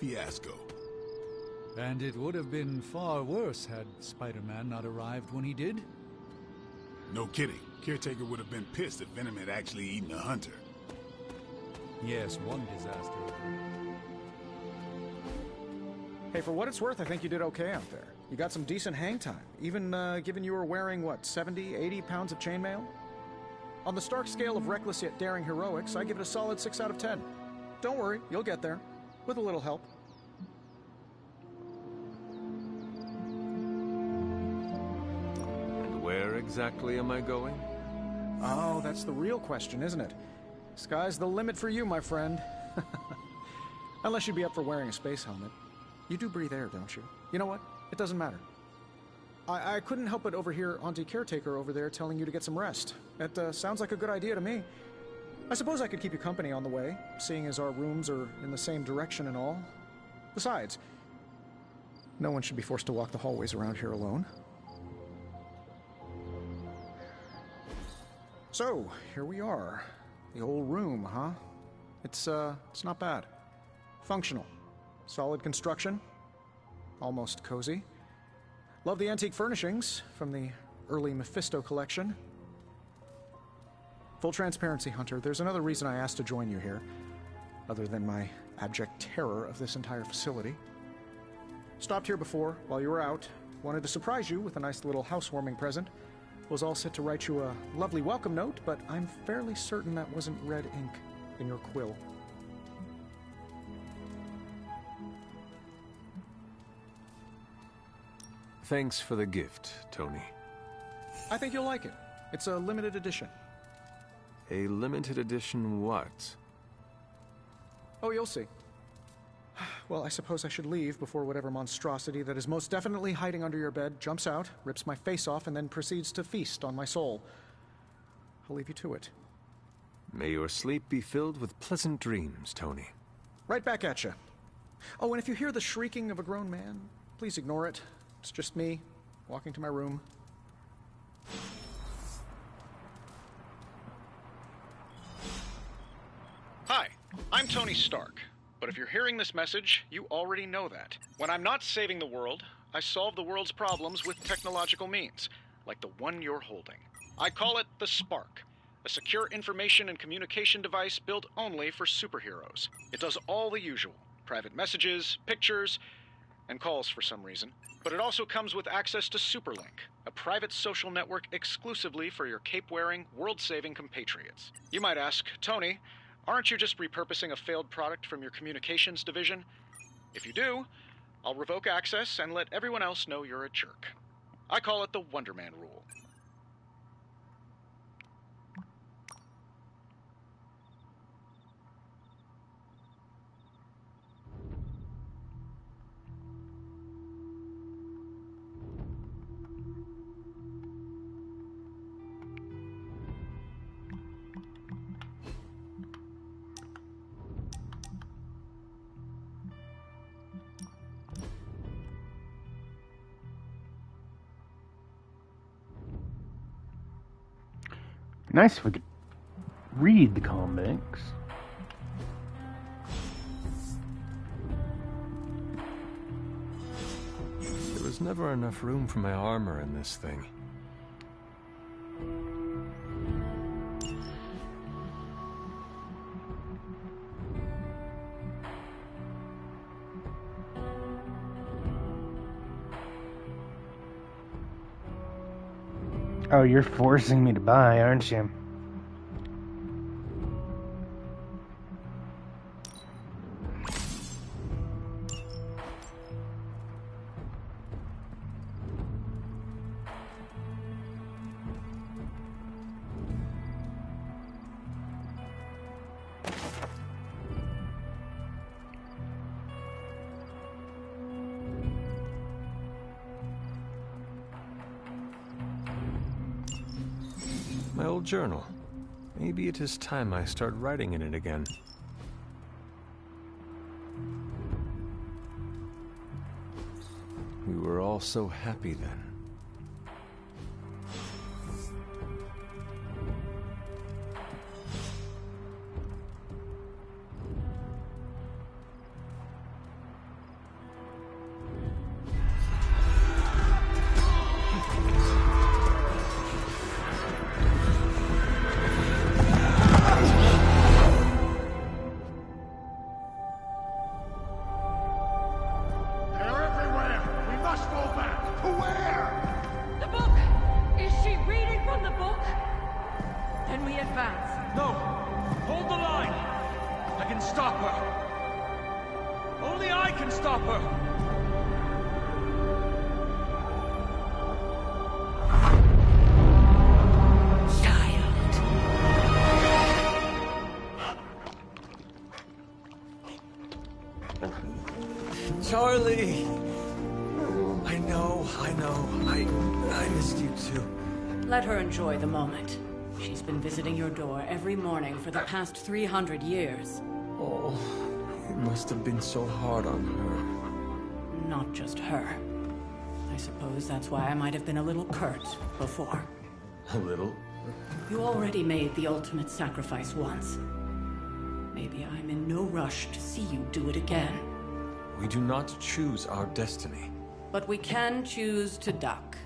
fiasco. And it would have been far worse had Spider-Man not arrived when he did. No kidding. Caretaker would have been pissed if Venom had actually eaten a hunter. Yes, one disaster. Hey, for what it's worth, I think you did okay out there. You got some decent hang time, even given you were wearing, what, 70, 80 pounds of chainmail? On the Stark scale of reckless yet daring heroics, I give it a solid 6 out of 10. Don't worry, you'll get there. With a little help. And where exactly am I going? Oh, that's the real question, isn't it? Sky's the limit for you, my friend. Unless you'd be up for wearing a space helmet. You do breathe air, don't you? You know what? It doesn't matter. I couldn't help but overhear Auntie Caretaker over there telling you to get some rest. It sounds like a good idea to me. I suppose I could keep you company on the way, seeing as our rooms are in the same direction and all. Besides, no one should be forced to walk the hallways around here alone. So, here we are. The old room, huh? It's not bad. Functional. Solid construction. Almost cozy. Love the antique furnishings from the early Mephisto collection. Full transparency, Hunter, there's another reason I asked to join you here, other than my abject terror of this entire facility. Stopped here before, while you were out. Wanted to surprise you with a nice little housewarming present. Was all set to write you a lovely welcome note, but I'm fairly certain that wasn't red ink in your quill. Thanks for the gift, Tony. I think you'll like it. It's a limited edition. A limited edition what? Oh, you'll see. Well, I suppose I should leave before whatever monstrosity that is most definitely hiding under your bed jumps out, rips my face off, and then proceeds to feast on my soul. I'll leave you to it. May your sleep be filled with pleasant dreams, Tony. Right back at you. Oh, and if you hear the shrieking of a grown man, please ignore it. It's just me, walking to my room. Hi, I'm Tony Stark. But if you're hearing this message, you already know that. When I'm not saving the world, I solve the world's problems with technological means, like the one you're holding. I call it the Spark, a secure information and communication device built only for superheroes. It does all the usual, private messages, pictures, and calls for some reason. But it also comes with access to Superlink, a private social network exclusively for your cape-wearing, world-saving compatriots. You might ask, Tony, aren't you just repurposing a failed product from your communications division? If you do, I'll revoke access and let everyone else know you're a jerk. I call it the Wonder Man rule. Nice if we could read the comics. There was never enough room for my armor in this thing. Oh, you're forcing me to buy, aren't you? My old journal. Maybe it is time I start writing in it again. We were all so happy then. we advance. No! Hold the line! I can stop her! Only I can stop her! Charlie! I know. I missed you too. Let her enjoy the moment. She's been visiting your door every morning for the past 300 years. Oh, it must have been so hard on her. Not just her. I suppose that's why I might have been a little curt before. A little? You already made the ultimate sacrifice once. Maybe I'm in no rush to see you do it again. We do not choose our destiny. But we can choose to duck.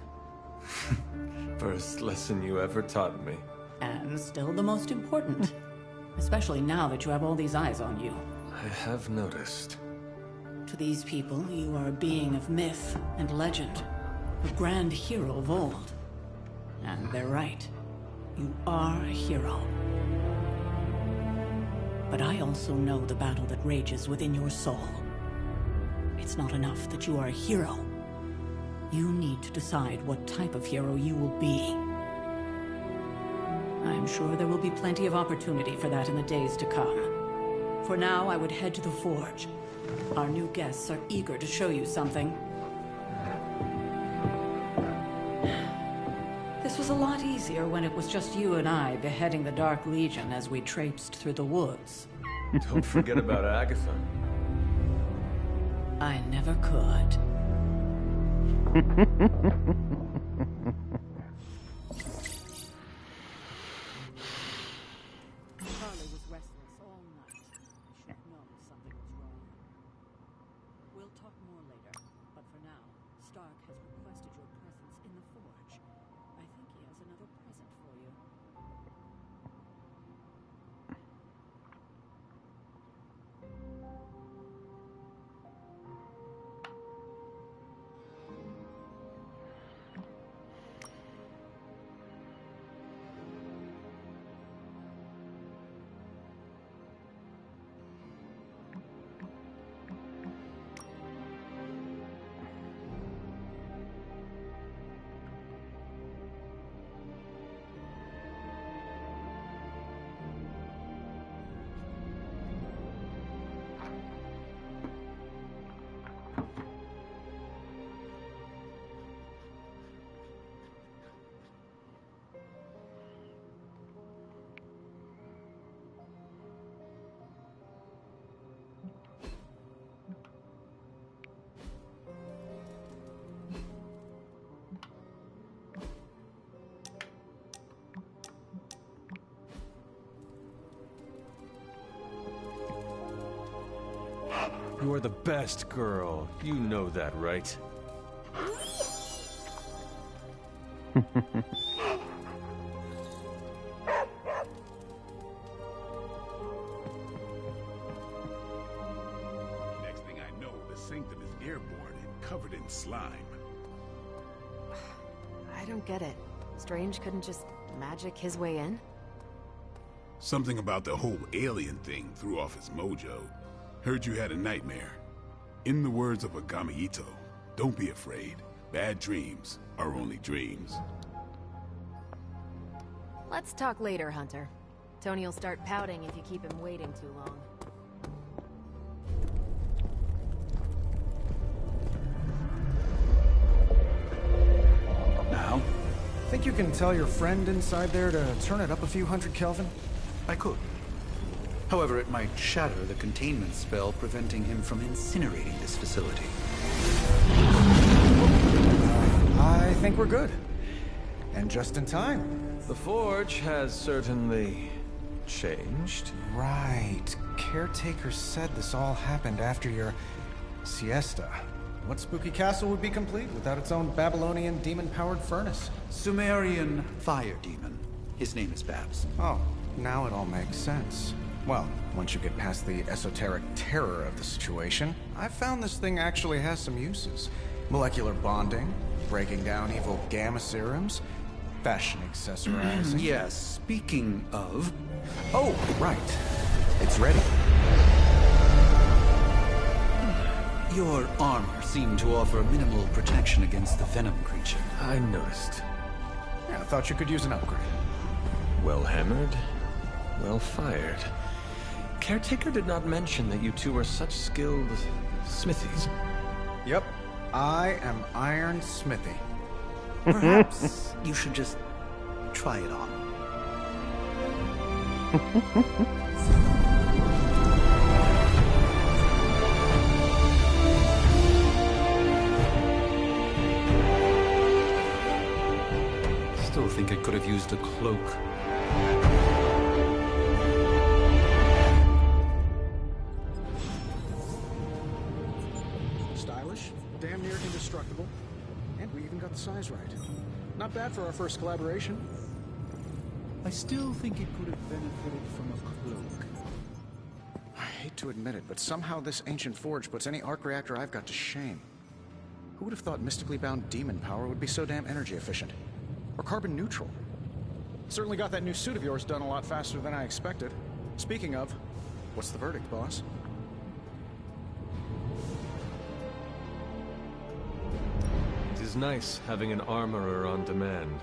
First lesson you ever taught me. And still the most important. Especially now that you have all these eyes on you. I have noticed. To these people, you are a being of myth and legend. A grand hero of old. And they're right. You are a hero. But I also know the battle that rages within your soul. It's not enough that you are a hero. You need to decide what type of hero you will be. I'm sure there will be plenty of opportunity for that in the days to come. For now, I would head to the Forge. Our new guests are eager to show you something. This was a lot easier when it was just you and I beheading the Dark Legion as we traipsed through the woods. Don't forget about Agatha. I never could. Charlie was restless all night. I should have known something was wrong. We'll talk more later, but for now, Stark has requested your presence in the Forge. I think he has another present for you. You are the best girl. You know that, right? Next thing I know, the Sanctum is airborne and covered in slime. I don't get it. Strange couldn't just magic his way in? Something about the whole alien thing threw off his mojo. Heard you had a nightmare. In the words of Agami Ito, don't be afraid. Bad dreams are only dreams. Let's talk later, Hunter. Tony will start pouting if you keep him waiting too long. Now? Think you can tell your friend inside there to turn it up a few hundred Kelvin? I could. However, it might shatter the containment spell preventing him from incinerating this facility. I think we're good. And just in time. The Forge has certainly changed. Right. Caretaker said this all happened after your siesta. What spooky castle would be complete without its own Babylonian demon-powered furnace? Sumerian fire demon. His name is Babs. Oh, now it all makes sense. Well, once you get past the esoteric terror of the situation, I've found this thing actually has some uses. Molecular bonding, breaking down evil gamma serums. fashion accessorizing. Yes, speaking of... Oh, right. It's ready. Your armor seemed to offer minimal protection against the venom creature. I noticed. Yeah, I thought you could use an upgrade. Well hammered, well fired. Caretaker did not mention that you two are such skilled smithies. Yep, I am Iron Smithy. Perhaps you should just try it on. Still think it could have used a cloak. Stylish, damn near indestructible, and we even got the size right. Not bad for our first collaboration. I still think it could have benefited from a cloak. I hate to admit it, but somehow this ancient forge puts any arc reactor I've got to shame. Who would have thought mystically bound demon power would be so damn energy efficient? Or carbon neutral? Certainly got that new suit of yours done a lot faster than I expected. Speaking of, what's the verdict, boss? It is nice having an armorer on demand.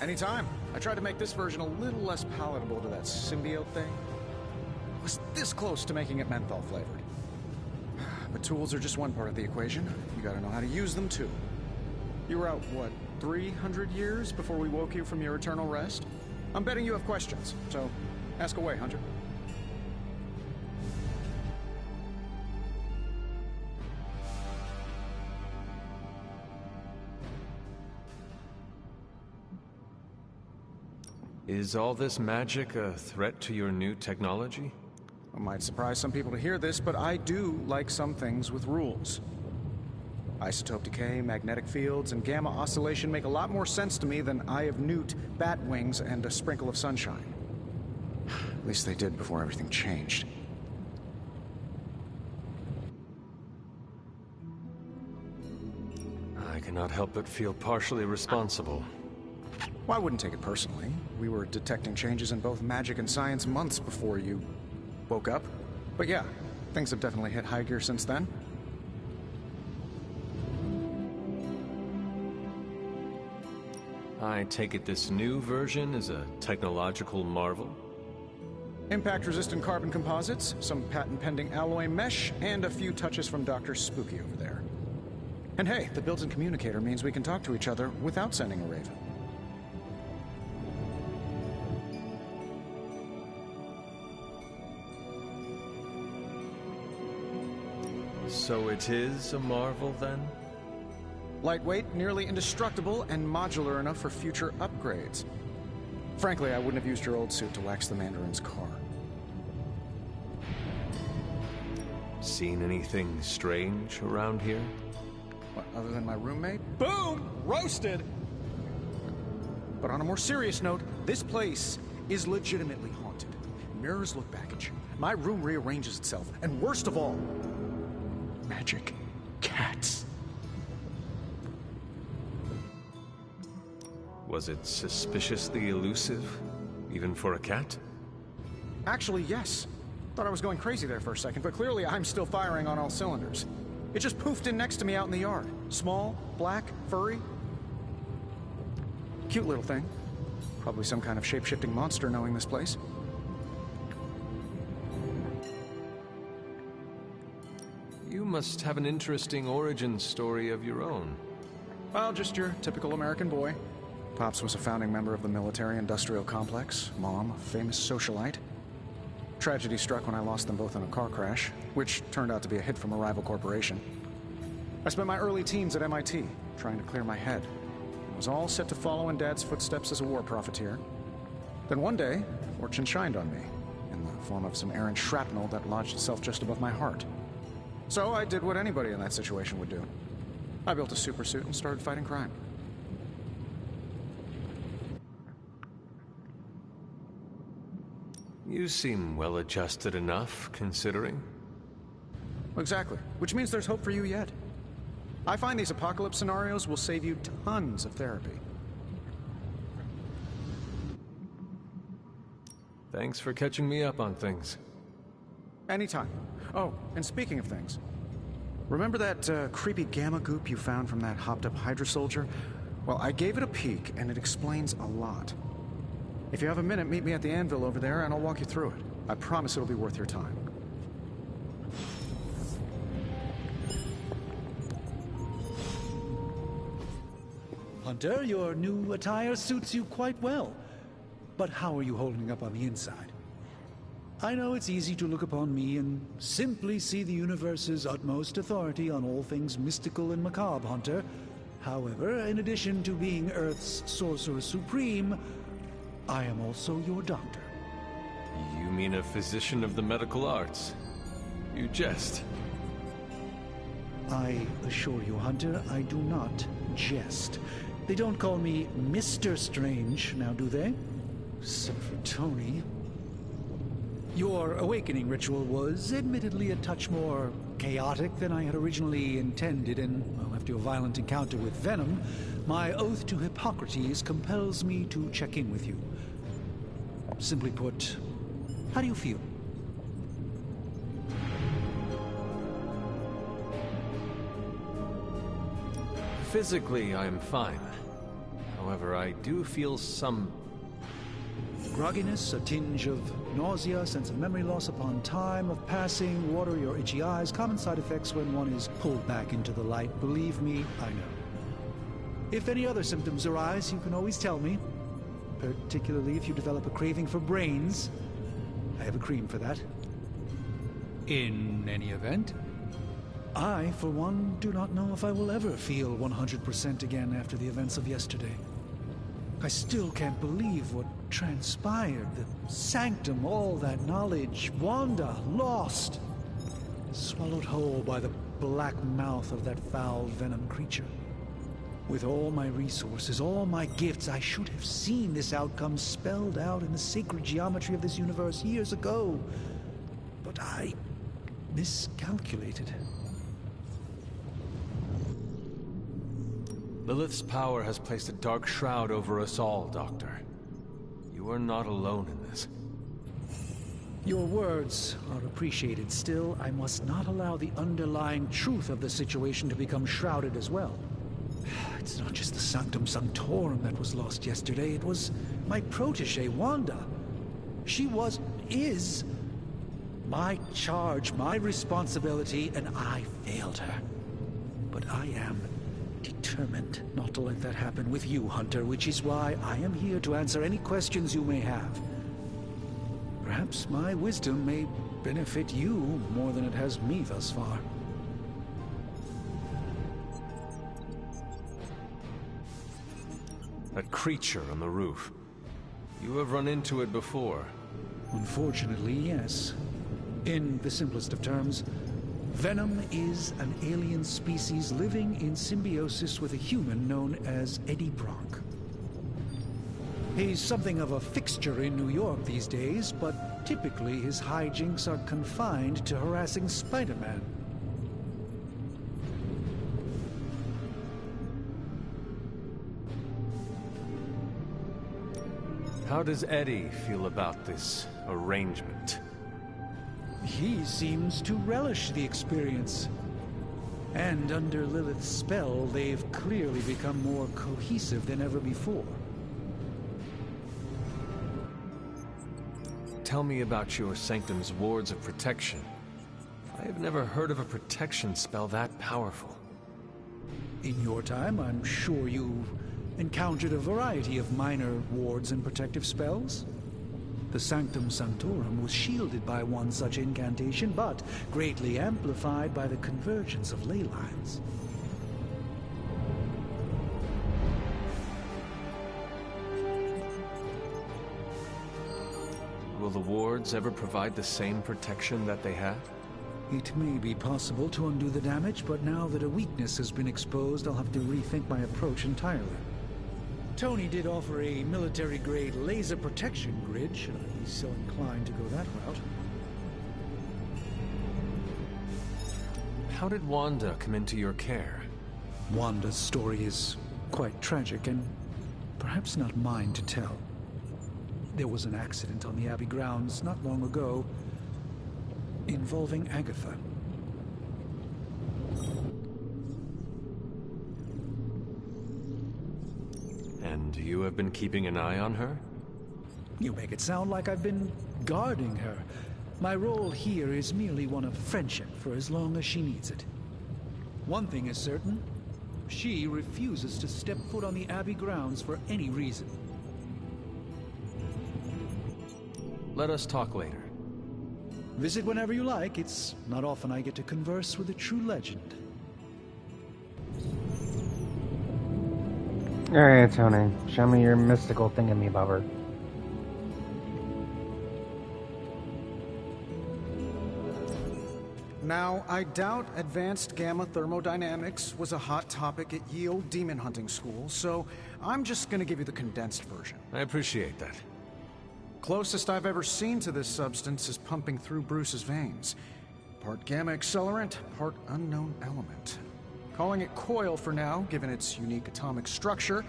Anytime. I tried to make this version a little less palatable to that symbiote thing. I was this close to making it menthol flavored. But tools are just one part of the equation. You gotta know how to use them too. You were out, what, 300 years before we woke you from your eternal rest? I'm betting you have questions, so ask away, Hunter. Is all this magic a threat to your new technology? It might surprise some people to hear this, but I do like some things with rules. Isotope decay, magnetic fields, and gamma oscillation make a lot more sense to me than Eye of Newt, bat wings, and a sprinkle of sunshine. At least they did before everything changed. I cannot help but feel partially responsible. Well, I wouldn't take it personally. We were detecting changes in both magic and science months before you woke up. But yeah, things have definitely hit high gear since then. I take it this new version is a technological marvel? Impact-resistant carbon composites, some patent-pending alloy mesh, and a few touches from Dr. Spooky over there. And hey, the built-in communicator means we can talk to each other without sending a raven. So it is a marvel, then? Lightweight, nearly indestructible, and modular enough for future upgrades. Frankly, I wouldn't have used your old suit to wax the Mandarin's car. Seen anything strange around here? What, other than my roommate? Boom! Roasted! But on a more serious note, this place is legitimately haunted. Mirrors look back at you. My room rearranges itself. And worst of all, magic cats. Was it suspiciously elusive, even for a cat? Actually, yes. Thought I was going crazy there for a second, but clearly I'm still firing on all cylinders. It just poofed in next to me out in the yard. Small, black, furry. Cute little thing. Probably some kind of shape-shifting monster knowing this place. You must have an interesting origin story of your own. Well, just your typical American boy. Pops was a founding member of the military-industrial complex. Mom, a famous socialite. Tragedy struck when I lost them both in a car crash, which turned out to be a hit from a rival corporation. I spent my early teens at MIT, trying to clear my head. I was all set to follow in Dad's footsteps as a war profiteer. Then one day, fortune shined on me, in the form of some errant shrapnel that lodged itself just above my heart. So I did what anybody in that situation would do. I built a supersuit and started fighting crime. You seem well-adjusted enough, considering. Exactly. Which means there's hope for you yet. I find these apocalypse scenarios will save you tons of therapy. Thanks for catching me up on things. Anytime. Oh, and speaking of things, remember that creepy gamma goop you found from that hopped-up Hydra soldier? Well, I gave it a peek, and it explains a lot. If you have a minute, meet me at the anvil over there, and I'll walk you through it. I promise it'll be worth your time. Hunter, your new attire suits you quite well. But how are you holding up on the inside? I know it's easy to look upon me and simply see the universe's utmost authority on all things mystical and macabre, Hunter. However, in addition to being Earth's Sorcerer Supreme, I am also your doctor. You mean a physician of the medical arts? You jest. I assure you, Hunter, I do not jest. They don't call me Mr. Strange, now do they? Except for Tony. Your awakening ritual was admittedly a touch more chaotic than I had originally intended, and, well, after your violent encounter with Venom, my oath to Hippocrates compels me to check in with you. Simply put, how do you feel? Physically, I am fine. However, I do feel some grogginess, a tinge of nausea, sense of memory loss upon time of passing, water your itchy eyes, common side effects when one is pulled back into the light. Believe me, I know. If any other symptoms arise, you can always tell me. Particularly if you develop a craving for brains. I have a cream for that. In any event, I, for one, do not know if I will ever feel 100% again after the events of yesterday. I still can't believe what transpired. The sanctum, all that knowledge, Wanda, lost. Swallowed whole by the black mouth of that foul venom creature. With all my resources, all my gifts, I should have seen this outcome spelled out in the sacred geometry of this universe years ago. But I miscalculated. Lilith's power has placed a dark shroud over us all, Doctor. You are not alone in this. Your words are appreciated. Still, I must not allow the underlying truth of the situation to become shrouded as well. It's not just the Sanctum Sanctorum that was lost yesterday. It was my protege, Wanda. She is my charge, my responsibility, and I failed her. But I am determined not to let that happen with you, Hunter, which is why I am here to answer any questions you may have. Perhaps my wisdom may benefit you more than it has me thus far. That creature on the roof. You have run into it before. Unfortunately, yes. In the simplest of terms, Venom is an alien species living in symbiosis with a human known as Eddie Brock. He's something of a fixture in New York these days, but typically his hijinks are confined to harassing Spider-Man. How does Eddie feel about this arrangement? He seems to relish the experience. And under Lilith's spell, they've clearly become more cohesive than ever before. Tell me about your Sanctum's wards of protection. I have never heard of a protection spell that powerful. In your time, I'm sure you've encountered a variety of minor wards and protective spells. The Sanctum Sanctorum was shielded by one such incantation, but greatly amplified by the convergence of ley lines. Will the wards ever provide the same protection that they had? It may be possible to undo the damage, but now that a weakness has been exposed, I'll have to rethink my approach entirely. Tony did offer a military-grade laser protection grid, should I be so inclined to go that route. How did Wanda come into your care? Wanda's story is quite tragic, and perhaps not mine to tell. There was an accident on the Abbey grounds not long ago involving Agatha. And you have been keeping an eye on her? You make it sound like I've been guarding her. My role here is merely one of friendship for as long as she needs it. One thing is certain. She refuses to step foot on the Abbey grounds for any reason. Let us talk later. Visit whenever you like. It's not often I get to converse with a true legend. Alright, Tony. Show me your mystical thingamabobber. Now, I doubt advanced gamma thermodynamics was a hot topic at Ye Olde Demon Hunting School, so I'm just gonna give you the condensed version. I appreciate that. Closest I've ever seen to this substance is pumping through Bruce's veins. Part gamma accelerant, part unknown element. Calling it Coil for now, given its unique atomic structure.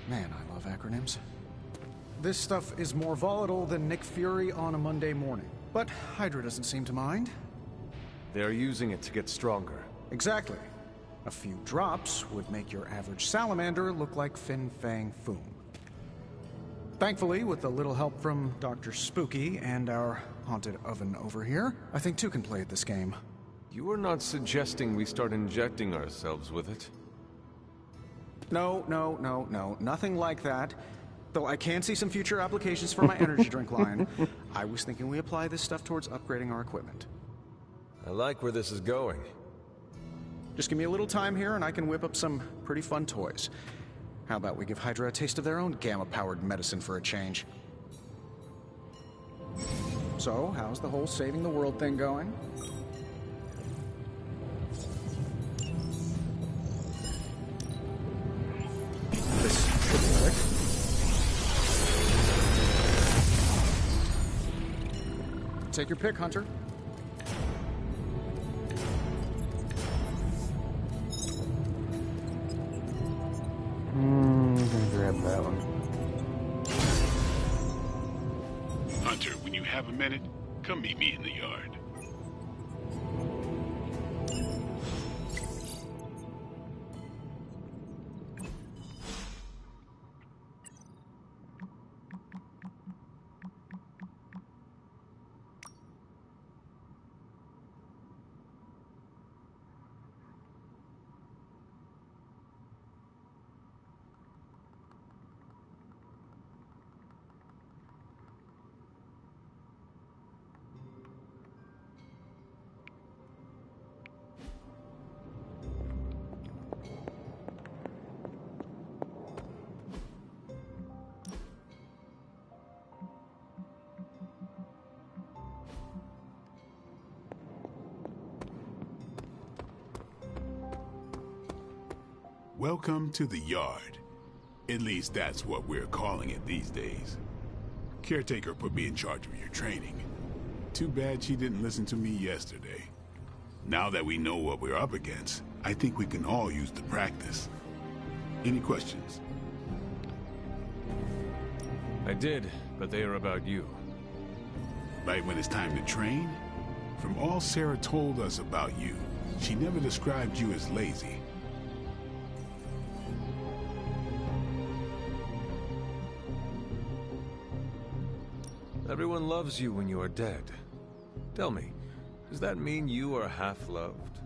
Man, I love acronyms. This stuff is more volatile than Nick Fury on a Monday morning, but Hydra doesn't seem to mind. They're using it to get stronger. Exactly. A few drops would make your average salamander look like Fin Fang Foom. Thankfully, with a little help from Dr. Spooky and our haunted oven over here, I think two can play at this game. You are not suggesting we start injecting ourselves with it? No, nothing like that. Though I can see some future applications for my energy drink line. I was thinking we apply this stuff towards upgrading our equipment. I like where this is going. Just give me a little time here and I can whip up some pretty fun toys. How about we give Hydra a taste of their own gamma-powered medicine for a change? So, how's the whole saving the world thing going? This should be quick. Take your pick, Hunter. You can grab that one. Hunter, when you have a minute, come meet me in the yard. Welcome to the yard. At least that's what we're calling it these days. Caretaker put me in charge of your training. Too bad she didn't listen to me yesterday. Now that we know what we're up against, I think we can all use the practice. Any questions? I did, but they are about you. Right when it's time to train? From all Sarah told us about you, she never described you as lazy. Everyone loves you when you are dead. Tell me, does that mean you are half-loved?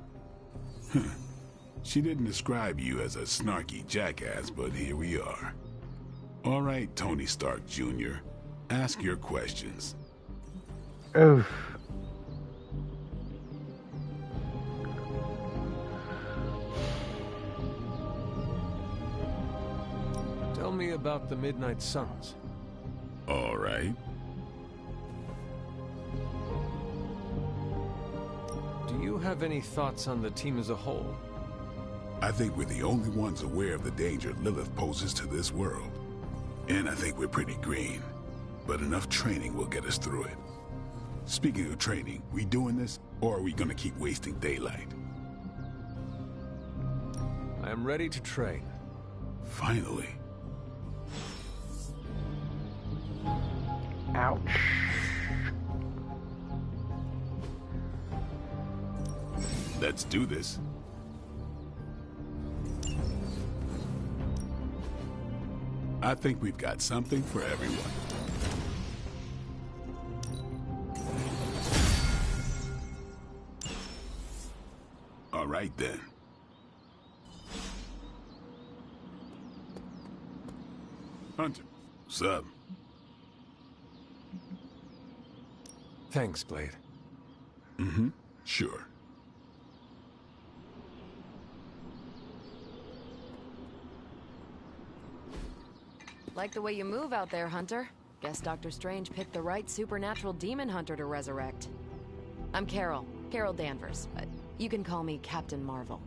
She didn't describe you as a snarky jackass, but here we are. All right, Tony Stark Jr., ask your questions. Oof. Tell me about the Midnight Suns. All right. Do you have any thoughts on the team as a whole? I think we're the only ones aware of the danger Lilith poses to this world. And I think we're pretty green. But enough training will get us through it. Speaking of training, we doing this, or are we gonna keep wasting daylight? I am ready to train. Finally. Ouch. Let's do this. I think we've got something for everyone. All right, then. Hunter, sub. Thanks, Blade. Mm-hmm. Sure. Like the way you move out there, Hunter. Guess Dr. Strange picked the right supernatural demon hunter to resurrect. I'm Carol Danvers, but you can call me Captain Marvel.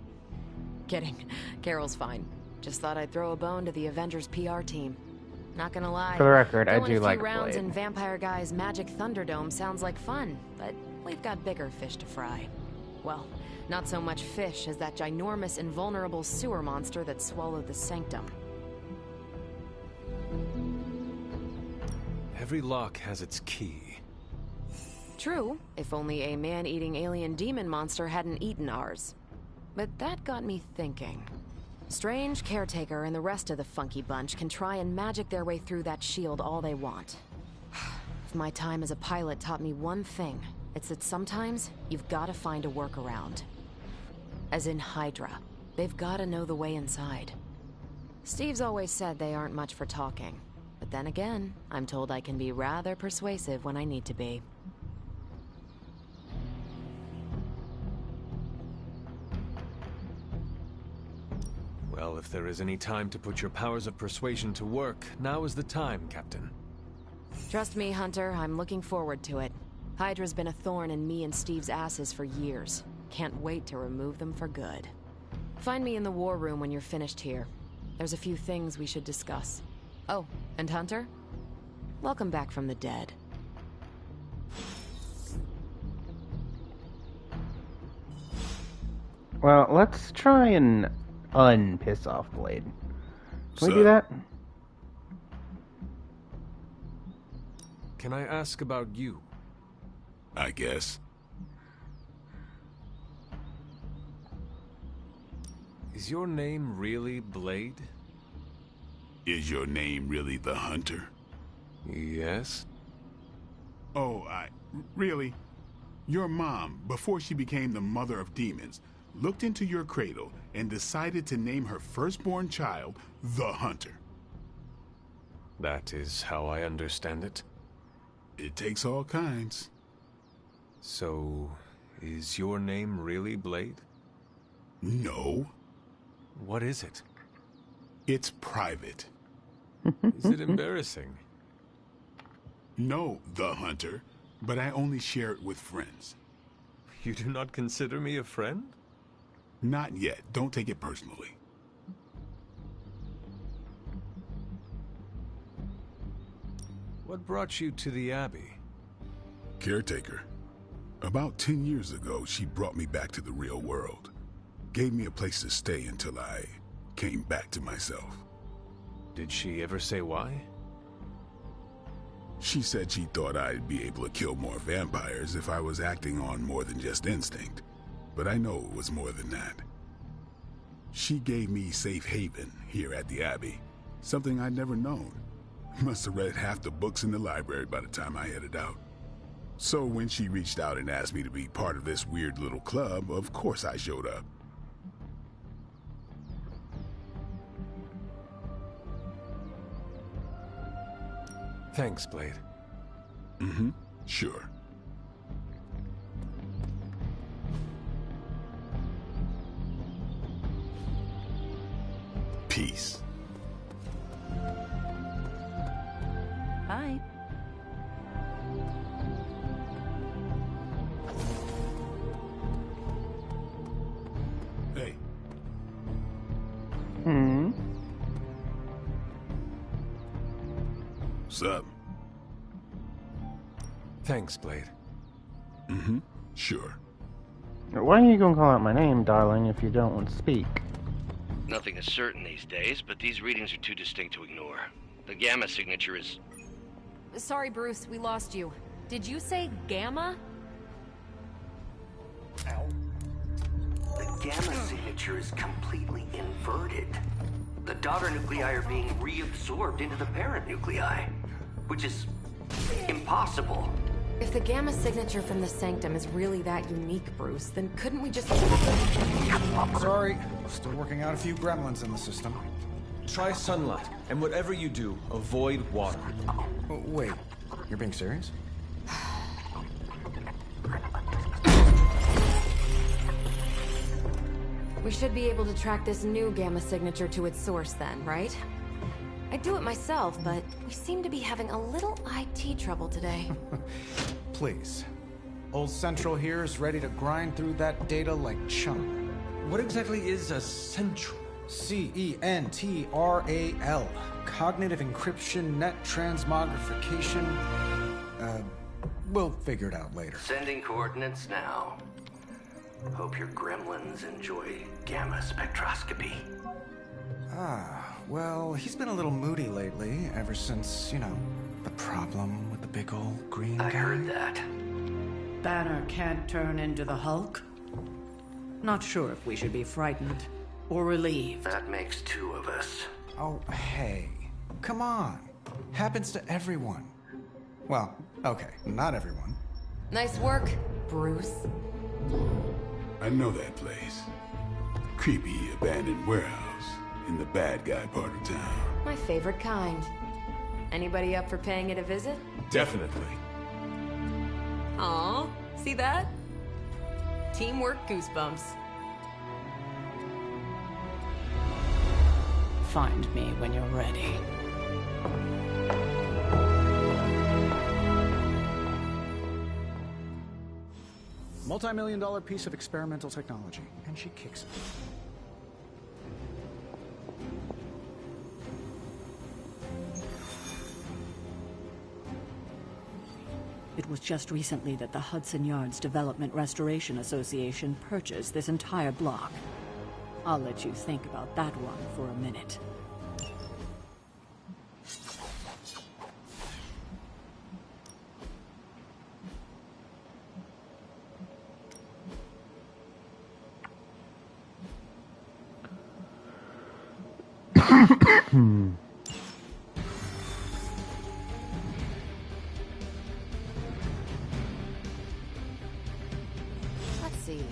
Kidding. Carol's fine. Just thought I'd throw a bone to the Avengers PR team. Not gonna lie. For the record, I do like Blade. Rounds in Blade. Vampire Guy's Magic Thunderdome sounds like fun, but we've got bigger fish to fry. Well, not so much fish as that ginormous, invulnerable sewer monster that swallowed the Sanctum. Every lock has its key. True, if only a man-eating alien demon monster hadn't eaten ours. But that got me thinking. Strange, Caretaker, and the rest of the funky bunch can try and magic their way through that shield all they want. If my time as a pilot taught me one thing, it's that sometimes you've got to find a workaround. As in Hydra. They've got to know the way inside. Steve's always said they aren't much for talking. But then again, I'm told I can be rather persuasive when I need to be. Well, if there is any time to put your powers of persuasion to work, now is the time, Captain. Trust me, Hunter, I'm looking forward to it. Hydra's been a thorn in me and Steve's asses for years. Can't wait to remove them for good. Find me in the war room when you're finished here. There's a few things we should discuss. Oh, and Hunter? Welcome back from the dead. Well, let's try and unpiss off Blade. Can we do that? Can I ask about you? I guess. Is your name really Blade? Is your name really the Hunter? Yes. Oh, really? Your mom, before she became the mother of demons, looked into your cradle and decided to name her firstborn child the Hunter. That is how I understand it. It takes all kinds. So, is your name really Blade? No. What is it? It's private. Is it embarrassing? No, the Hunter, but I only share it with friends. You do not consider me a friend? Not yet. Don't take it personally. What brought you to the Abbey? Caretaker. About 10 years ago, she brought me back to the real world. Gave me a place to stay until I came back to myself. Did she ever say why? She said she thought I'd be able to kill more vampires if I was acting on more than just instinct. But I know it was more than that. She gave me safe haven here at the Abbey. Something I'd never known. Must have read half the books in the library by the time I headed out. So when she reached out and asked me to be part of this weird little club, of course I showed up. Thanks, Blade. Mm-hmm. Sure. Peace. Bye. Hey. Sup? Thanks, Blade. Mm-hmm. Sure. Why are you gonna call out my name, darling, if you don't want to speak? Nothing is certain these days, but these readings are too distinct to ignore. The gamma signature is... Sorry, Bruce, we lost you. Did you say gamma? The gamma signature is completely inverted. The daughter nuclei are being reabsorbed into the parent nuclei, which is impossible. If the gamma signature from the Sanctum is really that unique, Bruce, then couldn't we just... Sorry, still working out a few gremlins in the system. Try sunlight, and whatever you do, avoid water. Wait, you're being serious? We should be able to track this new gamma signature to its source then, right? I'd do it myself, but we seem to be having a little IT trouble today. Please. Old Central here is ready to grind through that data like chum. What exactly is a Central? CENTRAL. Cognitive Encryption Net Transmogrification. We'll figure it out later. Sending coordinates now. Hope your gremlins enjoy gamma spectroscopy. Well, he's been a little moody lately, ever since, you know, the problem with the big old green guy. I heard that. Banner can't turn into the Hulk? Not sure if we should be frightened or relieved. That makes two of us. Oh, hey. Come on. Happens to everyone. Well, okay, not everyone. Nice work, Bruce. I know that place. Creepy abandoned warehouse in the bad guy part of town. My favorite kind. Anybody up for paying it a visit? Definitely. Aw, see that? Teamwork goosebumps. Find me when you're ready. Multi-million-dollar piece of experimental technology, and she kicks it. It was just recently that the Hudson Yards Development Restoration Association purchased this entire block. I'll let you think about that one for a minute. Let's see.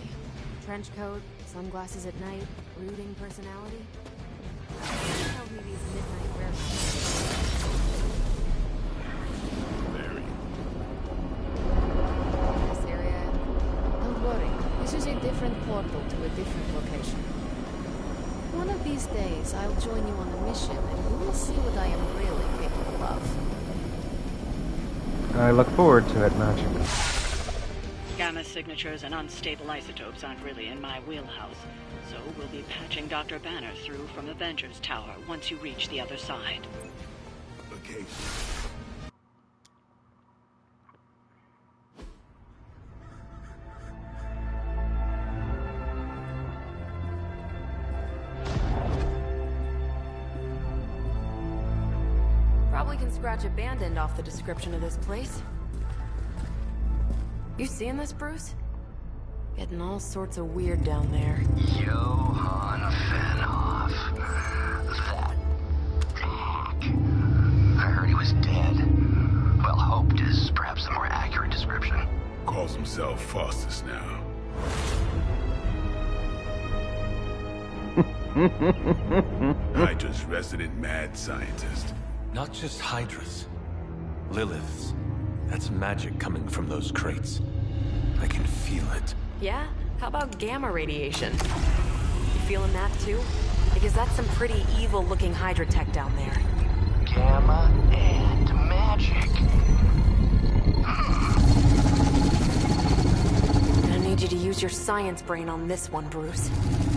Trench coat, sunglasses at night, brooding personality. Tell me these midnight warehouses. This area. Don't worry. This is a different portal to a different location. One of these days, I'll join you on a mission, and you will see what I am really capable of. I look forward to it, Magic. Gamma signatures and unstable isotopes aren't really in my wheelhouse, so we'll be patching Dr. Banner through from Avengers Tower once you reach the other side. Okay. Probably can scratch abandoned off the description of this place. You seeing this, Bruce? Getting all sorts of weird down there. Johann Fenhoff. That hack. I heard he was dead. Well, hoped is perhaps a more accurate description. Calls himself Faustus now. Hydra's resident mad scientist. Not just Hydras. Liliths. That's magic coming from those crates. I can feel it. Yeah? How about gamma radiation? You feeling that too? Because that's some pretty evil-looking Hydra tech down there. Gamma and magic. I need you to use your science brain on this one, Bruce.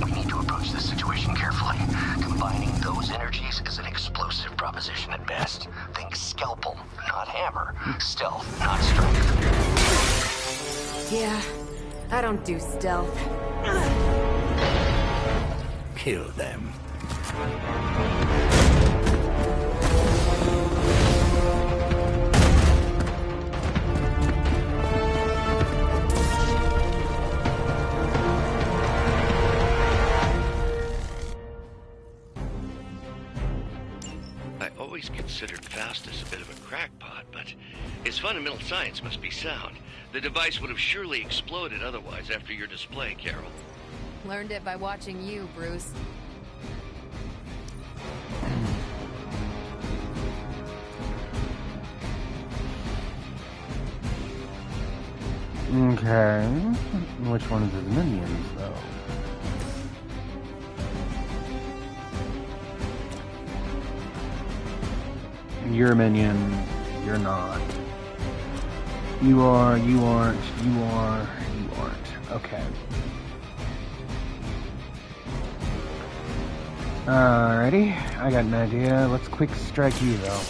We need to approach this situation carefully. Combining those energies is an explosive proposition at best. Think scalpel, not hammer. Stealth, not strength. Yeah, I don't do stealth. Kill them. always considered Faustus a bit of a crackpot, but his fundamental science must be sound. The device would have surely exploded otherwise after your display, Carol. Learned it by watching you, Bruce. Okay. Which one is his minions, though? You're a minion. You're not. You are, you aren't, you are, you aren't. Okay. Alrighty. I got an idea. Let's quick strike you, though.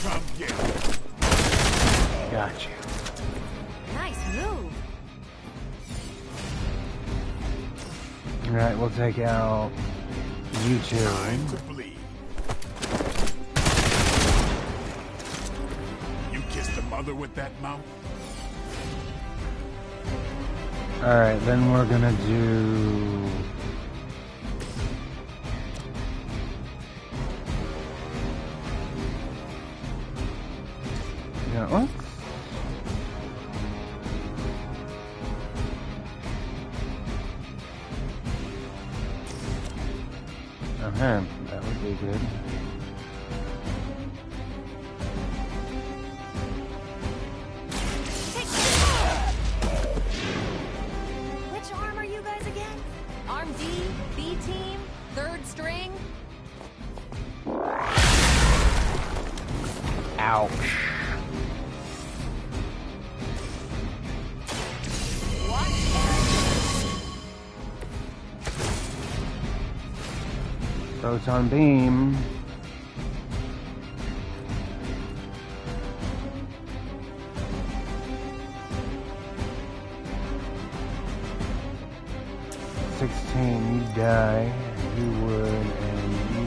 Gotcha. Nice move. Alright, we'll take out you two. Time to bleed. You kissed the mother with that mouth? Alright, then we're gonna do... Yeah, what? Okay, that would be good. Which arm are you guys again? Arm D, B team, third string? Ouch. Photon beam. You die, you would, and you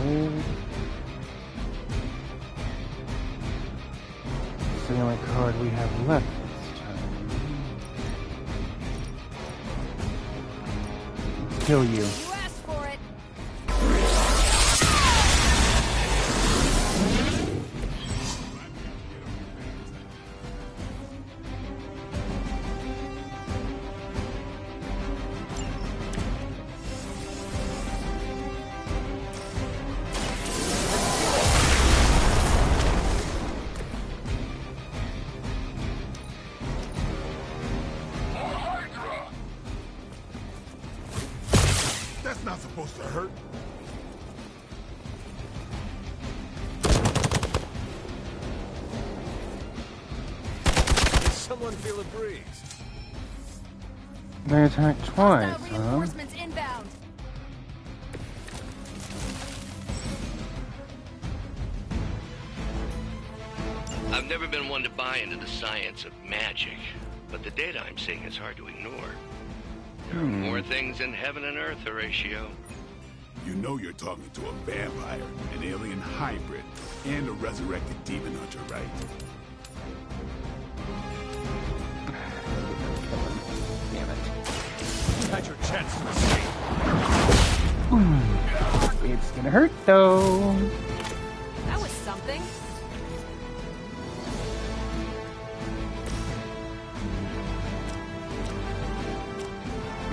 would. It's the only card we have left this time. Let's kill you. You asked for it. That's not supposed to hurt. Does someone feel a breeze? They attacked twice, huh? Reinforcements inbound. I've never been one to buy into the science of magic, but the data I'm seeing is hard to ignore. There are more things in heaven and earth, Horatio. You know you're talking to a vampire, an alien hybrid, and a resurrected demon hunter, right? Damn it. You had your chance to escape. It's gonna hurt, though. That was something.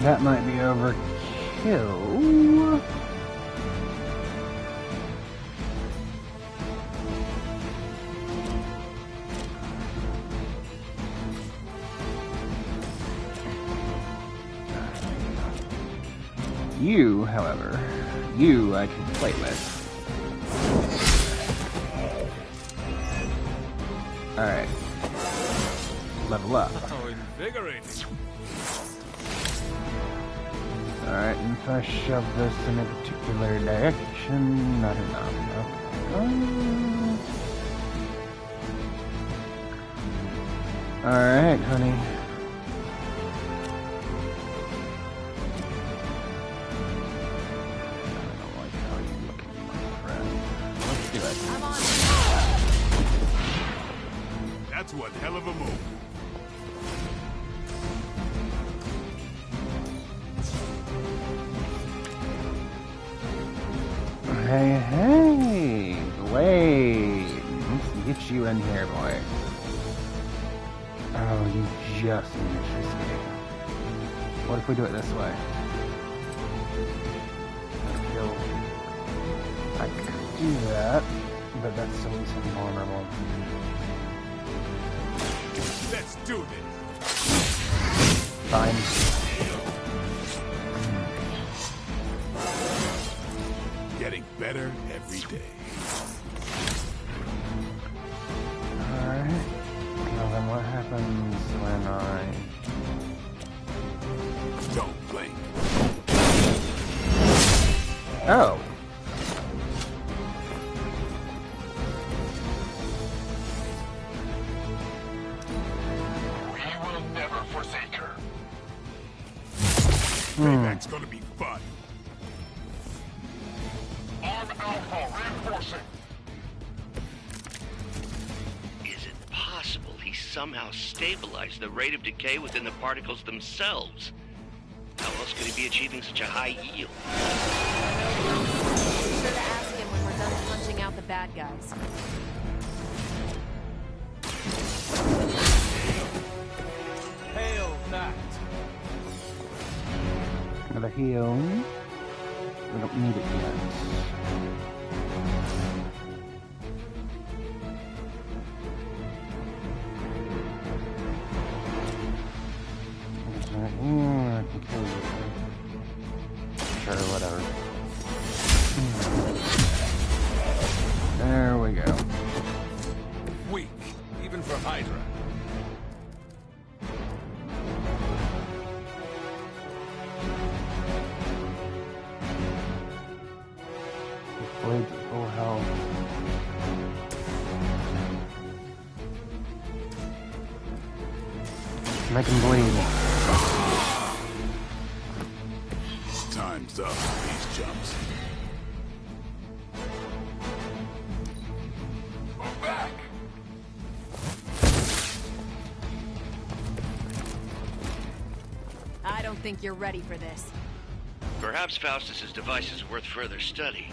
That might be overkill. You, however, you I can play with. Alright. Level up. How invigorating. Alright, and if I shove this in a particular direction, not enough. Okay. Alright, honey. I don't like how you look at my friend. Let's do it. I'm on. That's one hell of a move. Hey, hey! Wait. Let's get you in here, boy. Oh, you just managed to escape. What if we do it this way? I could do that, but that's so vulnerable. Let's do this. Fine. Getting better every day. Alright. Well, then what happens when I... Don't blink. Oh. We will never forsake her. Payback's gonna be fun. Arm Alpha reinforcing. Is it possible he somehow stabilized the rate of decay within the particles themselves? How else could he be achieving such a high yield? Be sure to ask him when we're done punching out the bad guys. Hail that! Another heal. We don't need it yet. I can kill you. Sure, whatever. There we go. Weak, even for Hydra. Blades at full health. Make him bleed. Time's up for these jumps. Move back! I don't think you're ready for this. Perhaps Faustus's device is worth further study.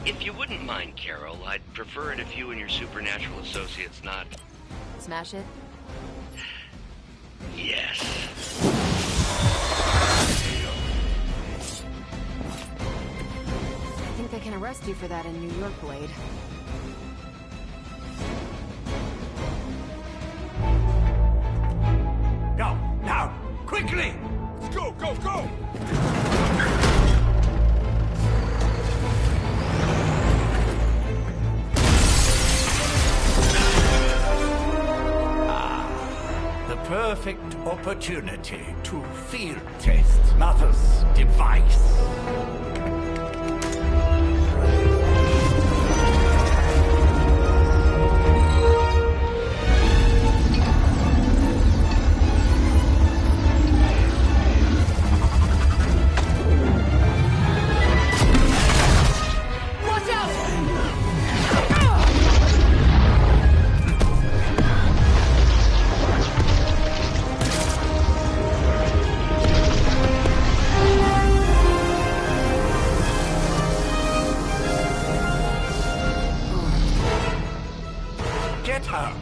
If you wouldn't mind, Carol, I'd prefer it if you and your supernatural associates not... Smash it? Yes. I think they can arrest you for that in New York, Blade. Go, now, quickly! Let's go, go, go! The perfect opportunity to field test Mother's device. Watch out! Get her.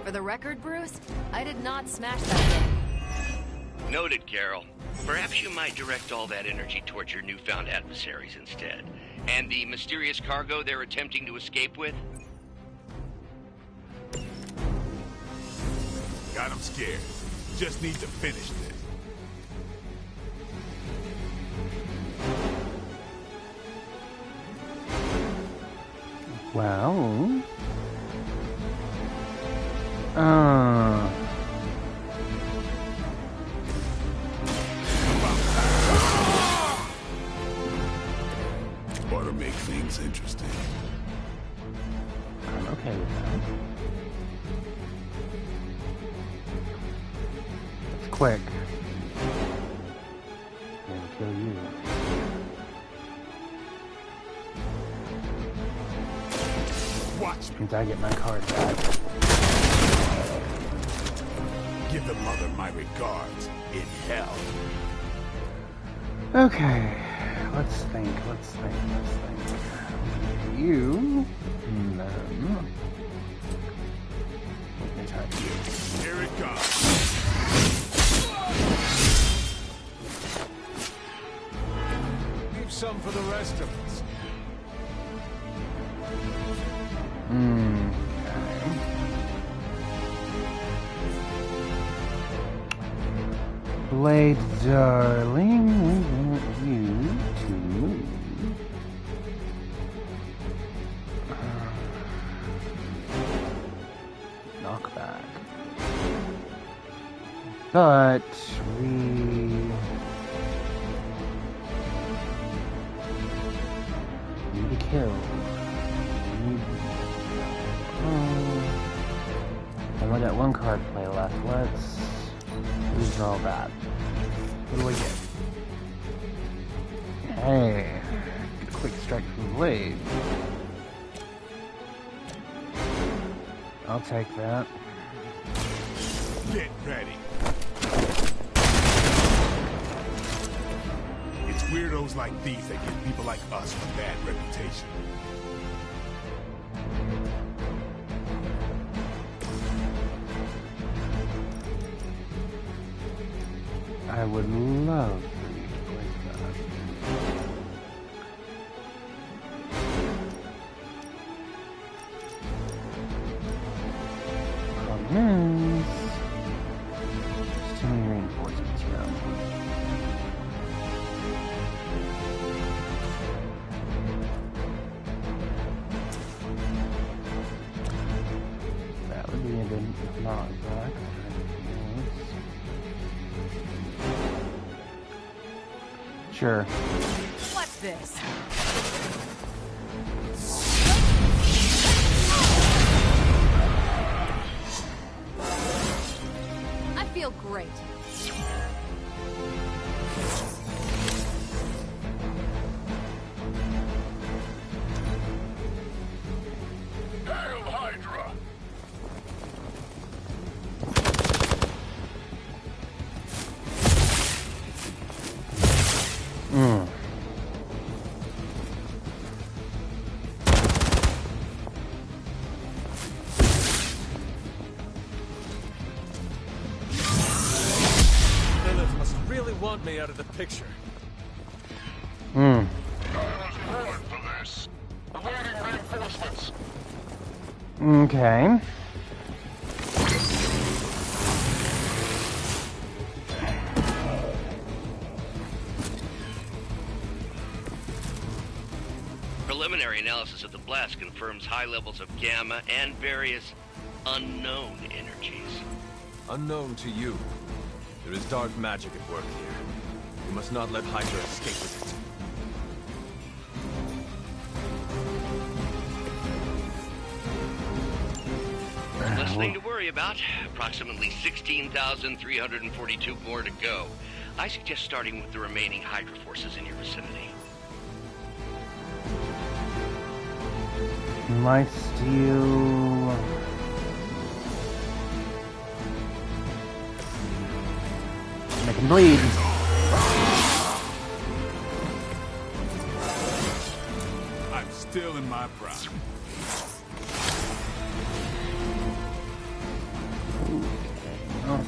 For the record, Bruce, I did not smash that thing. Noted, Carol. Perhaps you might direct all that energy towards your newfound adversaries instead. And the mysterious cargo they're attempting to escape with? Got him scared. Just need to finish this. Well... Ought to make things interesting. I'm okay with that. quick. I'm gonna kill you. Watch me. Means I get my card back. Give the mother my regards in hell. Okay, let's think. You, and then let me type you. Here it comes. Leave some for the rest of us. Blade, darling, we want you to move. Knockback. But we need to kill. And we got one card play left. Let's redraw that. What do we get? Hey, quick strike from Blade. I'll take that. Get ready. It's weirdos like these that give people like us a bad reputation. I would love for you to break that. Problem is, there's too many reinforcements around. That would be a good knockback. Sure. What's this? I feel great. Hail Hydra! Lilith must really want me out of the picture. I was born for this. Awaiting reinforcements. Okay. Preliminary analysis of the blast confirms high levels of gamma and various unknown energies. Unknown to you. There is dark magic at work here. We must not let Hydra escape with it. Less thing to worry about. Approximately 16,342 more to go. I suggest starting with the remaining Hydra forces in your vicinity. Might steal. Make him bleed. I'm still in my prime. Oh.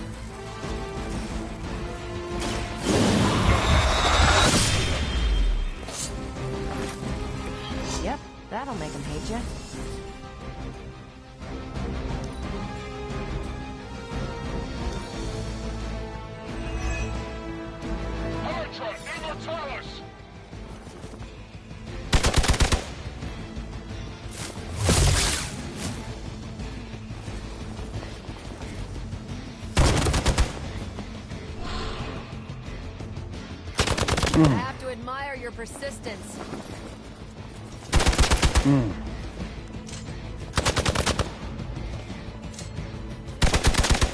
Yep, that'll make him hate you. Hydra, Immortalis! I have to admire your persistence.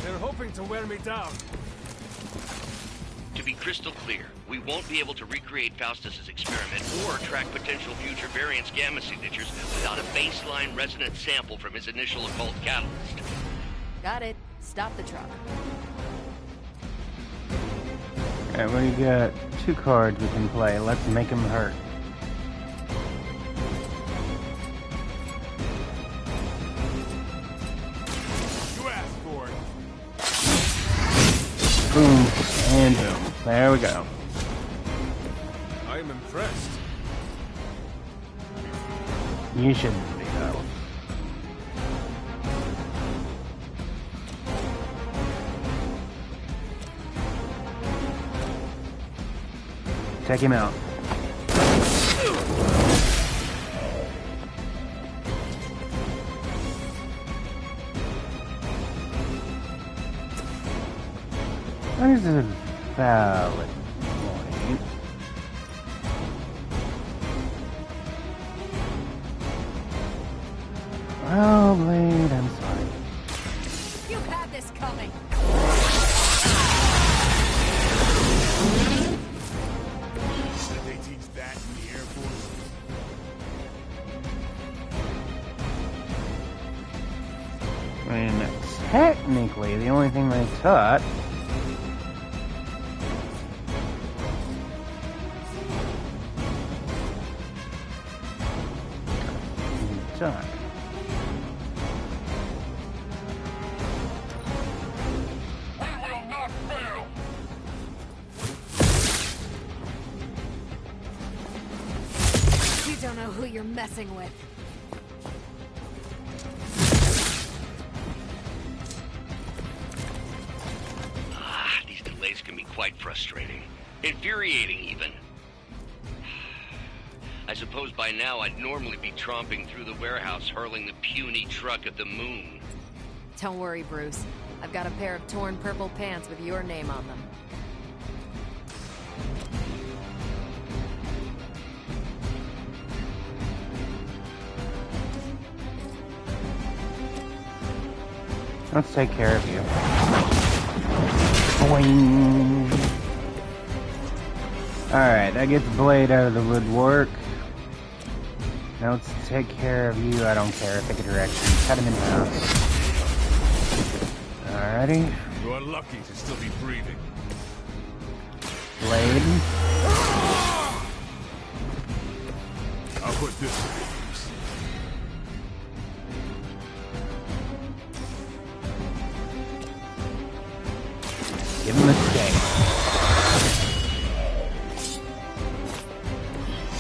They're hoping to wear me down. be crystal clear. We won't be able to recreate Faustus's experiment or track potential future variance gamma signatures without a baseline resonance sample from his initial occult catalyst. Got it. Stop the truck. Alright, we got 2 cards we can play. Let's make him hurt. You asked for it. Boom and boom. There we go. I am impressed. You shouldn't be, though. Take him out. That is a valid point. Oh, Blade, I'm sorry. You had this coming. Did they teach that in the Air Force? I mean, technically, the only thing they taught done. You don't know who you're messing with. These delays can be quite frustrating. Infuriating, even. I suppose by now I'd normally be tromping through the warehouse hurling the puny truck at the moon. Don't worry, Bruce. I've got a pair of torn purple pants with your name on them. Let's take care of you. Boing. Alright, that gets Blade out of the woodwork. Now let's take care of you. I don't care. Pick a direction. Cut him in half. Alrighty. You are lucky to still be breathing. Blade. I'll put this to use. Give him a stake.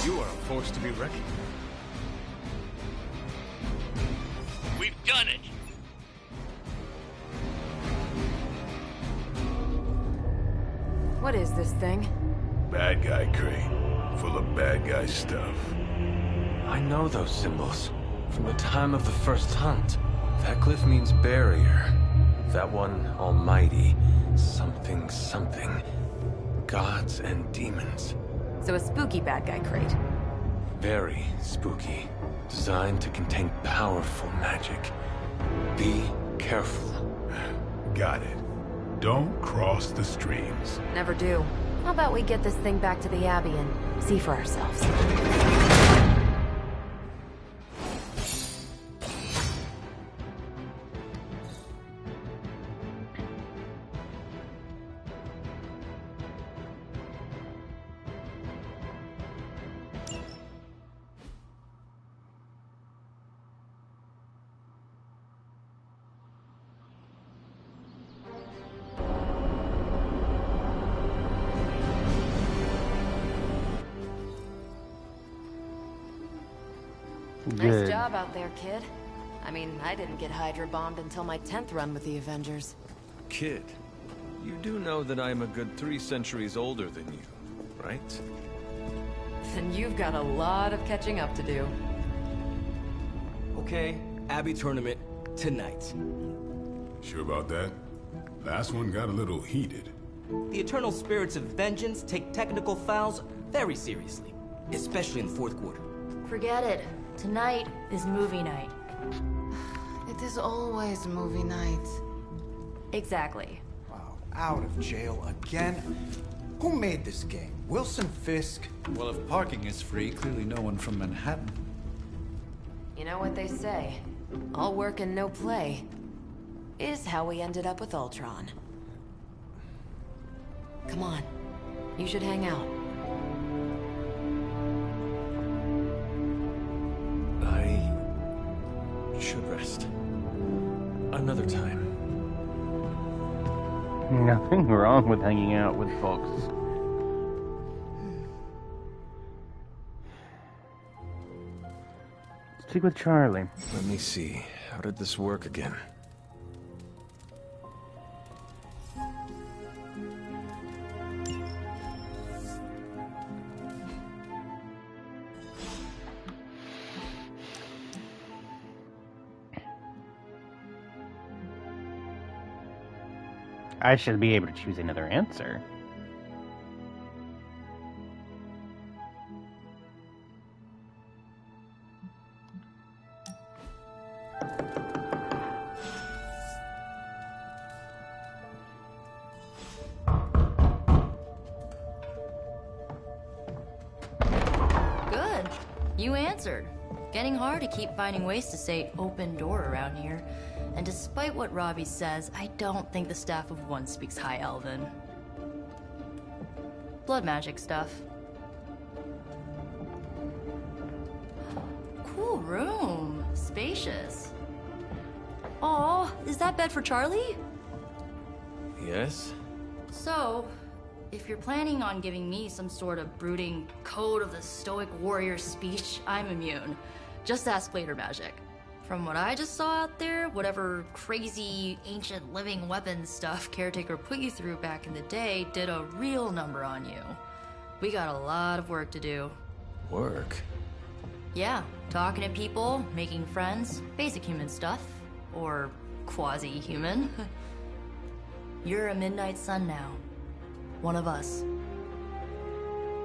You are a force to be reckoned with. We've done it! What is this thing? Bad guy crate. Full of bad guy stuff. I know those symbols. From the time of the first hunt. That glyph means barrier. That one, almighty. Something, something. Gods and demons. So a spooky bad guy crate. Very spooky. Designed to contain powerful magic. Be careful. Got it. Don't cross the streams. Never do. How about we get this thing back to the Abbey and see for ourselves? Nice job out there, kid. I mean, I didn't get Hydra bombed until my 10th run with the Avengers. Kid, you do know that I'm a good 3 centuries older than you, right? Then you've got a lot of catching up to do. Okay, Abbey tournament tonight. Sure about that? Last one got a little heated. The Eternal Spirits of Vengeance take technical fouls very seriously, especially in the fourth quarter. Forget it. Tonight is movie night. It is always movie night. Exactly. Wow, out of jail again? Who made this game? Wilson Fisk? Well, if parking is free, clearly no one from Manhattan. You know what they say? All work and no play is how we ended up with Ultron. Come on. You should hang out. I should rest. Another time. Nothing wrong with hanging out with folks. Stick with Charlie. Let me see. How did this work again? I should be able to choose another answer. Good. You answered. Getting hard to keep finding ways to say open door around here. And despite what Robbie says, I don't think the staff of One speaks High Elven. Blood magic stuff. Cool room. Spacious. Aw, is that bed for Charlie? Yes? So, if you're planning on giving me some sort of brooding code of the stoic warrior speech, I'm immune. Just ask later, Magic. From what I just saw out there, whatever crazy ancient living weapons stuff Caretaker put you through back in the day did a real number on you. We got a lot of work to do. Work? Yeah, talking to people, making friends, basic human stuff. Or quasi-human. You're a Midnight Sun now. One of us.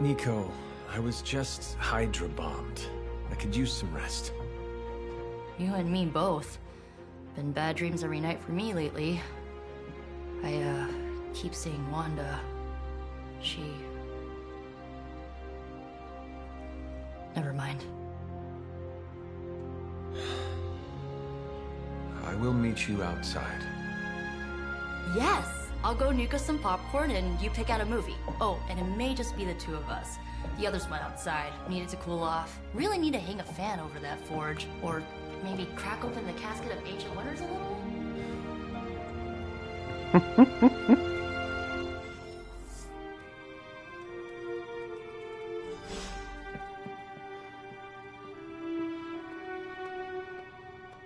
Nico, I was just Hydra bombed. I could use some rest. You and me both. Been bad dreams every night for me lately. I, keep seeing Wanda. She... Never mind. I will meet you outside. Yes! I'll go nuke us some popcorn and you pick out a movie. Oh, and it may just be the two of us. The others went outside, needed to cool off. Really need to hang a fan over that forge. Or maybe crack open the casket of ancient wonders a little?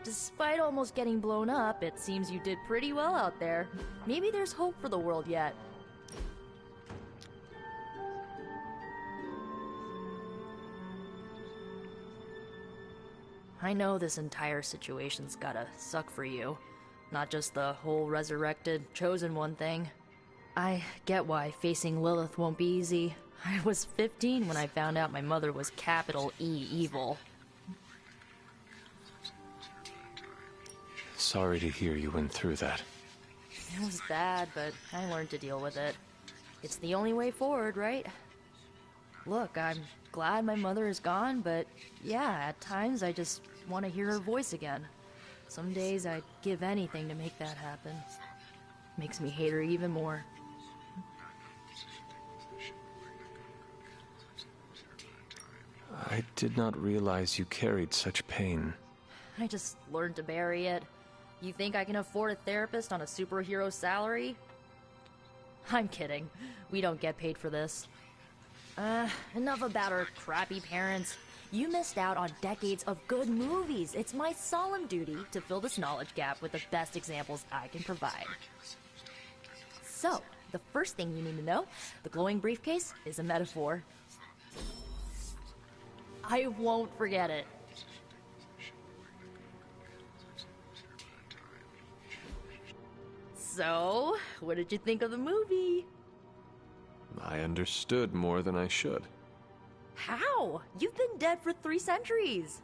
Despite almost getting blown up, it seems you did pretty well out there. Maybe there's hope for the world yet. I know this entire situation's gotta suck for you. Not just the whole resurrected, chosen one thing. I get why facing Lilith won't be easy. I was 15 when I found out my mother was capital E evil. Sorry to hear you went through that. It was bad, but I learned to deal with it. It's the only way forward, right? Look, I'm glad my mother is gone, but yeah, at times I just want to hear her voice again. Some days I'd give anything to make that happen. Makes me hate her even more. I did not realize you carried such pain. I just learned to bury it. You think I can afford a therapist on a superhero salary? I'm kidding. We don't get paid for this. Enough about our crappy parents. You missed out on decades of good movies. It's my solemn duty to fill this knowledge gap with the best examples I can provide. So, the first thing you need to know, the glowing briefcase is a metaphor. I won't forget it. So, what did you think of the movie? I understood more than I should. How? You've been dead for 3 centuries.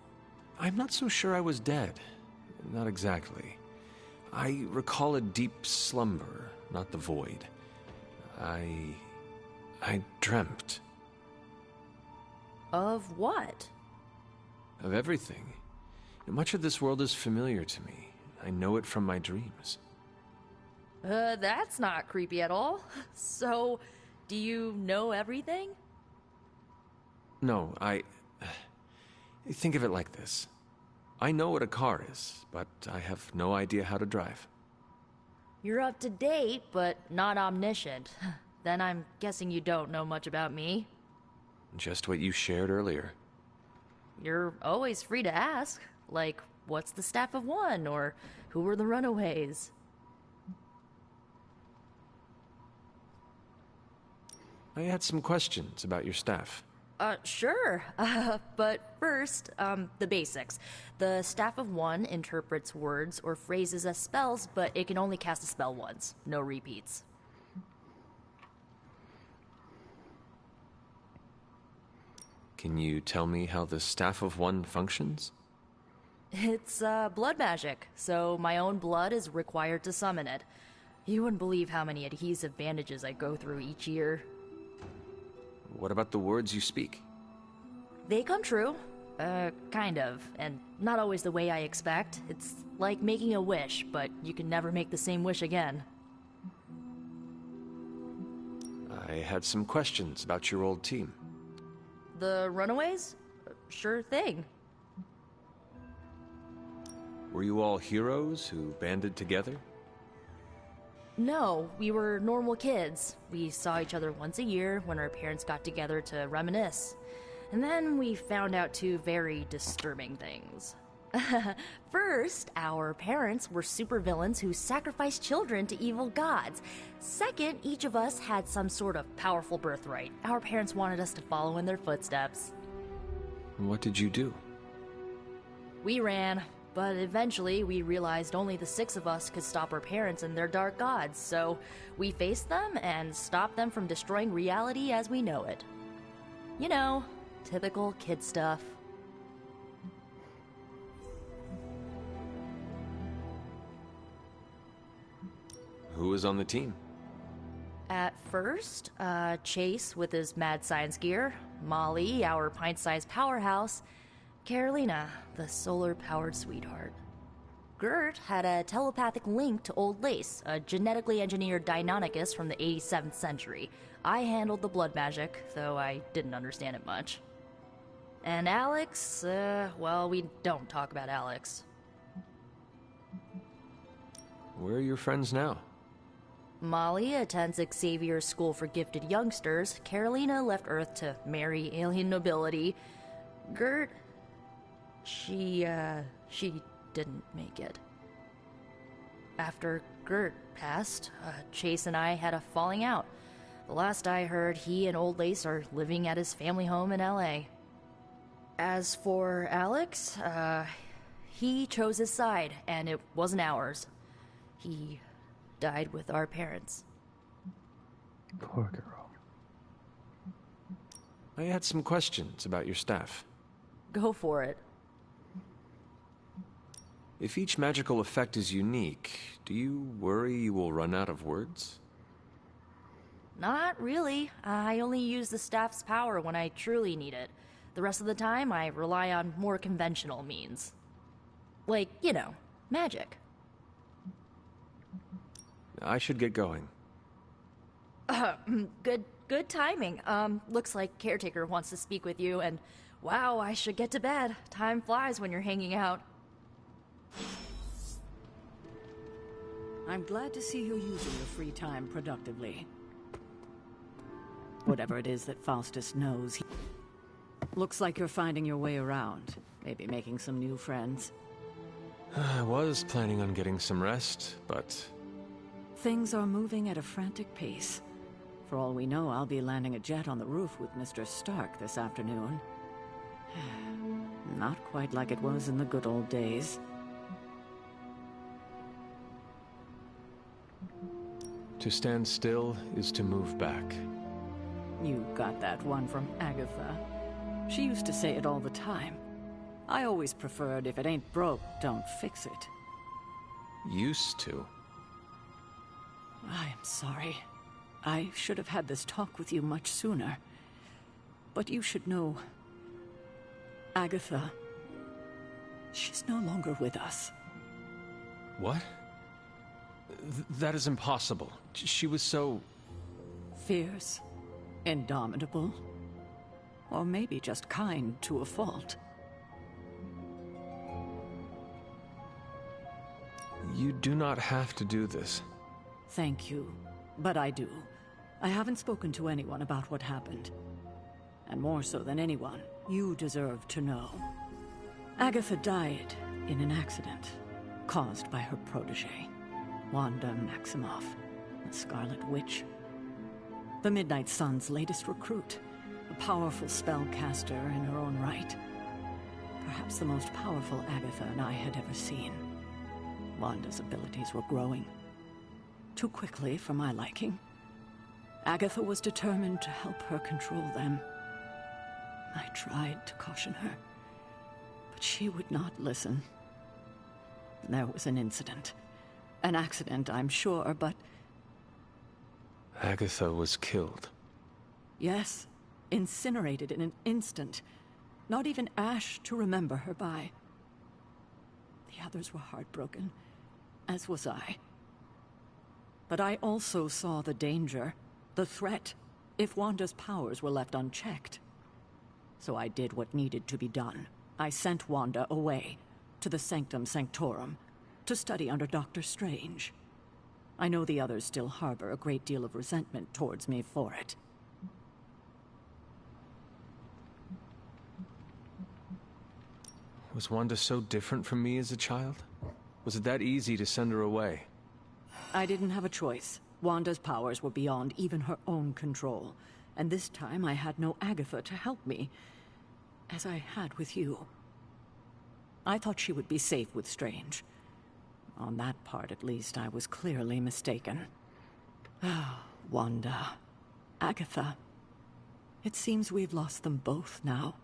I'm not so sure I was dead. Not exactly. I recall a deep slumber, not the void. I I dreamt. Of what? Of everything. Much of this world is familiar to me. I know it from my dreams. That's not creepy at all. So, do you know everything? No, think of it like this. I know what a car is, but I have no idea how to drive. You're up to date, but not omniscient. Then I'm guessing you don't know much about me. Just what you shared earlier. You're always free to ask. Like, what's the Staff of One? Or who were the Runaways? I had some questions about your staff. Sure. But first, the basics. The Staff of One interprets words or phrases as spells, but it can only cast a spell once. No repeats. Can you tell me how the Staff of One functions? It's, blood magic, so my own blood is required to summon it. You wouldn't believe how many adhesive bandages I go through each year. What about the words you speak? They come true. Kind of. And not always the way I expect. It's like making a wish, but you can never make the same wish again. I had some questions about your old team. The Runaways? Sure thing. Were you all heroes who banded together? No, we were normal kids. We saw each other once a year when our parents got together to reminisce. And then we found out two very disturbing things. First, our parents were supervillains who sacrificed children to evil gods. Second, each of us had some sort of powerful birthright. Our parents wanted us to follow in their footsteps. What did you do? We ran. But eventually, we realized only the 6 of us could stop our parents and their dark gods, so we faced them and stopped them from destroying reality as we know it. You know, typical kid stuff. Who was on the team? At first, Chase with his mad science gear, Molly, our pint-sized powerhouse, Carolina, the solar-powered sweetheart. Gert had a telepathic link to Old Lace, a genetically engineered Deinonychus from the 87th century. I handled the blood magic, though I didn't understand it much. And Alex, well, we don't talk about Alex. Where are your friends now? Molly attends Xavier's School for Gifted Youngsters. Carolina left Earth to marry alien nobility. Gert... She didn't make it. After Gert passed, Chase and I had a falling out. The last I heard, he and Old Lace are living at his family home in L.A. As for Alex, he chose his side, and it wasn't ours. He died with our parents. Poor girl. I had some questions about your staff. Go for it. If each magical effect is unique, do you worry you will run out of words? Not really. I only use the staff's power when I truly need it. The rest of the time, I rely on more conventional means. Like, you know, magic. I should get going. Good timing. Looks like Caretaker wants to speak with you, and wow, I should get to bed. Time flies when you're hanging out. I'm glad to see you using your free time productively. Whatever it is that Faustus knows, looks like you're finding your way around. Maybe making some new friends. I was planning on getting some rest, but... Things are moving at a frantic pace. For all we know, I'll be landing a jet on the roof with Mr. Stark this afternoon. Not quite like it was in the good old days. To stand still is to move back. You got that one from Agatha. She used to say it all the time. I always preferred, if it ain't broke, don't fix it. Used to. I am sorry. I should have had this talk with you much sooner. But you should know... Agatha... she's no longer with us. What? That is impossible. She was so... fierce, indomitable, or maybe just kind to a fault. You do not have to do this. Thank you, but I do. I haven't spoken to anyone about what happened. And more so than anyone, you deserve to know. Agatha died in an accident caused by her protege, Wanda Maximoff, the Scarlet Witch. The Midnight Sun's latest recruit, a powerful spellcaster in her own right. Perhaps the most powerful Agatha and I had ever seen. Wanda's abilities were growing. Too quickly for my liking. Agatha was determined to help her control them. I tried to caution her, but she would not listen. There was an incident. An accident, I'm sure, but... Agatha was killed. Yes, incinerated in an instant. Not even ash to remember her by. The others were heartbroken, as was I. But I also saw the danger, the threat, if Wanda's powers were left unchecked. So I did what needed to be done. I sent Wanda away, to the Sanctum Sanctorum, to study under Doctor Strange. I know the others still harbor a great deal of resentment towards me for it. Was Wanda so different from me as a child? Was it that easy to send her away? I didn't have a choice. Wanda's powers were beyond even her own control. And this time I had no Agatha to help me, as I had with you. I thought she would be safe with Strange. On that part, at least, I was clearly mistaken. Ah, Wanda. Agatha. It seems we've lost them both now.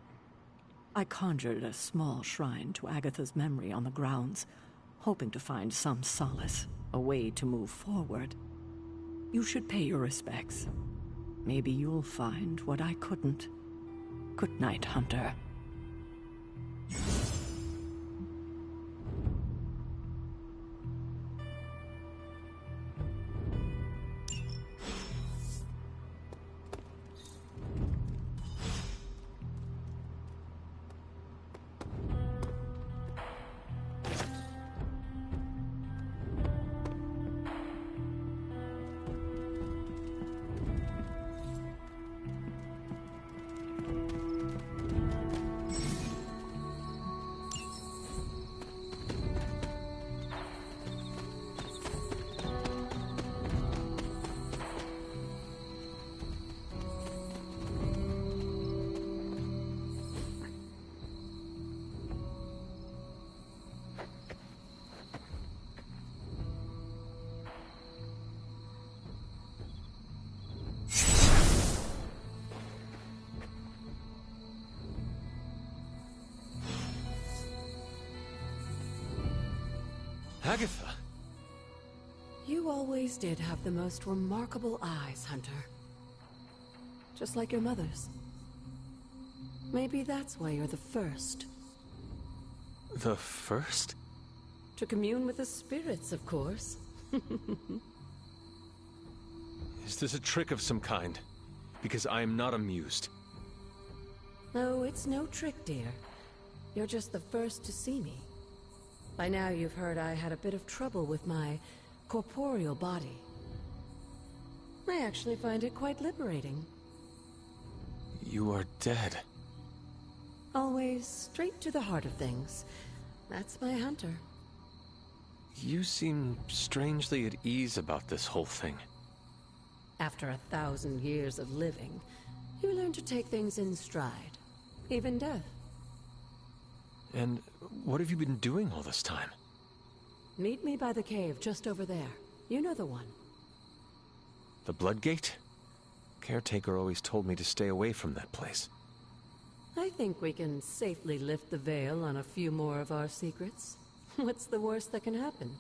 I conjured a small shrine to Agatha's memory on the grounds, hoping to find some solace, a way to move forward. You should pay your respects. Maybe you'll find what I couldn't. Good night, Hunter. Agatha! You always did have the most remarkable eyes, Hunter. Just like your mother's. Maybe that's why you're the first. The first? To commune with the spirits, of course. Is this a trick of some kind? Because I am not amused. No, it's no trick, dear. You're just the first to see me. By now you've heard I had a bit of trouble with my corporeal body. I actually find it quite liberating. You are dead. Always straight to the heart of things. That's my Hunter. You seem strangely at ease about this whole thing. After 1,000 years of living, you learn to take things in stride. Even death. And what have you been doing all this time? Meet me by the cave just over there. You know the one. The Bloodgate? Caretaker always told me to stay away from that place. I think we can safely lift the veil on a few more of our secrets. What's the worst that can happen?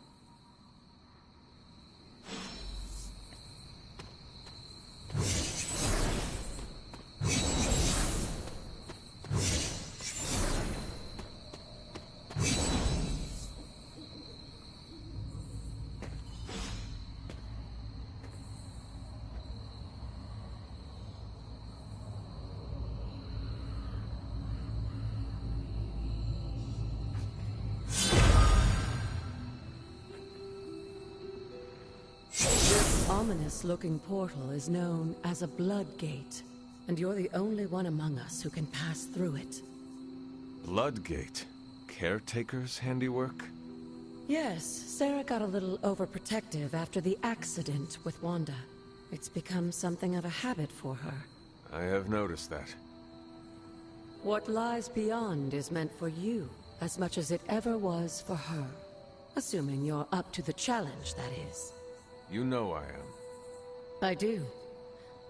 ominous-looking portal is known as a Blood Gate, and you're the only one among us who can pass through it. Bloodgate? Caretaker's handiwork? Yes, Sarah got a little overprotective after the accident with Wanda. It's become something of a habit for her. I have noticed that. What lies beyond is meant for you, as much as it ever was for her. Assuming you're up to the challenge, that is. You know I am. I do.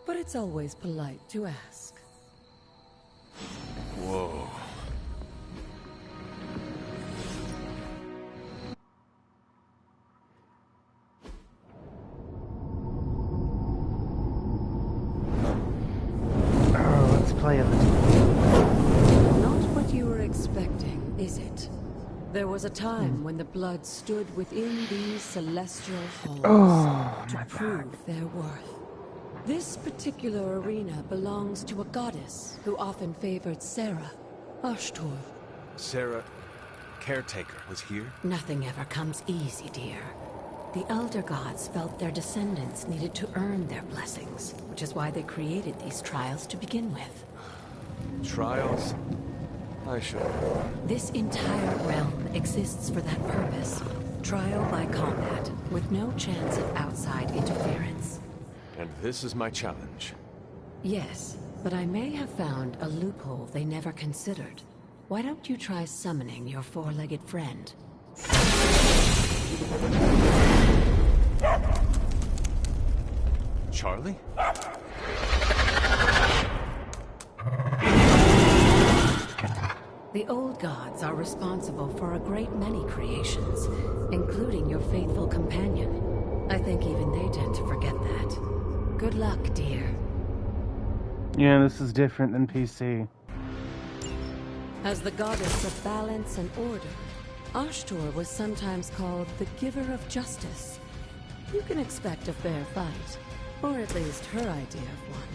But it's always polite to ask. Whoa. Let's play it. Not what you were expecting, is it? There was a time when the blood stood within these celestial halls to prove their worth. This particular arena belongs to a goddess who often favored Sarah, Ashtor. Sarah, Caretaker, was here? Nothing ever comes easy, dear. The Elder Gods felt their descendants needed to earn their blessings, which is why they created these trials to begin with. Trials? I should. This entire realm exists for that purpose. Trial by combat, with no chance of outside interference. And this is my challenge. Yes, but I may have found a loophole they never considered. Why don't you try summoning your four-legged friend? Charlie? The old gods are responsible for a great many creations, including your faithful companion. I think even they tend to forget that. Good luck, dear. Yeah, this is different than PC. As the goddess of balance and order, Ashtor was sometimes called the giver of justice. You can expect a fair fight, or at least her idea of one.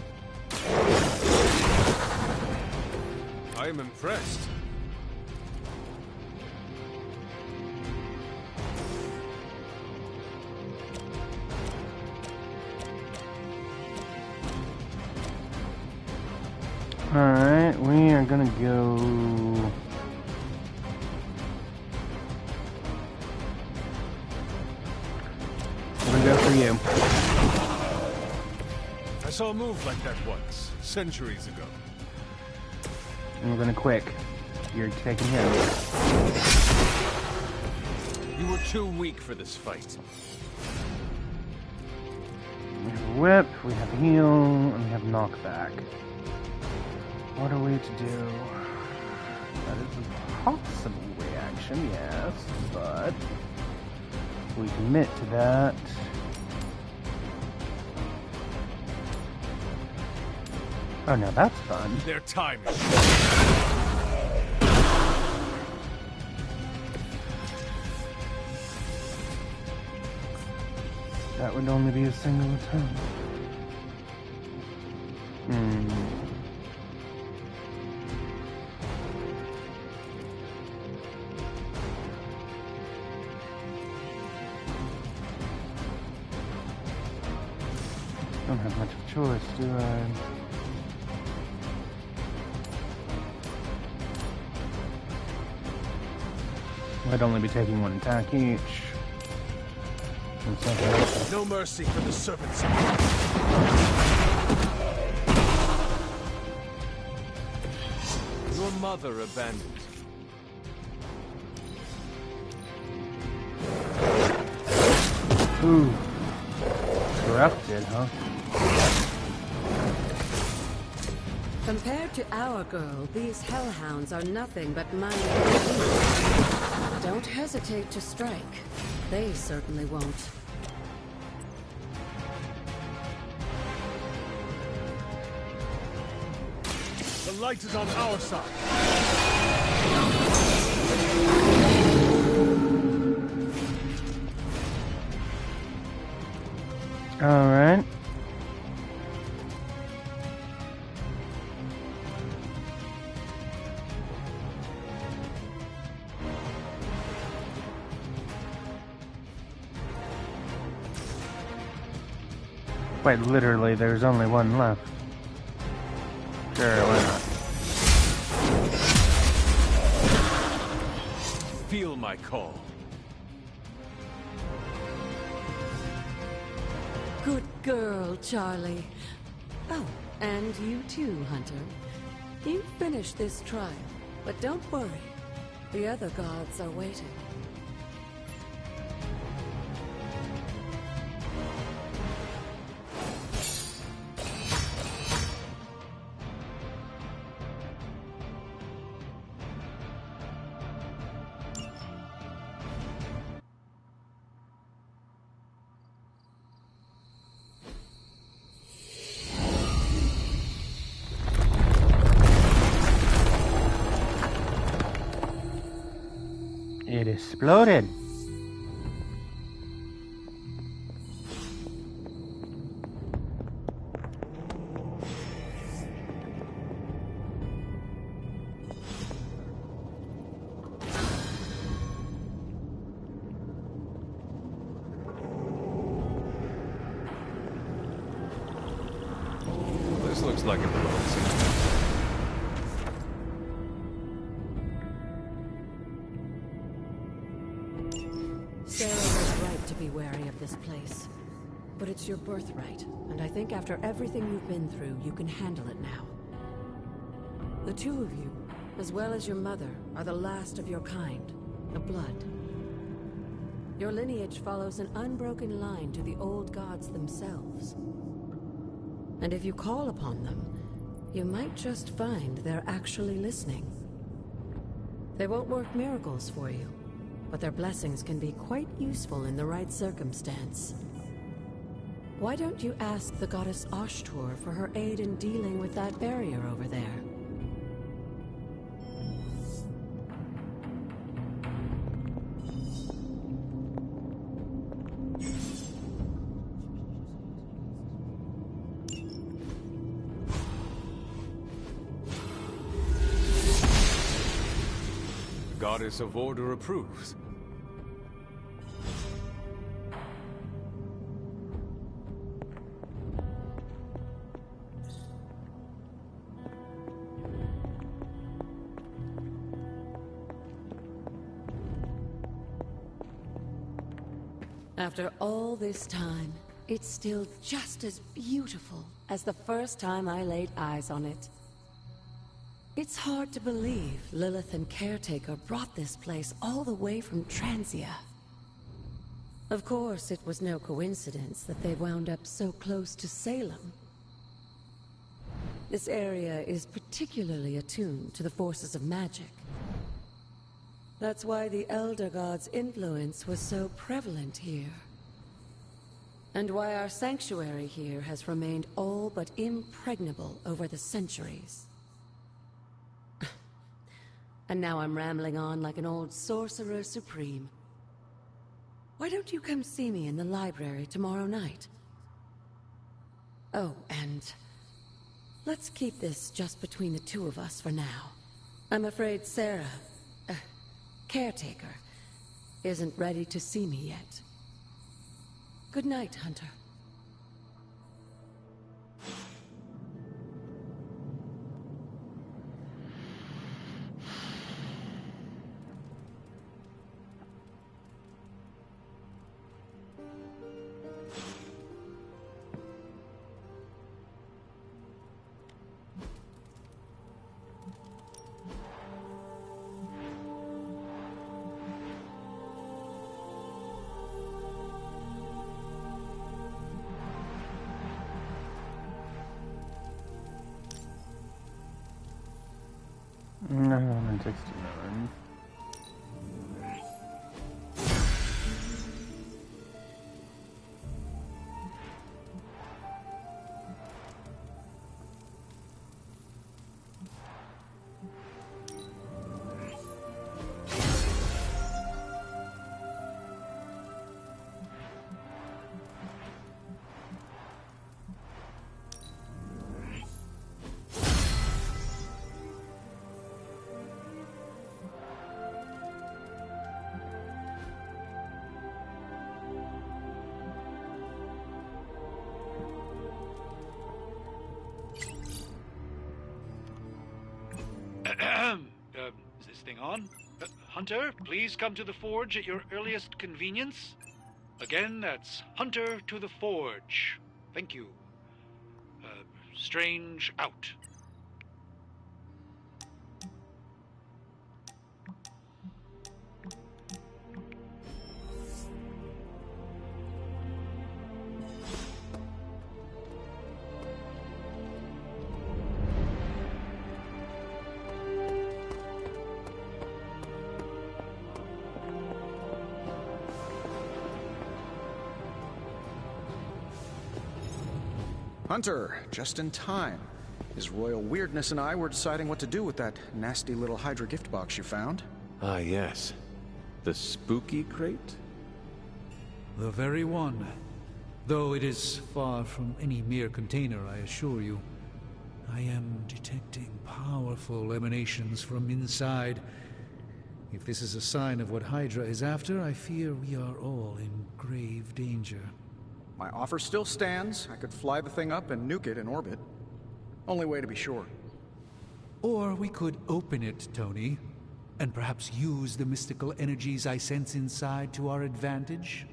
I am impressed. Alright, we are gonna go... I'm gonna go for you. I saw a move like that once, centuries ago. And we're gonna quick. You're taking him. You were too weak for this fight. We have a whip, we have heal, and we have knockback. What are we to do? That is a possible reaction, yes, but if we commit to that. Oh no, that's fun. Their time is That would only be a single attempt. Don't have much of a choice, do I? I'd only be taking one attack each. no mercy for the servants. Your mother abandoned you. Ooh. Corrupted, huh? Compared to our girl, these hellhounds are nothing but money. Don't hesitate to strike. They certainly won't. The light is on our side. All right. Quite literally, there's only one left. Sure, why not? Feel my call. Good girl, Charlie. Oh, and you too, Hunter. You finished this trial, but don't worry. The other gods are waiting. It exploded. This looks like it belongs in. Sarah was right to be wary of this place. But it's your birthright, and I think after everything you've been through, you can handle it now. The two of you, as well as your mother, are the last of your kind, the Blood. Your lineage follows an unbroken line to the old gods themselves. And if you call upon them, you might just find they're actually listening. They won't work miracles for you, but their blessings can be quite useful in the right circumstance. Why don't you ask the goddess Ashtur for her aid in dealing with that barrier over there? Goddess of Order approves. After all this time, it's still just as beautiful as the first time I laid eyes on it. It's hard to believe Lilith and Caretaker brought this place all the way from Transia. Of course, it was no coincidence that they wound up so close to Salem. This area is particularly attuned to the forces of magic. That's why the Elder God's influence was so prevalent here. And why our sanctuary here has remained all but impregnable over the centuries. And now I'm rambling on like an old sorcerer supreme. Why don't you come see me in the library tomorrow night? Oh, and let's keep this just between the two of us for now. I'm afraid Sarah, Caretaker, isn't ready to see me yet. Good night, Hunter. No, I'm 69. this thing on. Hunter, please come to the forge at your earliest convenience. Again, that's Hunter to the forge. Thank you. Strange out. Hunter, just in time. His royal weirdness and I were deciding what to do with that nasty little Hydra gift box you found. Ah, yes. The spooky crate? The very one. Though it is far from any mere container, I assure you. I am detecting powerful emanations from inside. If this is a sign of what Hydra is after, I fear we are all in grave danger. My offer still stands. I could fly the thing up and nuke it in orbit. Only way to be sure. Or we could open it, Tony, and perhaps use the mystical energies I sense inside to our advantage.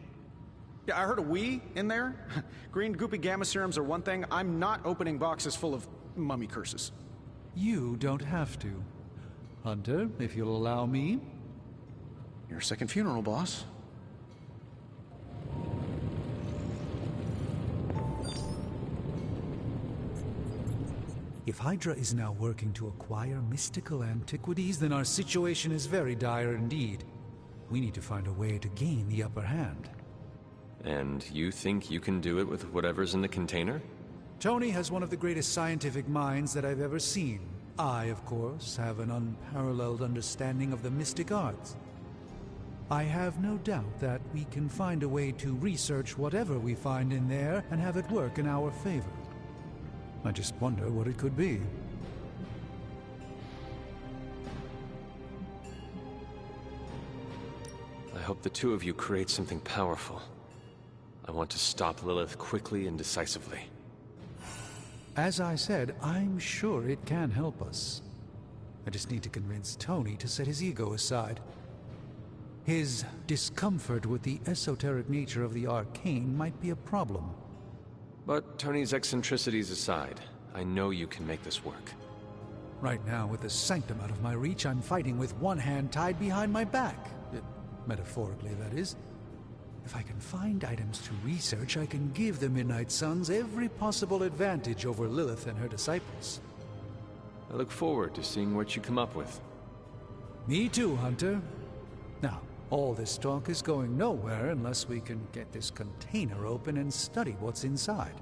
Yeah, I heard a we in there. Green goopy gamma serums are one thing. I'm not opening boxes full of mummy curses. You don't have to. Hunter, if you'll allow me. Your second funeral, boss. If Hydra is now working to acquire mystical antiquities, then our situation is very dire indeed. We need to find a way to gain the upper hand. And you think you can do it with whatever's in the container? Tony has one of the greatest scientific minds that I've ever seen. I, of course, have an unparalleled understanding of the mystic arts. I have no doubt that we can find a way to research whatever we find in there and have it work in our favor. I just wonder what it could be. I hope the two of you create something powerful. I want to stop Lilith quickly and decisively. As I said, I'm sure it can help us. I just need to convince Tony to set his ego aside. His discomfort with the esoteric nature of the arcane might be a problem. But Tony's eccentricities aside, I know you can make this work. Right now, with the sanctum out of my reach, I'm fighting with one hand tied behind my back. Metaphorically, that is. If I can find items to research, I can give the Midnight Suns every possible advantage over Lilith and her disciples. I look forward to seeing what you come up with. Me too, Hunter. Now, all this talk is going nowhere unless we can get this container open and study what's inside.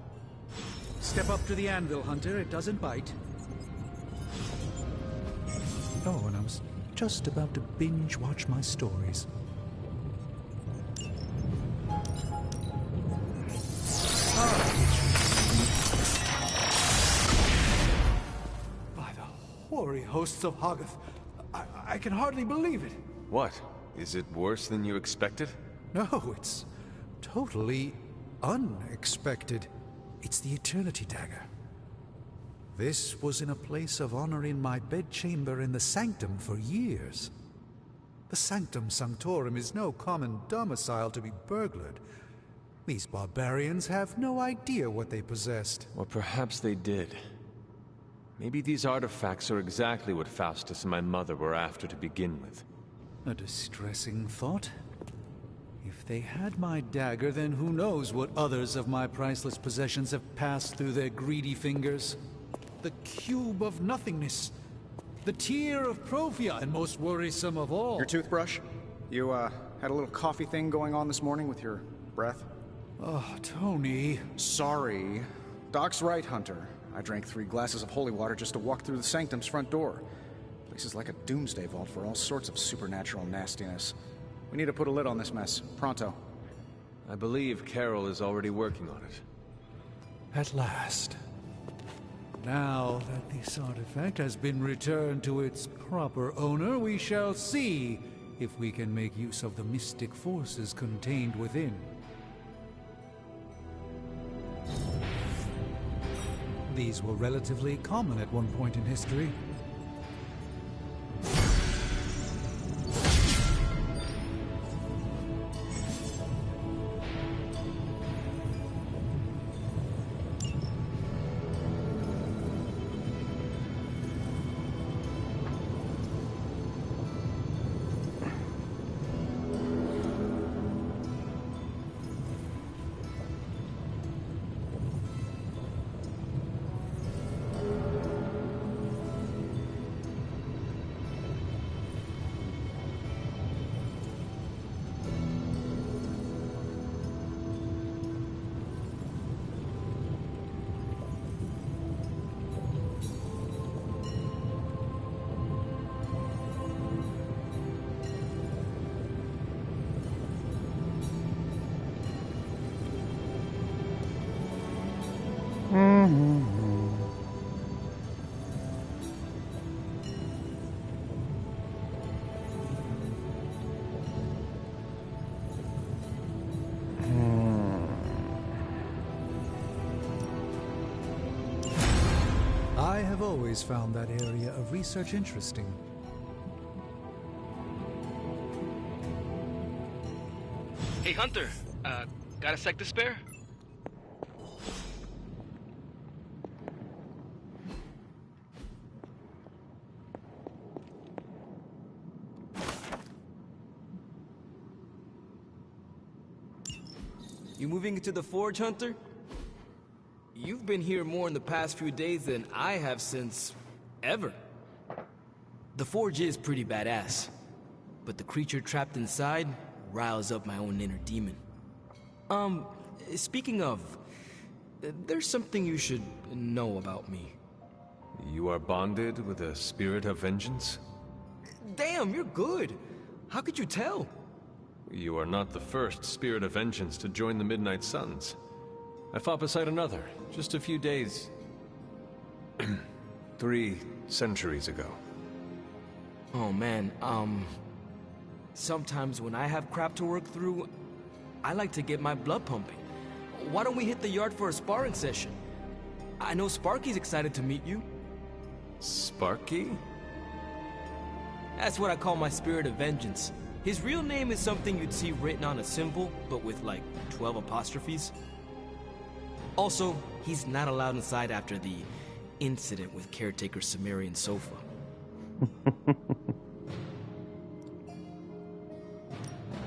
Step up to the anvil, Hunter. It doesn't bite. Oh, and I was just about to binge-watch my stories. By the hoary hosts of Hoggoth, I can hardly believe it. What? Is it worse than you expected? No, it's totally unexpected. It's the Eternity Dagger. This was in a place of honor in my bedchamber in the Sanctum for years. The Sanctum Sanctorum is no common domicile to be burglared. These barbarians have no idea what they possessed. Or perhaps they did. Maybe these artifacts are exactly what Faustus and my mother were after to begin with. A distressing thought. If they had my dagger, then who knows what others of my priceless possessions have passed through their greedy fingers. The Cube of Nothingness. The Tear of Profia, and most worrisome of all... Your toothbrush? You, had a little coffee thing going on this morning with your breath? Oh, Tony... Sorry. Doc's right, Hunter. I drank 3 glasses of holy water just to walk through the Sanctum's front door. Place is like a doomsday vault for all sorts of supernatural nastiness. We need to put a lid on this mess. Pronto. I believe Carol is already working on it. At last. Now that this artifact has been returned to its proper owner, we shall see if we can make use of the mystic forces contained within. These were relatively common at one point in history. I have always found that area of research interesting. Hey, Hunter. Got a sec to spare? You moving into the Forge, Hunter? You've been here more in the past few days than I have since... ever. The Forge is pretty badass, but the creature trapped inside riles up my own inner demon. Speaking of, there's something you should know about me. You are bonded with a spirit of vengeance? Damn, you're good. How could you tell? You are not the first spirit of vengeance to join the Midnight Suns. I fought beside another, just a few days... 3 centuries ago. Oh man, sometimes when I have crap to work through, I like to get my blood pumping. Why don't we hit the yard for a sparring session? I know Sparky's excited to meet you. Sparky? That's what I call my spirit of vengeance. His real name is something you'd see written on a symbol, but with like 12 apostrophes. Also, he's not allowed inside after the incident with caretaker Sumerian Sofa.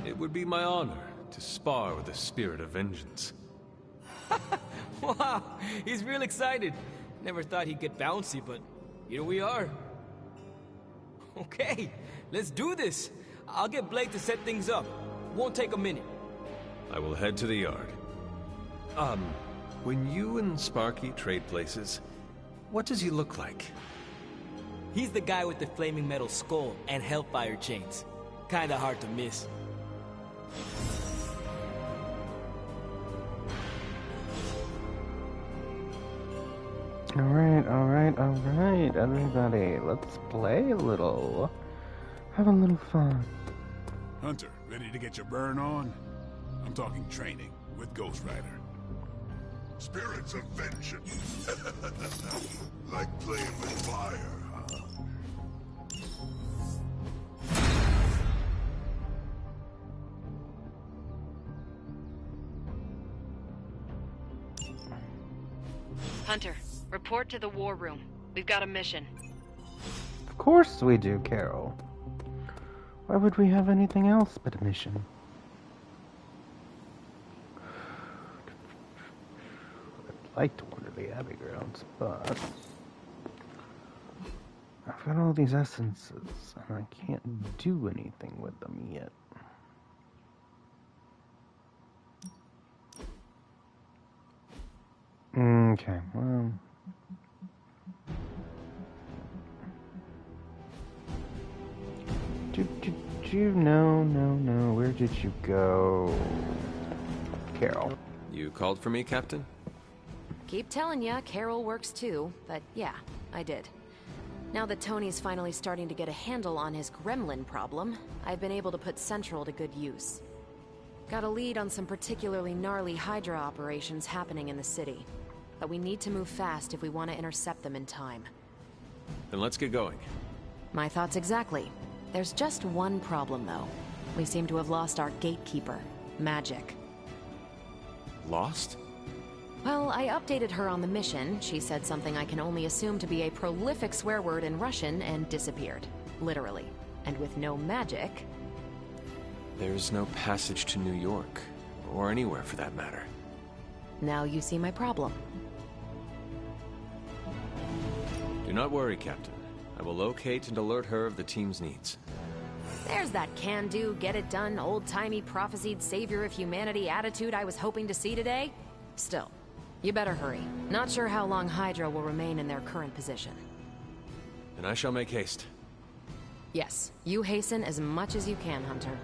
It would be my honor to spar with the spirit of vengeance. Wow, he's real excited. Never thought he'd get bouncy, but here we are. Okay, let's do this. I'll get Blake to set things up. Won't take a minute. I will head to the yard. When you and Sparky trade places, what does he look like? He's the guy with the flaming metal skull and hellfire chains. Kinda hard to miss. Alright, everybody. Let's play a little. Have a little fun. Hunter, ready to get your burn on? I'm talking training with Ghost Rider. Spirits of vengeance. Like playing with fire, huh? Hunter, report to the war room. We've got a mission. Of course we do, Carol. Why would we have anything else but a mission? I'd like to order the Abbey Grounds, but I've got all these essences, and I can't do anything with them yet. Okay, well... No, where did you go? Carol. You called for me, Captain? Keep telling ya, Carol works too, but yeah, I did. Now that Tony's finally starting to get a handle on his gremlin problem, I've been able to put Central to good use. Got a lead on some particularly gnarly Hydra operations happening in the city. But we need to move fast if we want to intercept them in time. Then let's get going. My thoughts exactly. There's just one problem, though. We seem to have lost our gatekeeper, Magic. Lost? Well, I updated her on the mission. She said something I can only assume to be a prolific swear word in Russian and disappeared. Literally. And with no magic... There's no passage to New York. Or anywhere, for that matter. Now you see my problem. Do not worry, Captain. I will locate and alert her of the team's needs. There's that can-do, get-it-done, old-timey prophesied savior of humanity attitude I was hoping to see today. Still, you better hurry. Not sure how long Hydra will remain in their current position. Then I shall make haste. Yes, you hasten as much as you can, Hunter.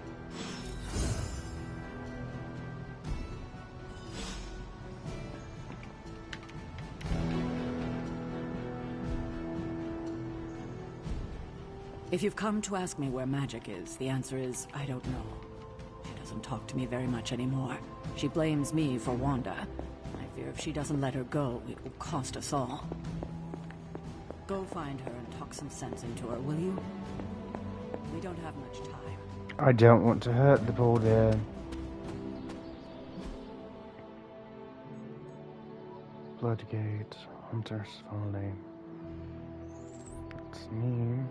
If you've come to ask me where Magic is, the answer is, I don't know. She doesn't talk to me very much anymore. She blames me for Wanda. I fear if she doesn't let her go, it will cost us all. Go find her and talk some sense into her, will you? We don't have much time. I don't want to hurt the poor dear. Bloodgate, Hunter's Folly. That's me.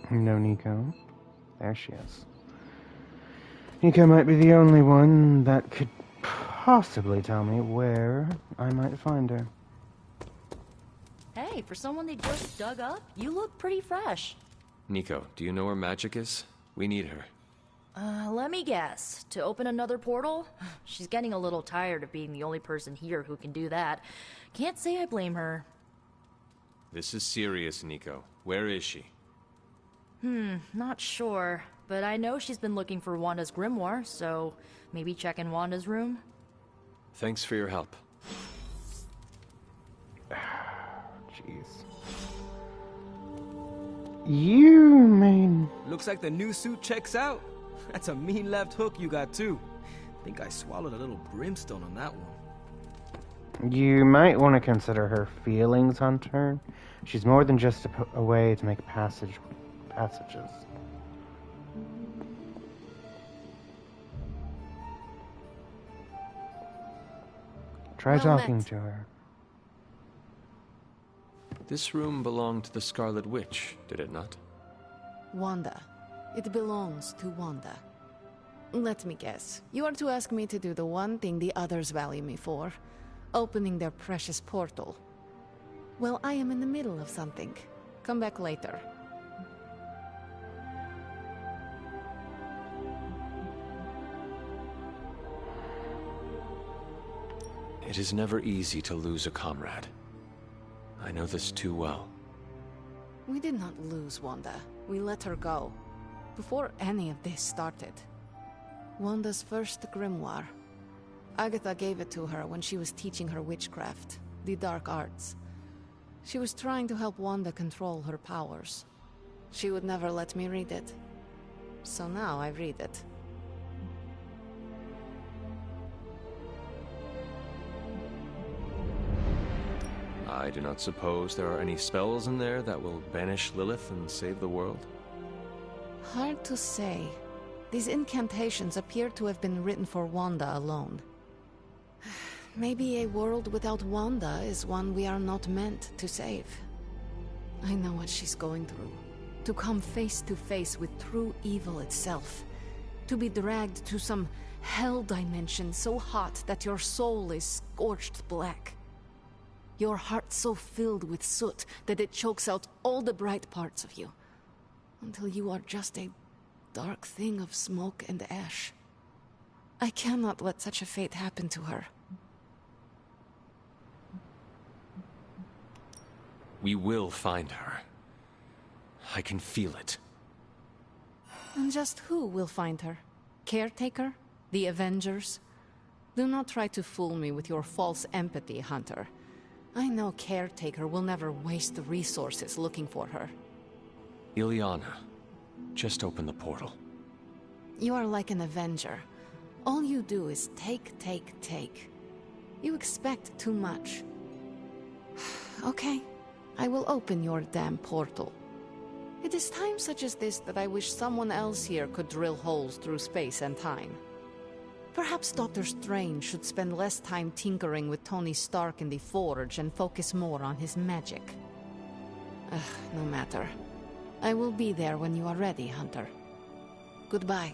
No Nico. There she is. Nico might be the only one that could possibly tell me where I might find her. Hey, for someone they just dug up, you look pretty fresh. Nico, do you know where Magic is? We need her. Let me guess. To open another portal? She's getting a little tired of being the only person here who can do that. Can't say I blame her. This is serious, Nico. Where is she? Not sure. But I know she's been looking for Wanda's grimoire, so maybe check in Wanda's room? Thanks for your help. Jeez. You mean... Looks like the new suit checks out. That's a mean left hook you got too. Think I swallowed a little brimstone on that one. You might want to consider her feelings, Hunter. She's more than just a way to make passages. Try talking to her. This room belonged to the Scarlet Witch, did it not? Wanda. It belongs to Wanda. Let me guess. You are to ask me to do the one thing the others value me for. Opening their precious portal. Well, I am in the middle of something. Come back later. It is never easy to lose a comrade. I know this too well. We did not lose Wanda. We let her go. Before any of this started. Wanda's first grimoire. Agatha gave it to her when she was teaching her witchcraft, the dark arts. She was trying to help Wanda control her powers. She would never let me read it. So now I read it. I do not suppose there are any spells in there that will banish Lilith and save the world? Hard to say. These incantations appear to have been written for Wanda alone. Maybe a world without Wanda is one we are not meant to save. I know what she's going through. To come face to face with true evil itself. To be dragged to some hell dimension so hot that your soul is scorched black. Your heart so filled with soot that it chokes out all the bright parts of you. Until you are just a dark thing of smoke and ash. I cannot let such a fate happen to her. We will find her. I can feel it. And just who will find her? Caretaker? The Avengers? Do not try to fool me with your false empathy, Hunter. I know Caretaker will never waste resources looking for her. Illyana, just open the portal. You are like an Avenger. All you do is take, take, take. You expect too much. Okay, I will open your damn portal. It is times such as this that I wish someone else here could drill holes through space and time. Perhaps Doctor Strange should spend less time tinkering with Tony Stark in the Forge and focus more on his magic. No matter. I will be there when you are ready, Hunter. Goodbye.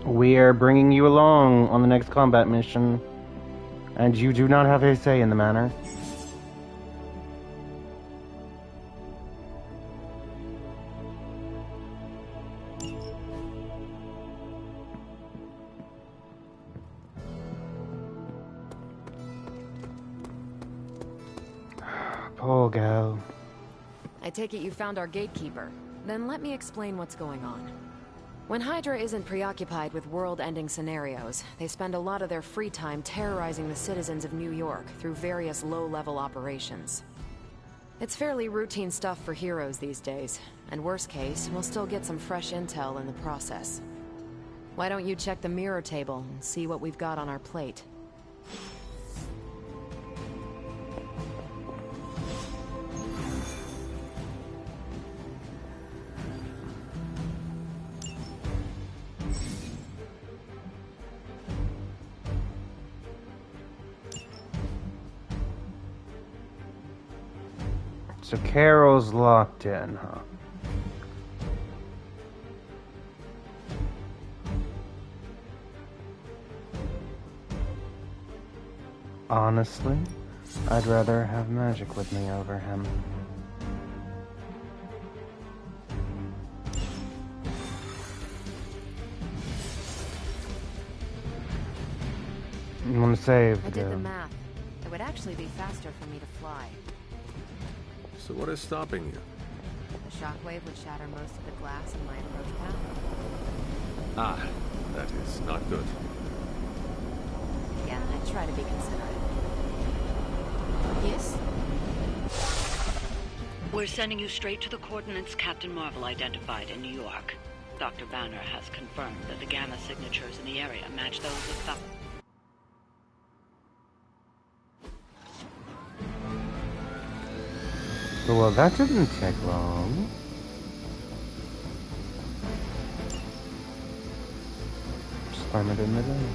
We are bringing you along on the next combat mission, and you do not have a say in the matter. Poor girl. I take it you found our gatekeeper. Then let me explain what's going on. When Hydra isn't preoccupied with world-ending scenarios, they spend a lot of their free time terrorizing the citizens of New York through various low-level operations. It's fairly routine stuff for heroes these days, and worst case, we'll still get some fresh intel in the process. Why don't you check the mirror table and see what we've got on our plate? So Carol's locked in, huh? Honestly, I'd rather have magic with me over him. I'm gonna save. I did the math. It would actually be faster for me to fly. So what is stopping you? The shockwave would shatter most of the glass in my approach path. Ah, that is not good. Yeah, I try to be considerate. Yes? We're sending you straight to the coordinates Captain Marvel identified in New York. Dr. Banner has confirmed that the gamma signatures in the area match those of Falcon. Well, that didn't take long. Slam it in the day.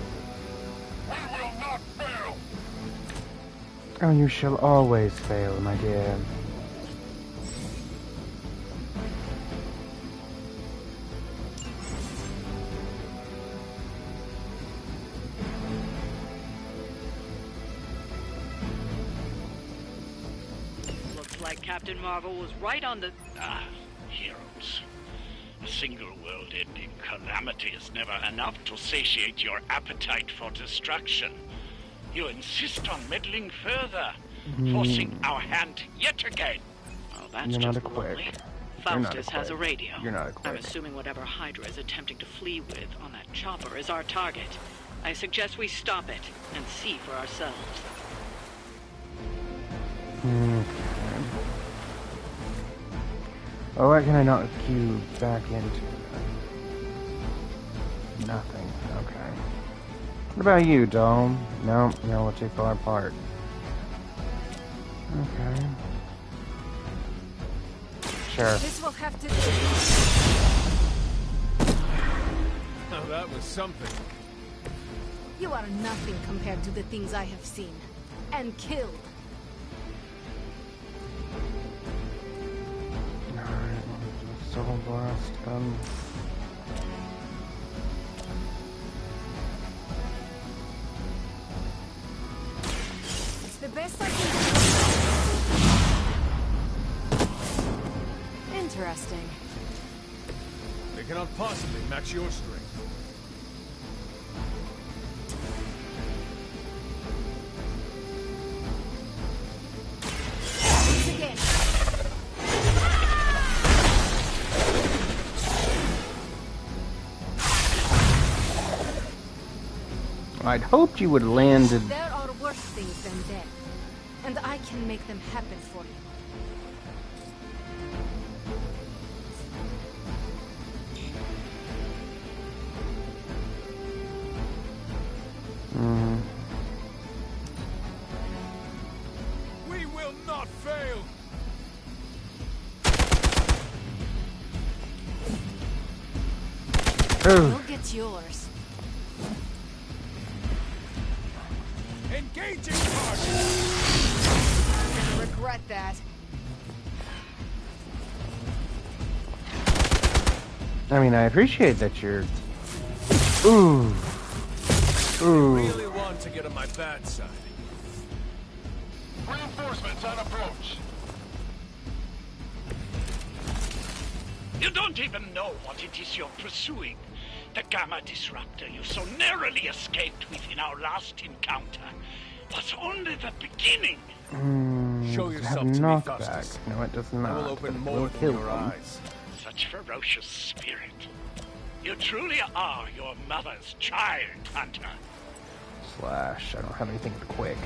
Oh, you shall always fail, my dear. Captain Marvel was right on the... Heroes. A single world-ending calamity is never enough to satiate your appetite for destruction. You insist on meddling further, forcing our hand yet again. Well, that's You're just not a quick. lovely. You're not a Faustus has a quick. radio. You're not a quick. I'm assuming whatever Hydra is attempting to flee with on that chopper is our target. I suggest we stop it and see for ourselves. Oh, why can I not queue back into nothing? Okay. What about you, Dome? No, we're too far apart. Okay. Sure. This will have to do. Now that was something. You are nothing compared to the things I have seen and killed. Soul blast gun. It's the best I can do. Interesting. They cannot possibly match your strength. Once again. I'd hoped you would landed. There are worse things than death, and I can make them happen for you. We will not fail. You'll get yours. Engaging target. You're gonna regret that. I mean, I appreciate that you're. Ooh. Ooh. You really want to get on my bad side. Reinforcements on approach. You don't even know what it is you're pursuing. The Gamma Disruptor you so narrowly escaped with in our last encounter was only the beginning. Show Does it yourself have to me, knockback? Faustus. No, it does not. I will but open it more will than kill your them. eyes. Such ferocious spirit. You truly are your mother's child, Hunter. Slash. I don't have anything quick.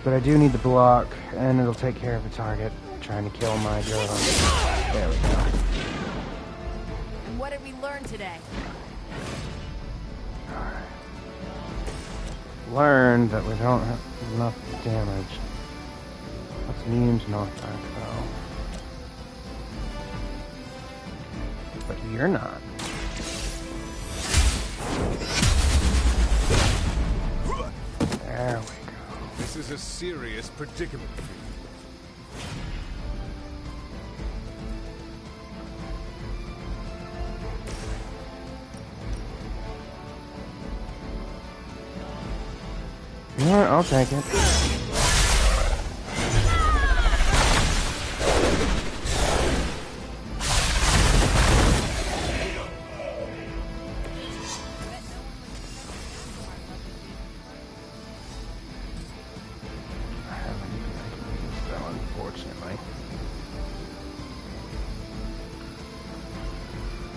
But I do need the block, and it'll take care of the target. Trying to kill my drone. There we go. And what did we learn today? Learned that we don't have enough damage. What's immune to knockback, though? But you're not. There we go. This is a serious predicament for you. You know what? I'll take it.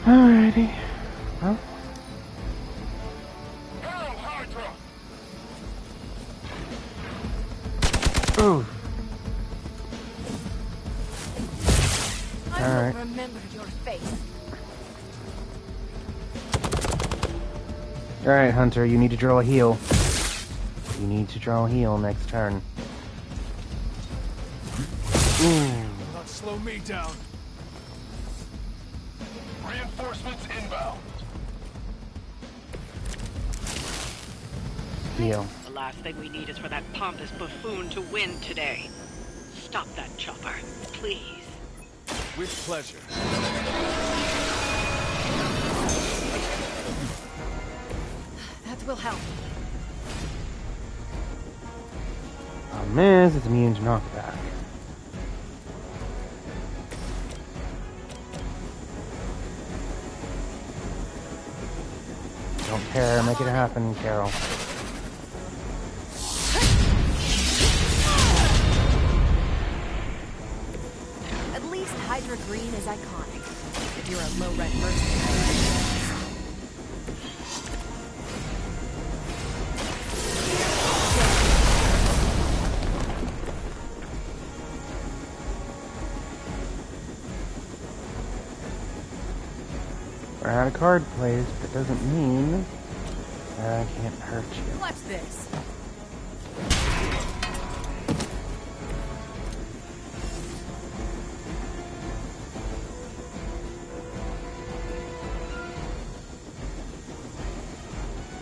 Alrighty. Well. Ooh. I will remember your face. Alright, Hunter, you need to draw a heal. You need to draw a heal next turn. Ooh. Not slow me down. Reinforcements inbound. Heal. The last thing we need is for that pompous buffoon to win today. Stop that chopper, please. With pleasure. That will help. Problem is, it's immune to knockback. Don't care, make it happen, Carol. At least Hydra Green is iconic. If you're a low-rent mercenary. We're out of card plays, but it doesn't mean that I can't hurt you. Watch this.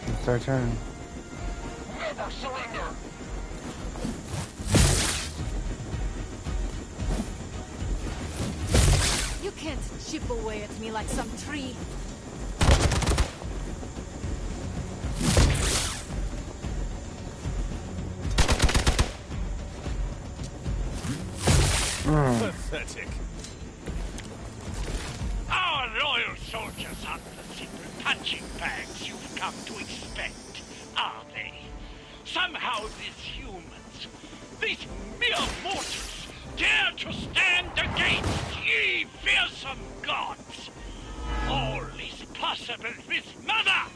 It's our turn. Never surrender. You can't chip away at me like some tree. Pathetic. Our loyal soldiers aren't the simple punching bags you've come to expect, are they? Somehow these humans, these mere mortals, dare to stand against ye fearsome gods. All is possible with Mother!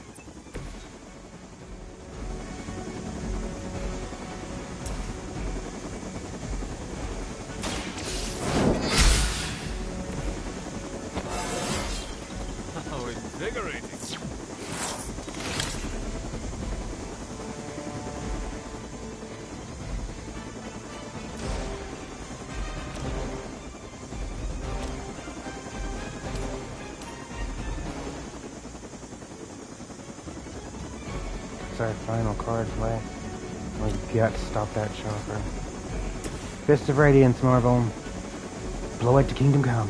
How invigorating. It's our final card play. We've got to stop that chopper. Fist of Radiance, Marvel. Blow it to Kingdom Come.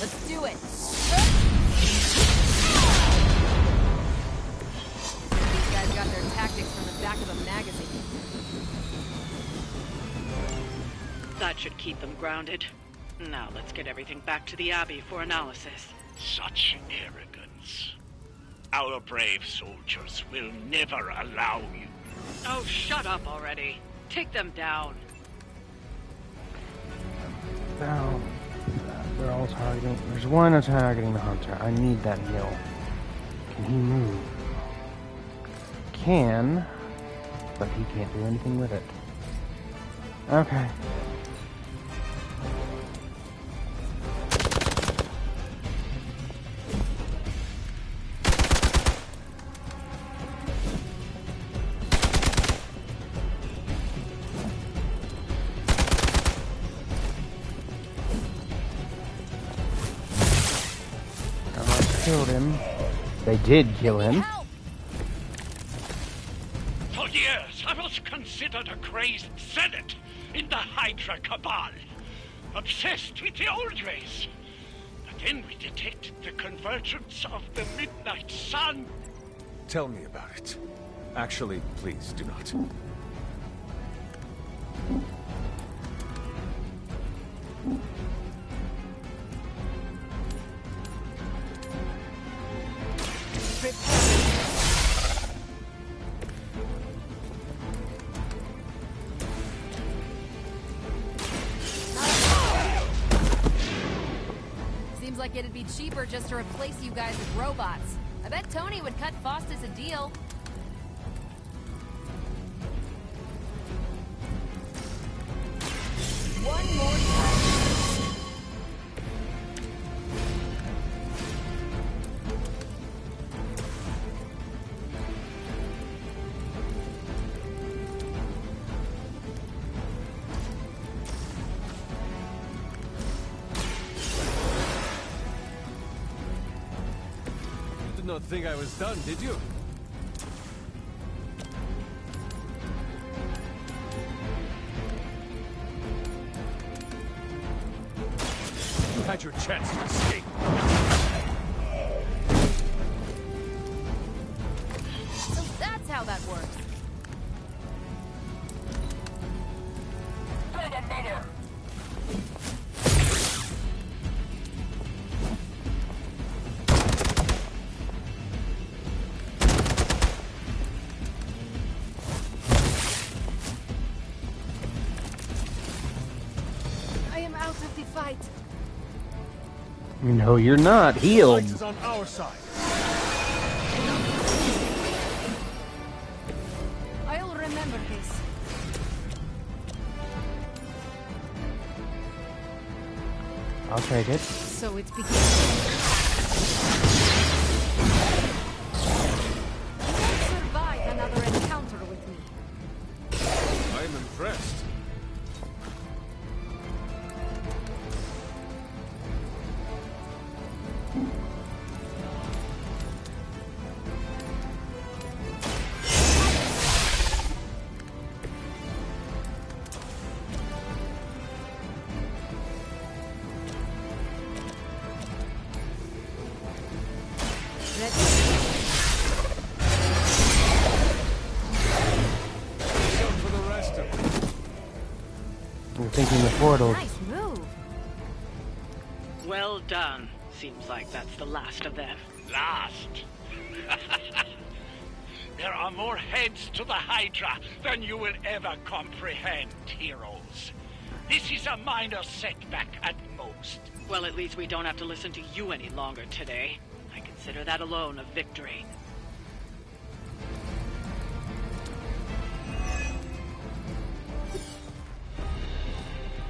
Let's do it. These guys got their tactics from the back of a magazine. That should keep them grounded. Now let's get everything back to the Abbey for analysis. Such arrogance. Our brave soldiers will never allow you. Oh, shut up already. Take them down. Now, they're all targeting. There's one that's targeting the hunter. I need that heal. Can he move? Can, but he can't do anything with it. Okay. Killed him. They did kill him. For years, I was considered a crazed zealot in the Hydra Cabal, obsessed with the old ways. But then we detected the convergence of the Midnight Sun. Tell me about it. Actually, please do not. Seems like it'd be cheaper just to replace you guys with robots. I bet Tony would cut Faustus a deal. One more time. Did not think I was done, did you? You had your chance to escape. So that's how that works. I am out of the fight. No, you're not. Healed. Light is on our side. I'll remember this. I'll take it. So it's beginning. You won't survive another encounter with me. I'm impressed. For the rest of it. You're thinking the portal. Nice move. Well done. Seems like that's the last of them. Last. There are more heads to the Hydra than you will ever comprehend, heroes. This is a minor setback at most. Well, at least we don't have to listen to you any longer today. I consider that alone a victory.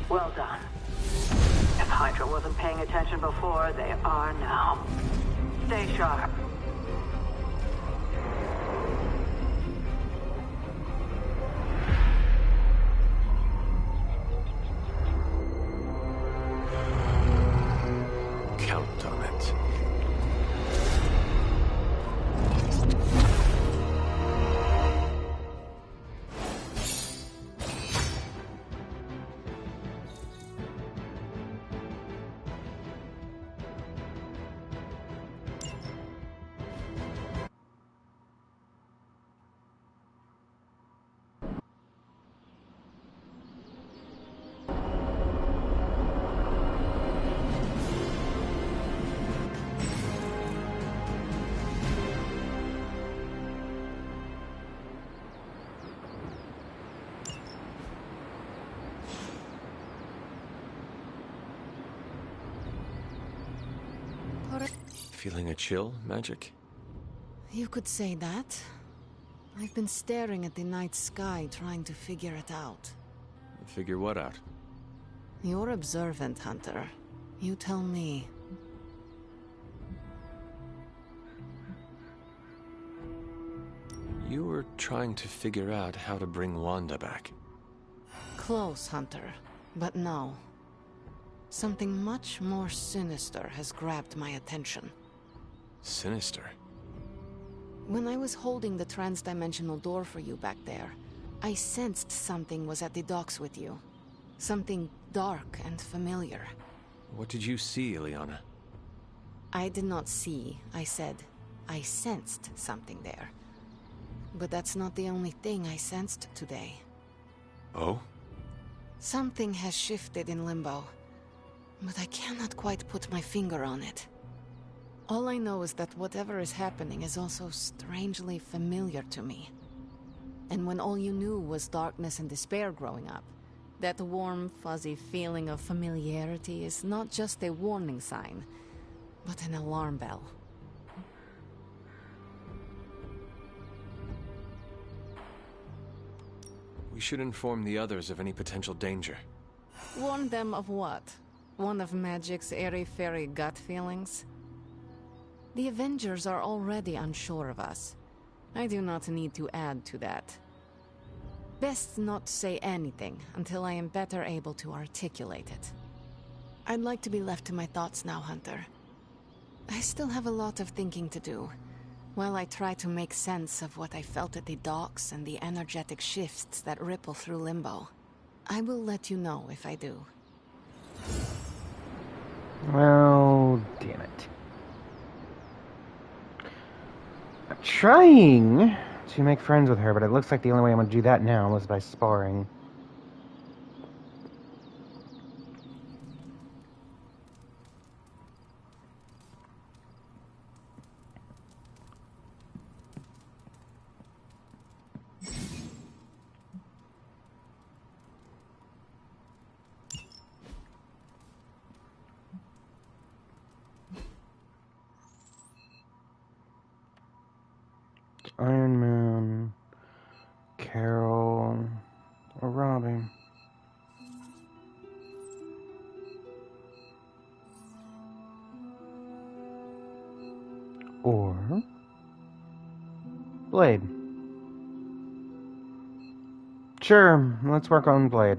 Well done. If Hydra wasn't paying attention before, they are now. Stay sharp. Count on it. Feeling a chill, Magic? You could say that. I've been staring at the night sky, trying to figure it out. Figure what out? You're observant, Hunter. You tell me. You were trying to figure out how to bring Wanda back. Close, Hunter. But no. Something much more sinister has grabbed my attention. Sinister? When I was holding the trans-dimensional door for you back there, I sensed something was at the docks with you. Something dark and familiar. What did you see, Illyana? I did not see, I said. I sensed something there. But that's not the only thing I sensed today. Oh? Something has shifted in Limbo, but I cannot quite put my finger on it. All I know is that whatever is happening is also strangely familiar to me. And when all you knew was darkness and despair growing up, that warm, fuzzy feeling of familiarity is not just a warning sign, but an alarm bell. We should inform the others of any potential danger. Warn them of what? One of Magic's airy-fairy gut feelings? The Avengers are already unsure of us. I do not need to add to that. Best not say anything until I am better able to articulate it. I'd like to be left to my thoughts now, Hunter. I still have a lot of thinking to do, while I try to make sense of what I felt at the docks and the energetic shifts that ripple through Limbo. I will let you know if I do. Well, damn it. I'm trying to make friends with her, but it looks like the only way I'm going to do that now is by sparring. Iron Man, Carol, or Robbie. Or Blade. Sure, let's work on Blade.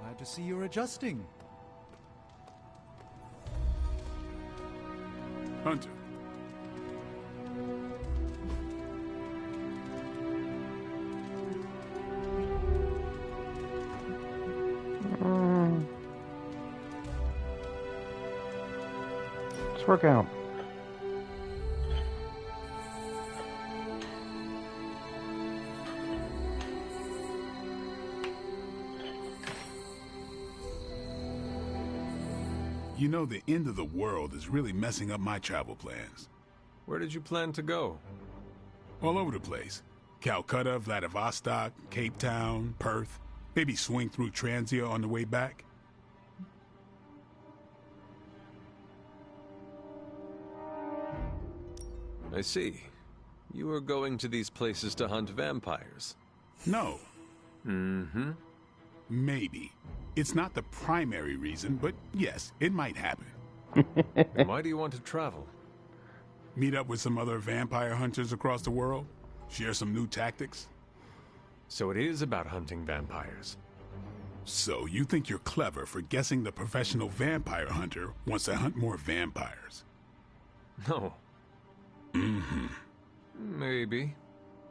Glad to see you're adjusting. Hunter. Let's work out. You know, the end of the world is really messing up my travel plans. Where did you plan to go? All over the place. Calcutta, Vladivostok, Cape Town, Perth. Maybe swing through Transia on the way back. I see. You were going to these places to hunt vampires. No. Mm-hmm. Maybe. It's not the primary reason, but yes, it might happen. And why do you want to travel? Meet up with some other vampire hunters across the world. Share some new tactics. So it is about hunting vampires. So you think you're clever for guessing the professional vampire hunter wants to hunt more vampires? No. Mm-hmm. Maybe.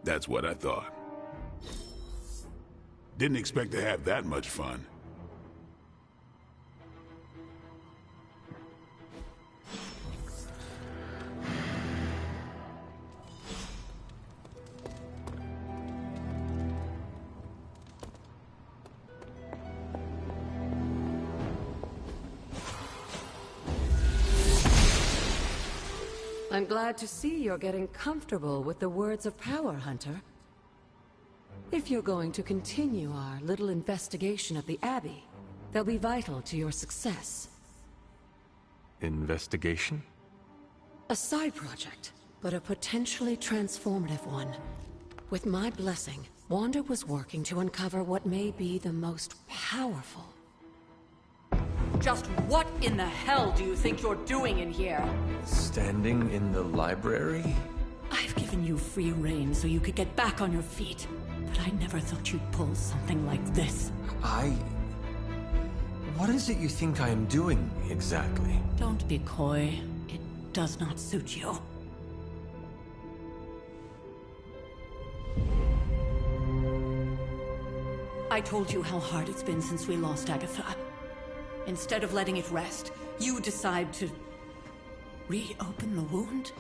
That's what I thought. Didn't expect to have that much fun. I'm glad to see you're getting comfortable with the words of power, Hunter. If you're going to continue our little investigation of the Abbey, they'll be vital to your success. Investigation? A side project, but a potentially transformative one. With my blessing, Wanda was working to uncover what may be the most powerful. Just what in the hell do you think you're doing in here? Standing in the library? I've given you free rein so you could get back on your feet, but I never thought you'd pull something like this. What is it you think I am doing, exactly? Don't be coy. It does not suit you. I told you how hard it's been since we lost Agatha. Instead of letting it rest, you decide to reopen the wound?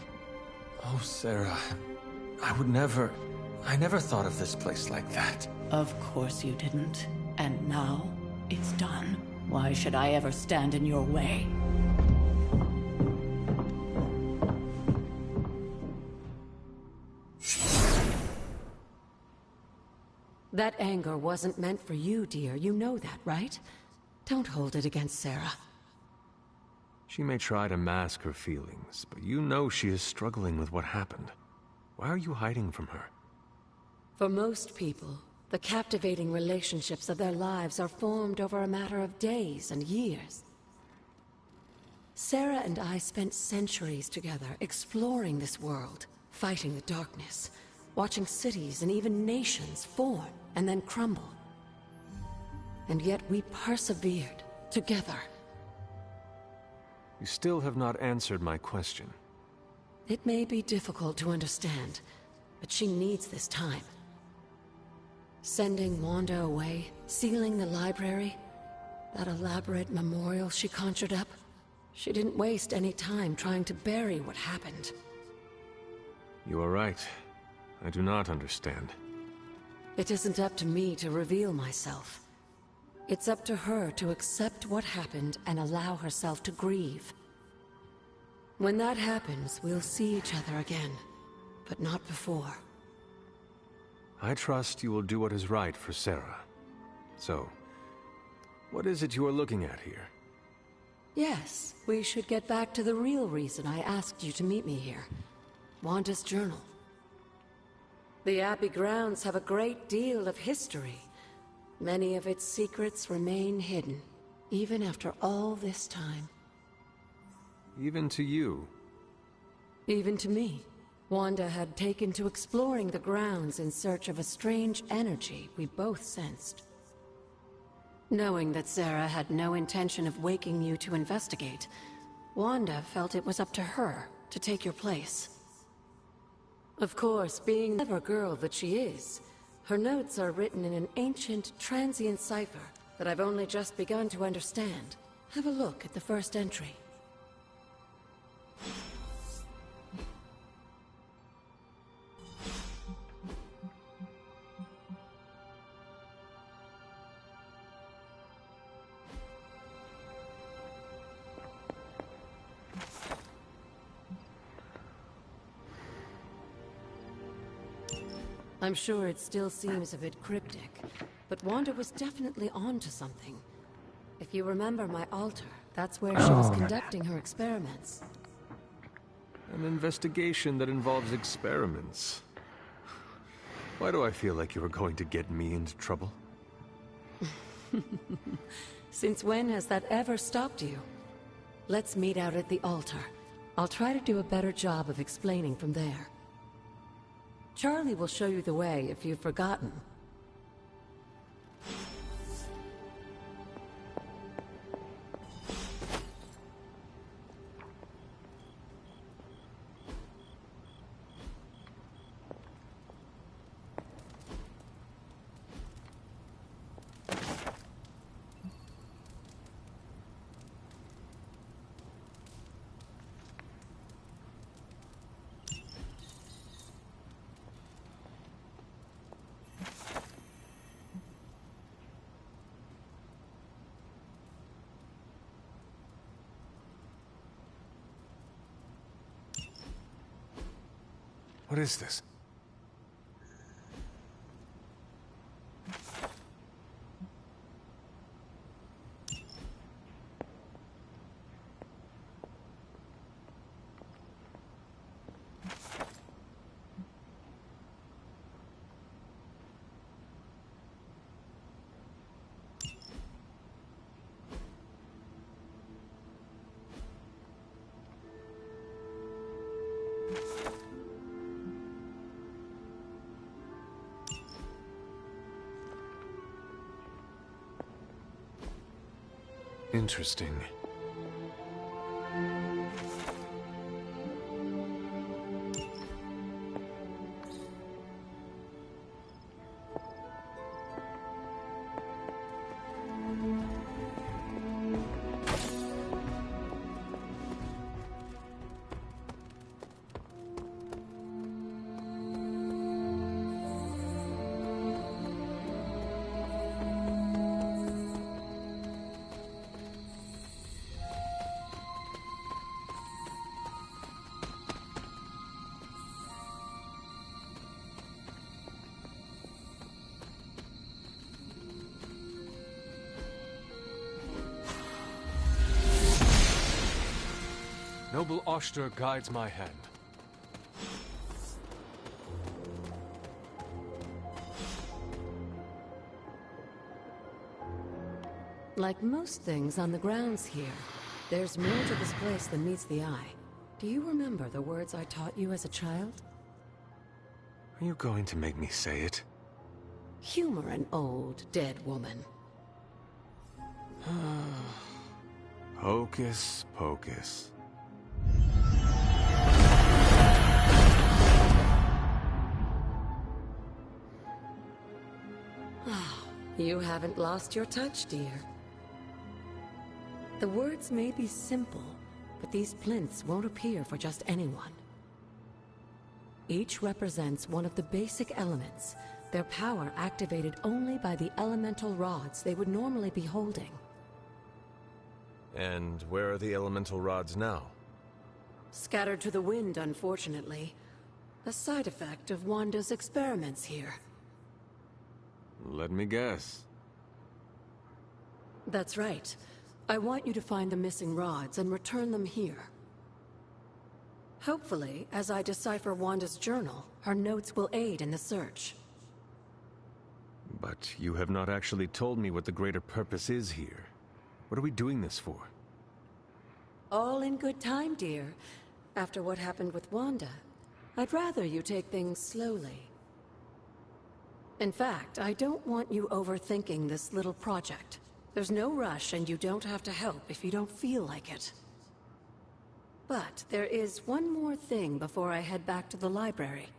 Oh, Sarah. I never thought of this place like that. Of course you didn't. And now, it's done. Why should I ever stand in your way? That anger wasn't meant for you, dear. You know that, right? Don't hold it against Sarah. She may try to mask her feelings, but you know she is struggling with what happened. Why are you hiding from her? For most people, the captivating relationships of their lives are formed over a matter of days and years. Sarah and I spent centuries together exploring this world, fighting the darkness, watching cities and even nations form and then crumble. And yet we persevered, together. You still have not answered my question. It may be difficult to understand, but she needs this time. Sending Wanda away, sealing the library, that elaborate memorial she conjured up, she didn't waste any time trying to bury what happened. You are right. I do not understand. It isn't up to me to reveal myself. It's up to her to accept what happened and allow herself to grieve. When that happens, we'll see each other again, but not before. I trust you will do what is right for Sarah. So, what is it you are looking at here? Yes, we should get back to the real reason I asked you to meet me here. Wanda's journal. The Abbey grounds have a great deal of history. Many of its secrets remain hidden, even after all this time. Even to you? Even to me. Wanda had taken to exploring the grounds in search of a strange energy we both sensed. Knowing that Sarah had no intention of waking you to investigate, Wanda felt it was up to her to take your place. Of course, being the clever girl that she is, her notes are written in an ancient, transient cipher that I've only just begun to understand. Have a look at the first entry. I'm sure it still seems a bit cryptic, but Wanda was definitely onto something. If you remember my altar, that's where she was conducting her experiments. An investigation that involves experiments. Why do I feel like you are going to get me into trouble? Since when has that ever stopped you? Let's meet out at the altar. I'll try to do a better job of explaining from there. Charlie will show you the way if you've forgotten. What is this? Interesting. Noble Oster guides my hand. Like most things on the grounds here, there's more to this place than meets the eye. Do you remember the words I taught you as a child? Are you going to make me say it? Humor an old, dead woman. Hocus pocus. You haven't lost your touch, dear. The words may be simple, but these plinths won't appear for just anyone. Each represents one of the basic elements, their power activated only by the elemental rods they would normally be holding. And where are the elemental rods now? Scattered to the wind, unfortunately. A side effect of Wanda's experiments here. Let me guess. That's right. I want you to find the missing rods and return them here. Hopefully, as I decipher Wanda's journal, her notes will aid in the search. But you have not actually told me what the greater purpose is here. What are we doing this for? All in good time, dear. After what happened with Wanda, I'd rather you take things slowly. In fact, I don't want you overthinking this little project. There's no rush, and you don't have to help if you don't feel like it. But there is one more thing before I head back to the library.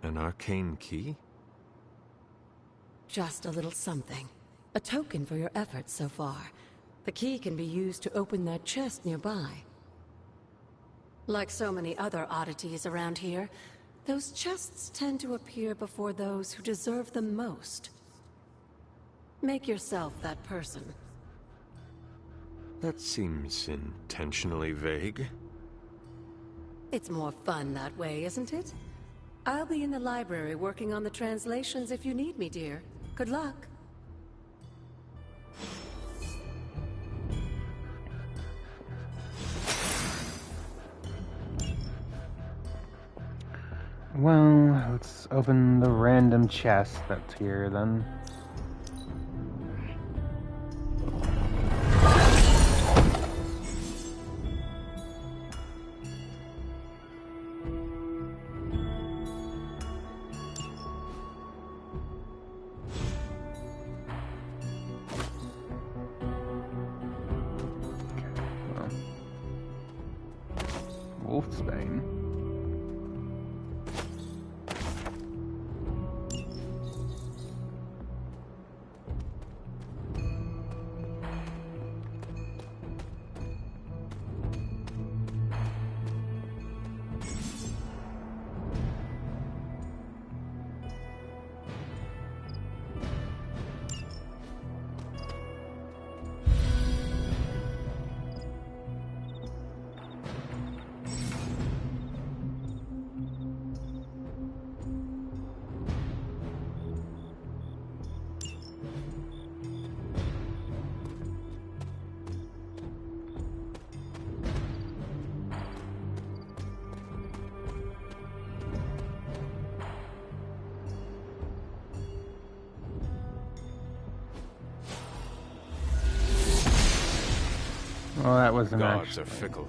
An arcane key? Just a little something. A token for your efforts so far. The key can be used to open that chest nearby. Like so many other oddities around here, those chests tend to appear before those who deserve them most. Make yourself that person. That seems intentionally vague. It's more fun that way, isn't it? I'll be in the library working on the translations if you need me, dear. Good luck. Well, let's open the random chest that's here then. Wolfsbane. Oh, that wasn't Gods actually. are fickle.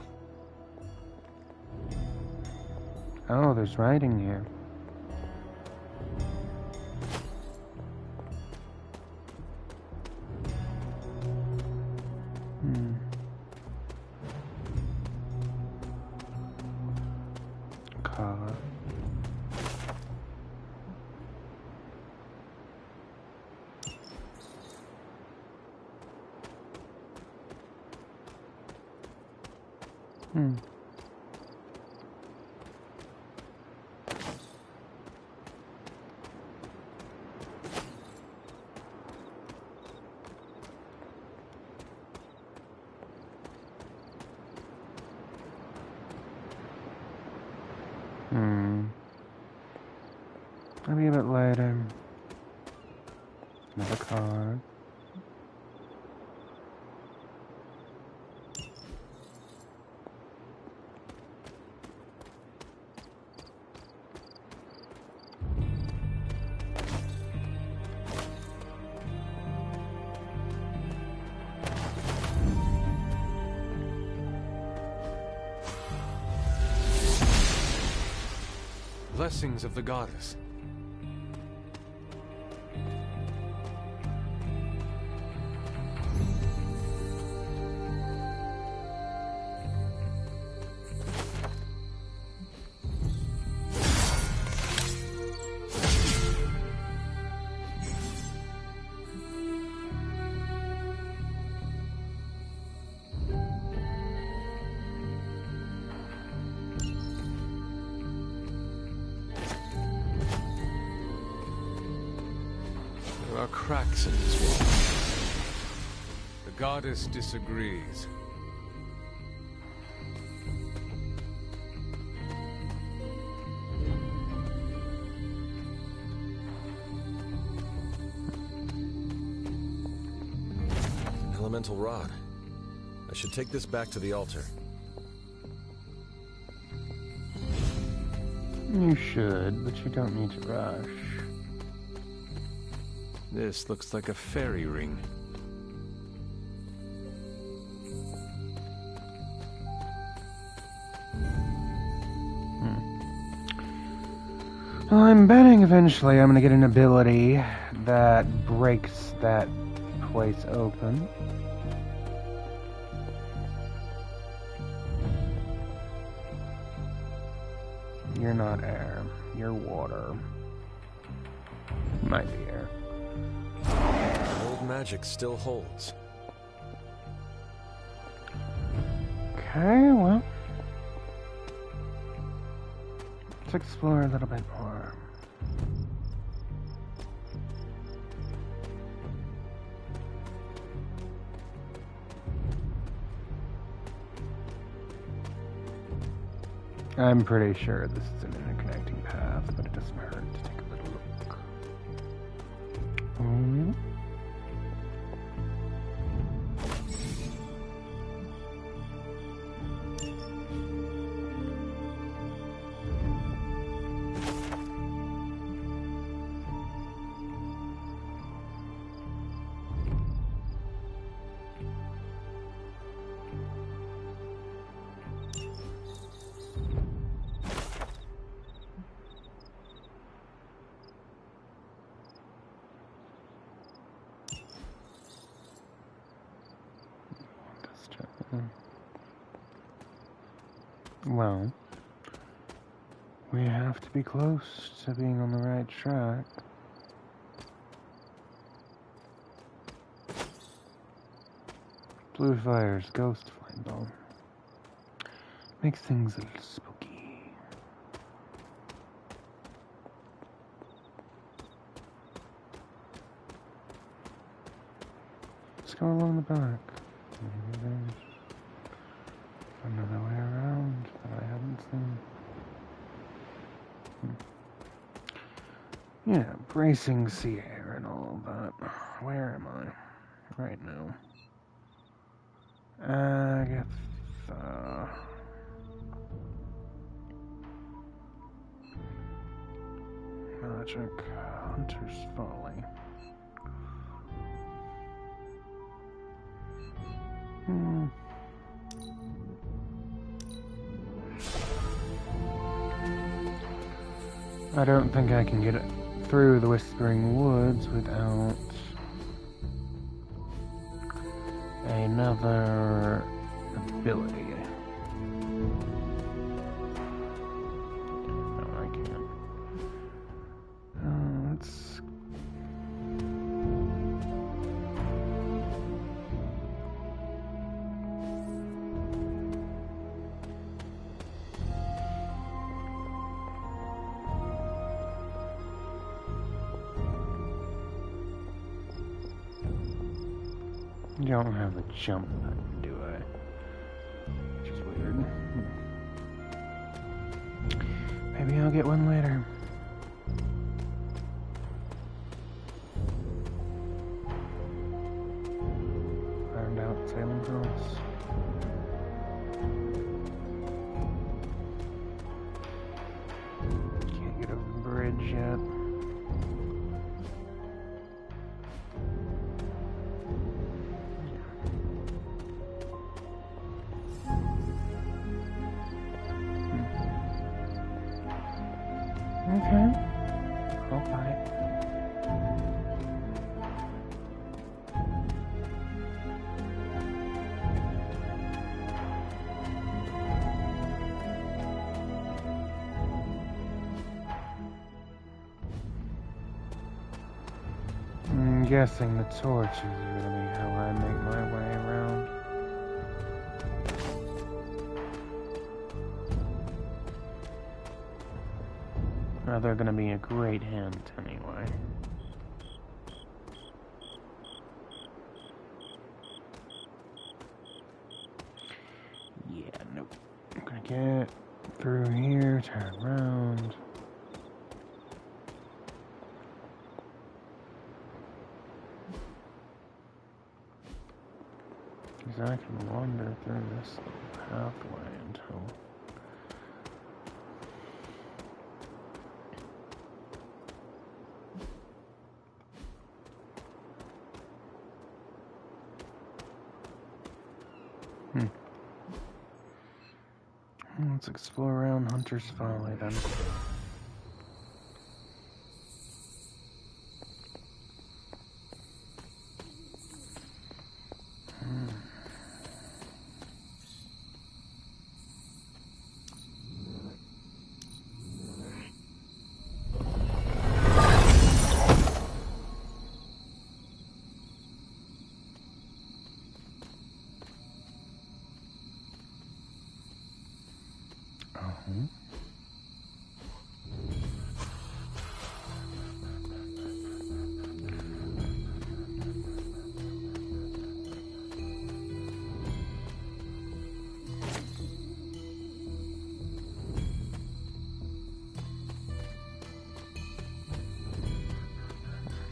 Oh, there's writing here. Kala. Maybe a bit later. Another card. Blessings of the goddess. There are cracks in this wall. The goddess disagrees. Elemental rod. I should take this back to the altar. You should, but you don't need to rush. This looks like a fairy ring. Well, I'm betting eventually I'm gonna get an ability that breaks that place open. You're not air. You're water. Might be air. Old magic still holds. Okay, well. Let's explore a little bit more. I'm pretty sure this is an interconnecting path, but it doesn't hurt to take a little look. Well, we have to be close to being on the right track. Blue Fire's Ghost Flame Bow. Makes things a little spooky. Let's go along the back. Maybe there's another way around that I haven't seen. Yeah, bracing sea air and all that. Where am I right now? Agatha. Magic. Hunter's Folly. I don't think I can get it through the Whispering Woods without another ability. No, I can't. Let's... don't have a jump button, do I? Which is weird. Maybe I'll get one later. Found out Salem Cross. Can't get over the bridge yet. Okay. I'll buy it. I'm guessing the torch is really how I make my way around. Oh, they're gonna be a great hint anyway. Yeah, nope. I'm gonna get through here, turn around. Because I can wander through this pathway until... Let's explore around Hunter's Folly then.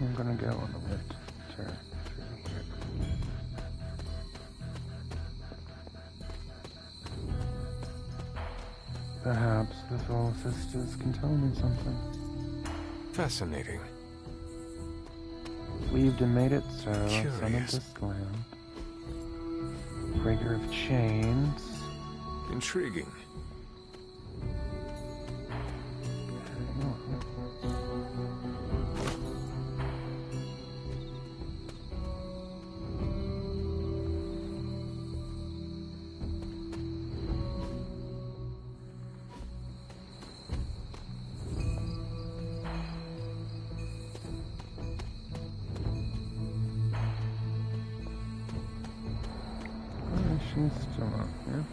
I'm gonna go on a bit through here. Perhaps the Soul Sisters can tell me something. Fascinating. Believed and made it so. Curious. Son of this land. Breaker of chains. Intriguing. She's still up here.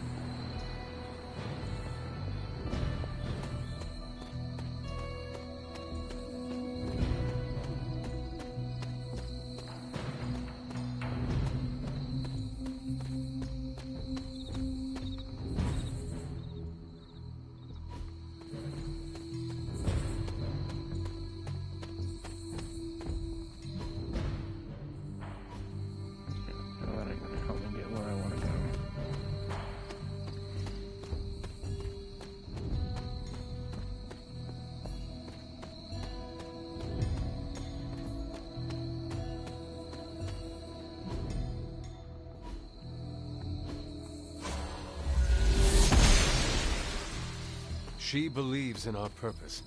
She believes in our purpose.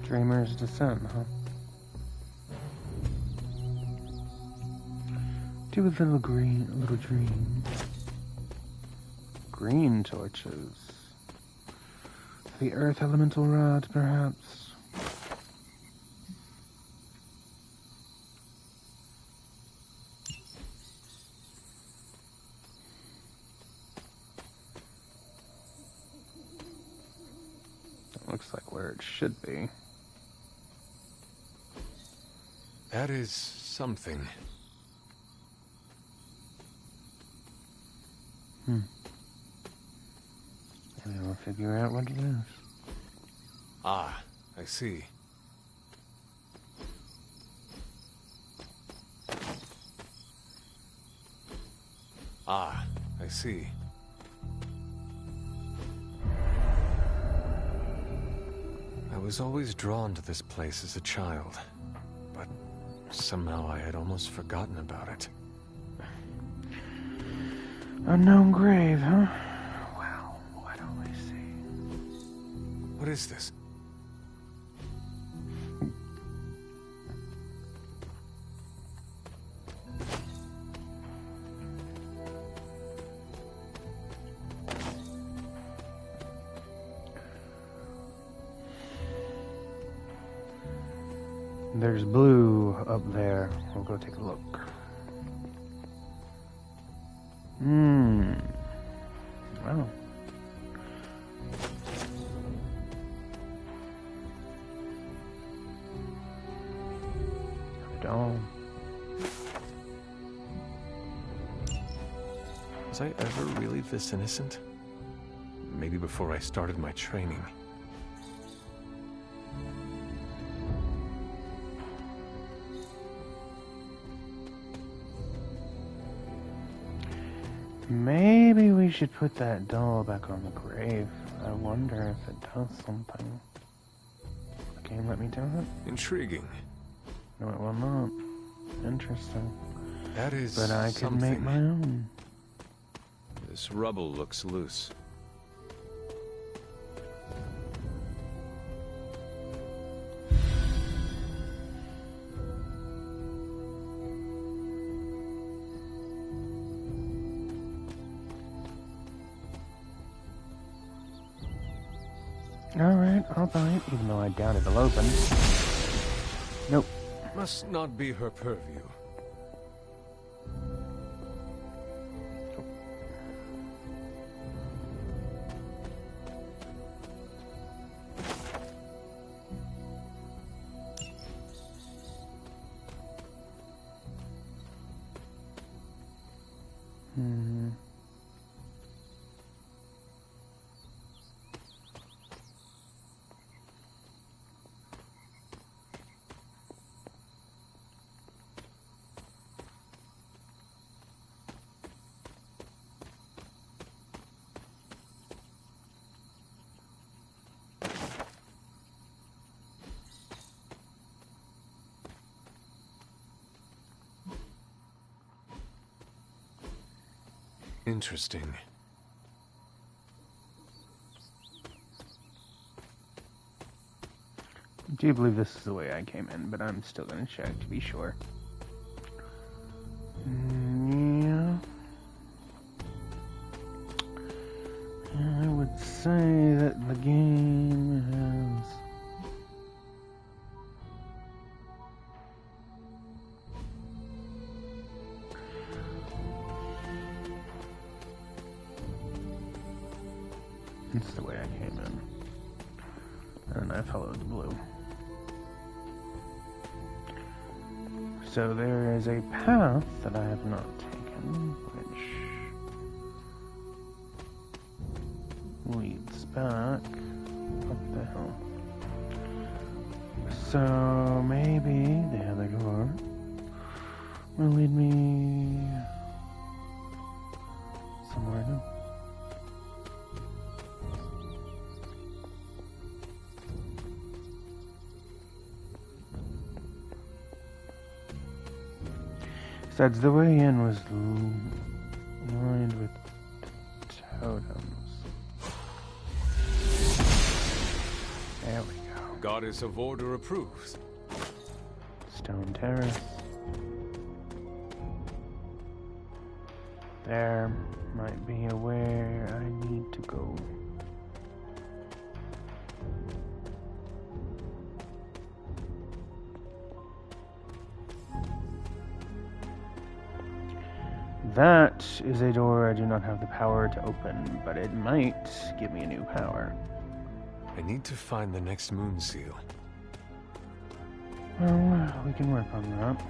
Dreamer's Descent, huh? Do a little dream. Green torches. The Earth Elemental Rod, perhaps? That looks like where it should be. That is something. Maybe we'll figure out what it is. Ah, I see. Ah, I see. I was always drawn to this place as a child, but somehow I had almost forgotten about it. Unknown grave, huh? Well, what do we see? What is this? There's blue up there. We'll go take a look. Wow. Dome. Was I ever really this innocent? Maybe before I started my training. Maybe we should put that doll back on the grave. I wonder if it does something. The game let me do it? Intriguing. No, it will not. Interesting. That is But I could make my own. This rubble looks loose. Alright, I'll buy it, even though I doubt it'll open. Nope. Must not be her purview. Interesting. I do believe this is the way I came in, but I'm still gonna check to be sure. Yeah. I would say that the game has... It's the way I came in. And I followed the blue. So there is a path that I have not taken, which leads back up the hill. So maybe the other door will lead me somewhere new. Besides, the way in was lined with totems. There we go. Goddess of Order approves. Stone Terrace. There might be a where I need to go. That is a door I do not have the power to open, but it might give me a new power. I need to find the next moon seal. Well, we can work on that.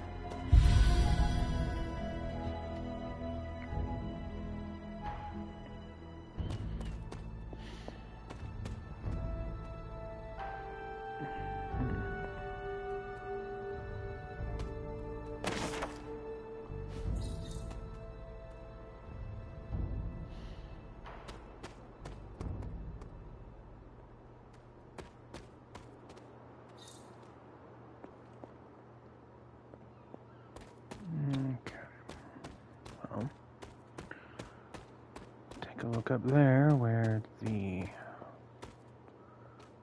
Look up there where the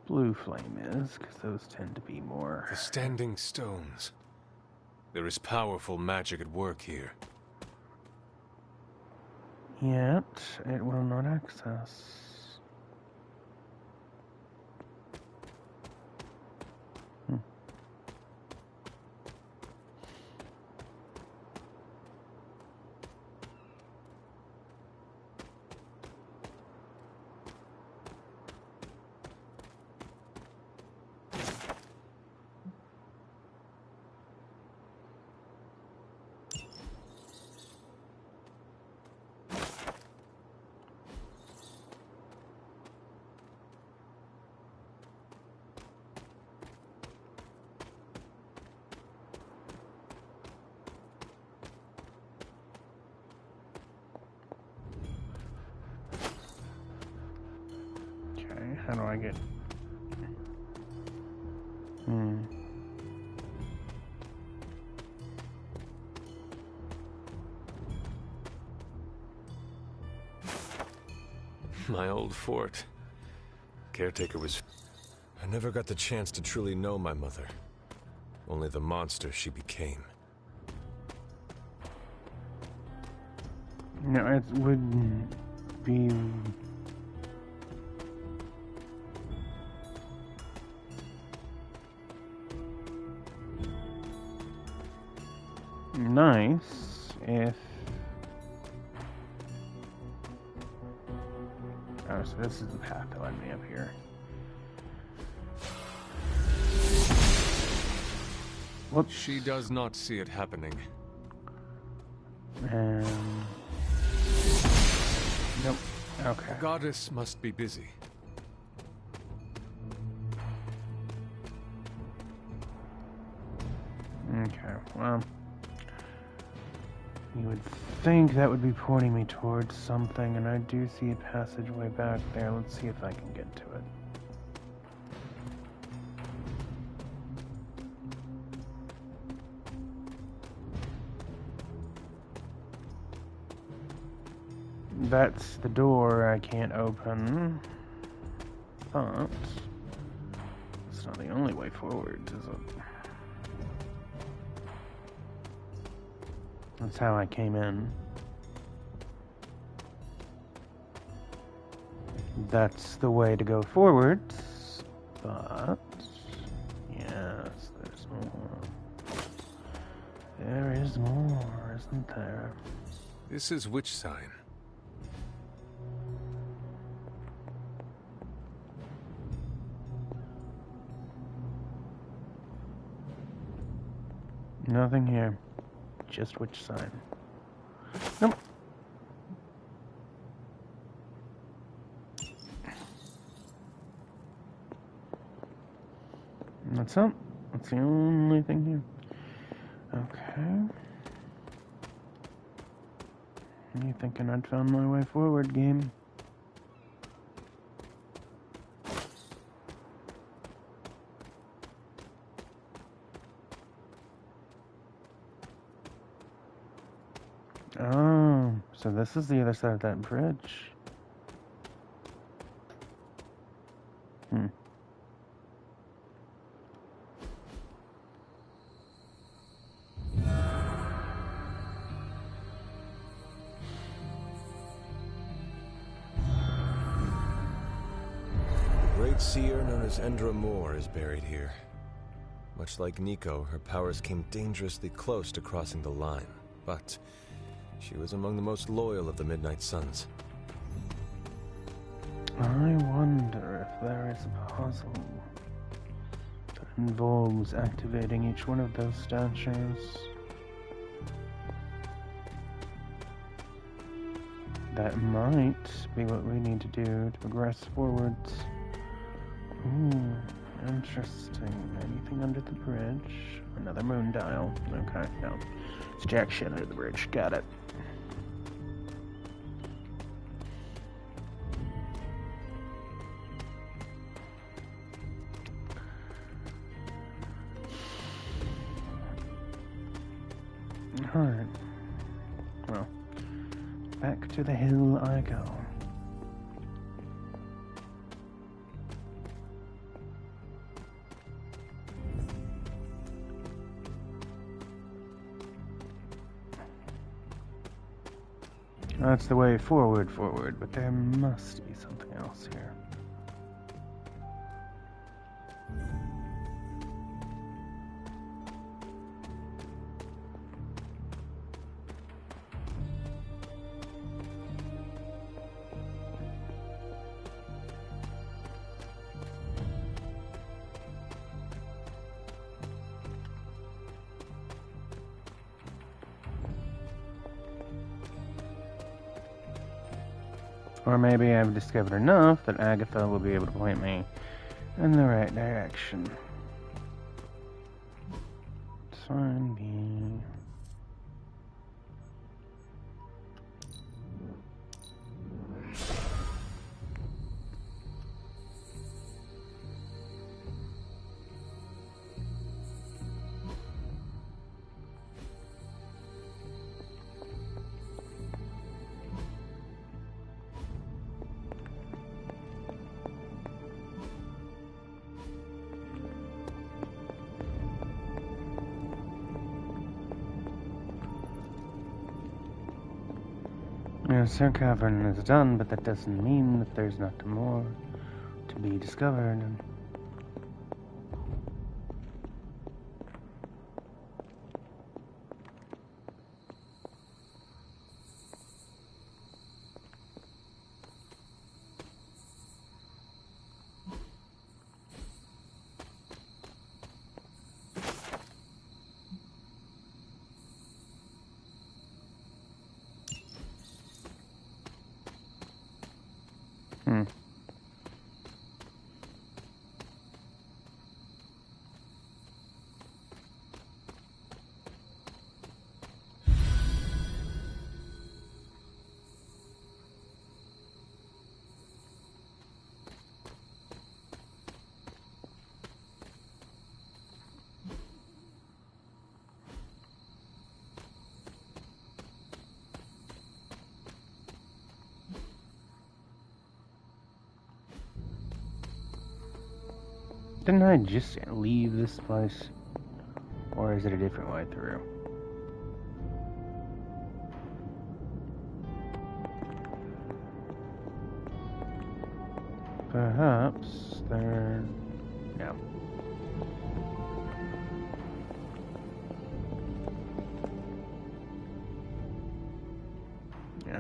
blue flame is, because those tend to be more... The standing stones. There is powerful magic at work here. Yet, it will not access. How do I get... My old fort. Caretaker was... I never got the chance to truly know my mother. Only the monster she became. No, it would be... nice if... Oh, so this is the path that led me up here. Whoops. She does not see it happening. Nope. Okay. The goddess must be busy. Okay, well... You would think that would be pointing me towards something, and I do see a passageway back there. Let's see if I can get to it. That's the door I can't open. But it's not the only way forward, is it? That's how I came in. That's the way to go forwards, but yes, there's more. There is more, isn't there? This is which sign? Nothing here. Just which sign? Nope. That's it. That's the only thing here. Okay. You thinking I'd found my way forward, game? Oh, so this is the other side of that bridge. great seer known as Endra Moore is buried here. Much like Nico, her powers came dangerously close to crossing the line, but she was among the most loyal of the Midnight Suns. I wonder if there is a puzzle that involves activating each one of those statues. That might be what we need to do to progress forwards. Ooh, interesting. Anything under the bridge? Another moon dial. Okay, no. It's jack shit under the bridge. Got it. Alright. Well, back to the hill I go. That's the way forward, but there must be something else here. Or maybe I've discovered enough that Agatha will be able to point me in the right direction. Sign B. Yes, our cavern is done, but that doesn't mean that there's not more to be discovered. Didn't I just leave this place? Or is it a different way through? Perhaps there... No. Yeah.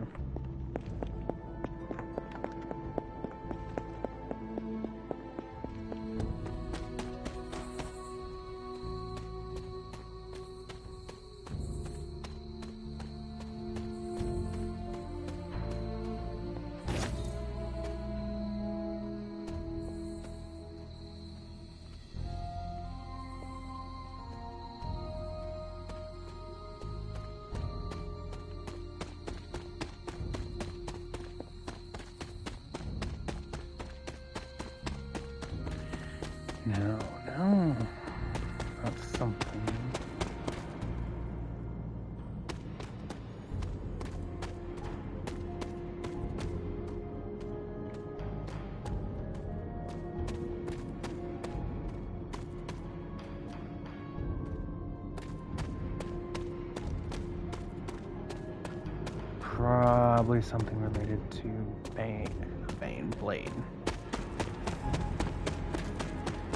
No. That's something. Probably something related to Bane Blade.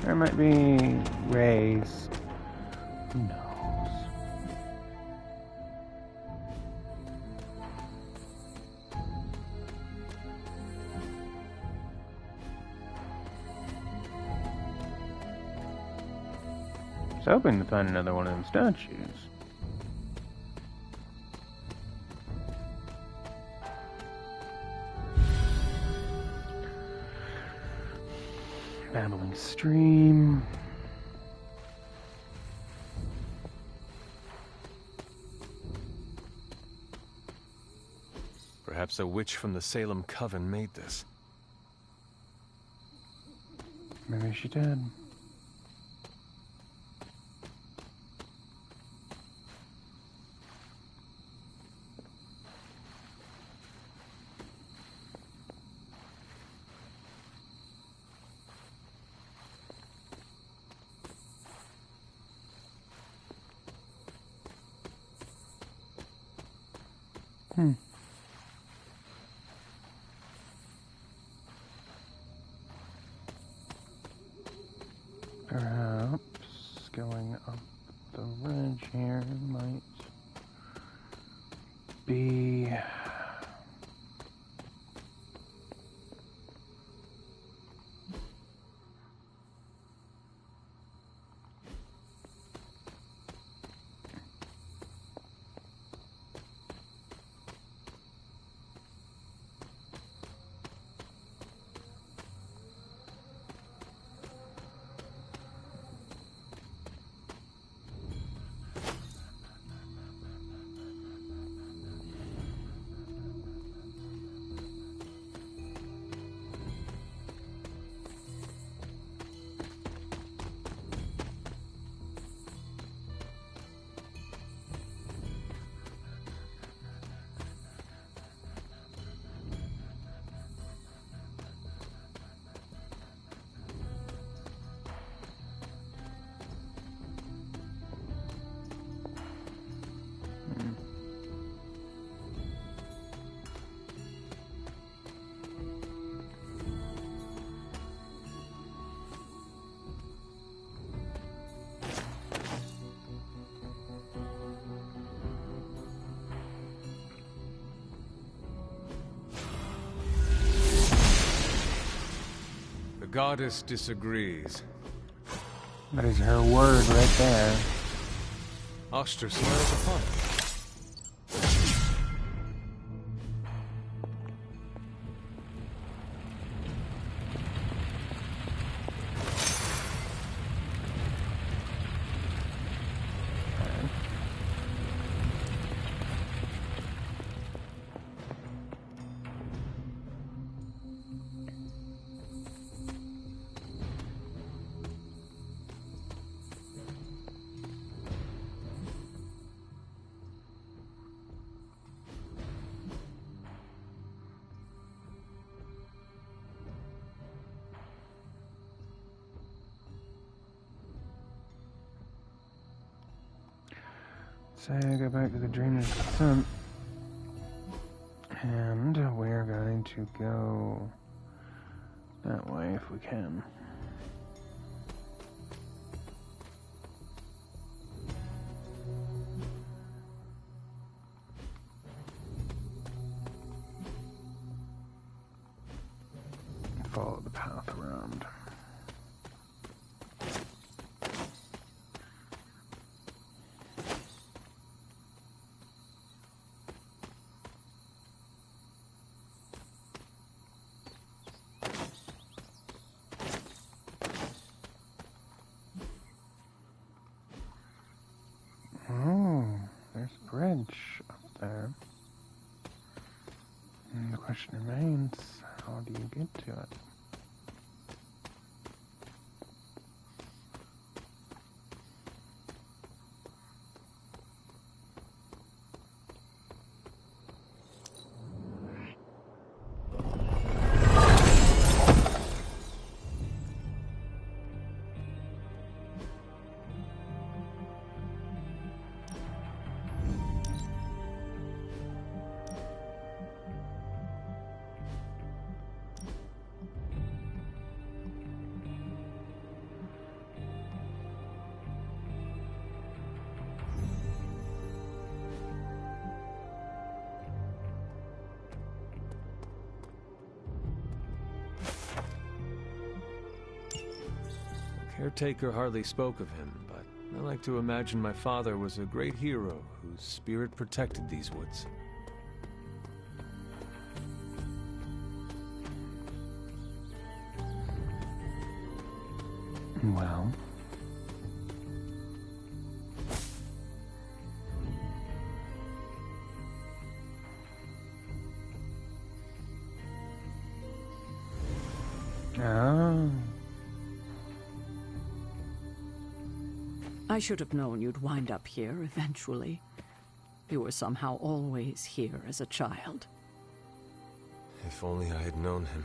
There might be rays. Who knows? I was hoping to find another one of them statues. Babbling stream. Perhaps a witch from the Salem Coven made this. Maybe she did. Perhaps going up the ridge here might be The goddess disagrees. That is her word right there. Oster smiles upon it. Say I go back to the Dreamer's Descent, and we're going to go that way if we can. Follow the path around. There's a bridge up there. And the question remains, how do you get to it? Caretaker hardly spoke of him, but I like to imagine my father was a great hero whose spirit protected these woods. Well... Oh. I should have known you'd wind up here eventually. You were somehow always here as a child. If only I had known him.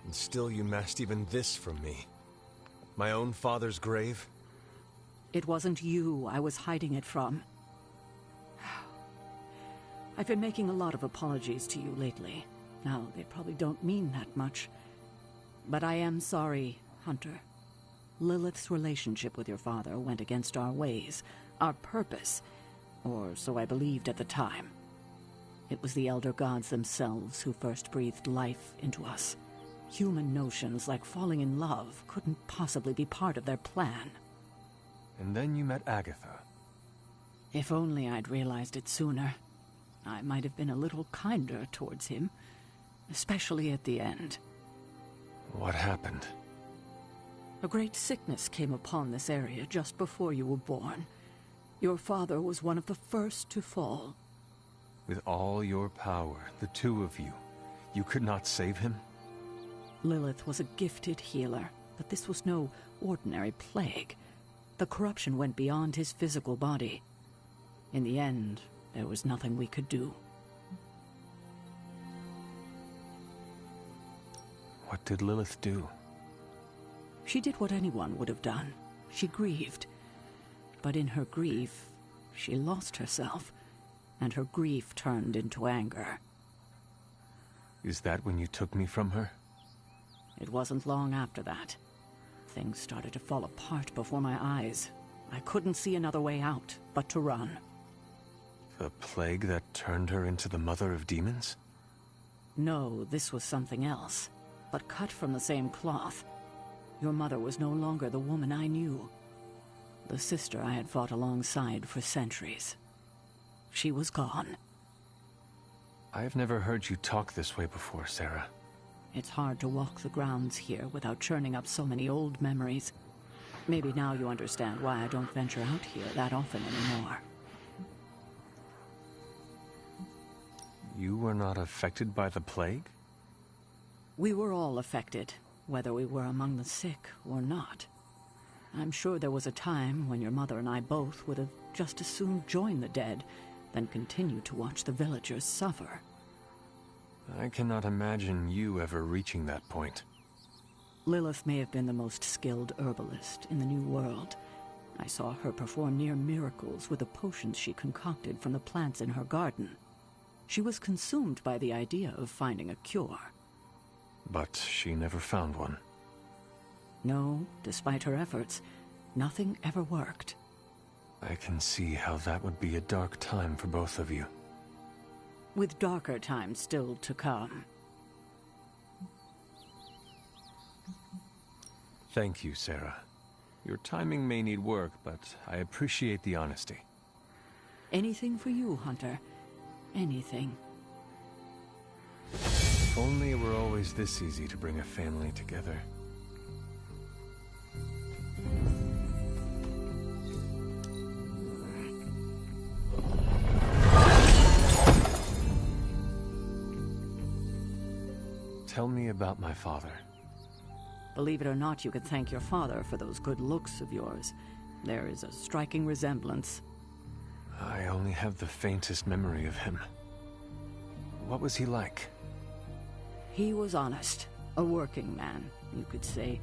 And still you masked even this from me. My own father's grave? It wasn't you I was hiding it from. I've been making a lot of apologies to you lately. Now, they probably don't mean that much. But I am sorry, Hunter. Lilith's relationship with your father went against our ways, our purpose, or so I believed at the time. It was the Elder Gods themselves who first breathed life into us. Human notions like falling in love couldn't possibly be part of their plan. And then you met Agatha. If only I'd realized it sooner. I might have been a little kinder towards him, especially at the end. What happened? A great sickness came upon this area just before you were born. Your father was one of the first to fall. With all your power, the two of you, you could not save him? Lilith was a gifted healer, but this was no ordinary plague. The corruption went beyond his physical body. In the end, there was nothing we could do. What did Lilith do? She did what anyone would have done. She grieved. But in her grief, she lost herself, and her grief turned into anger. Is that when you took me from her? It wasn't long after that. Things started to fall apart before my eyes. I couldn't see another way out but to run. The plague that turned her into the mother of demons? No, this was something else, but cut from the same cloth. Your mother was no longer the woman I knew. The sister I had fought alongside for centuries. She was gone. I have never heard you talk this way before, Sarah. It's hard to walk the grounds here without churning up so many old memories. Maybe now you understand why I don't venture out here that often anymore. You were not affected by the plague? We were all affected, whether we were among the sick or not. I'm sure there was a time when your mother and I both would have just as soon joined the dead than continue to watch the villagers suffer. I cannot imagine you ever reaching that point. Lilith may have been the most skilled herbalist in the New World. I saw her perform near miracles with the potions she concocted from the plants in her garden. She was consumed by the idea of finding a cure. But she never found one. No, despite her efforts, nothing ever worked. I can see how that would be a dark time for both of you. With darker times still to come. Thank you, Sarah. Your timing may need work, but I appreciate the honesty. Anything for you, Hunter. Anything. If only it were always this easy to bring a family together. Tell me about my father. Believe it or not, you could thank your father for those good looks of yours. There is a striking resemblance. I only have the faintest memory of him. What was he like? He was honest. A working man, you could say.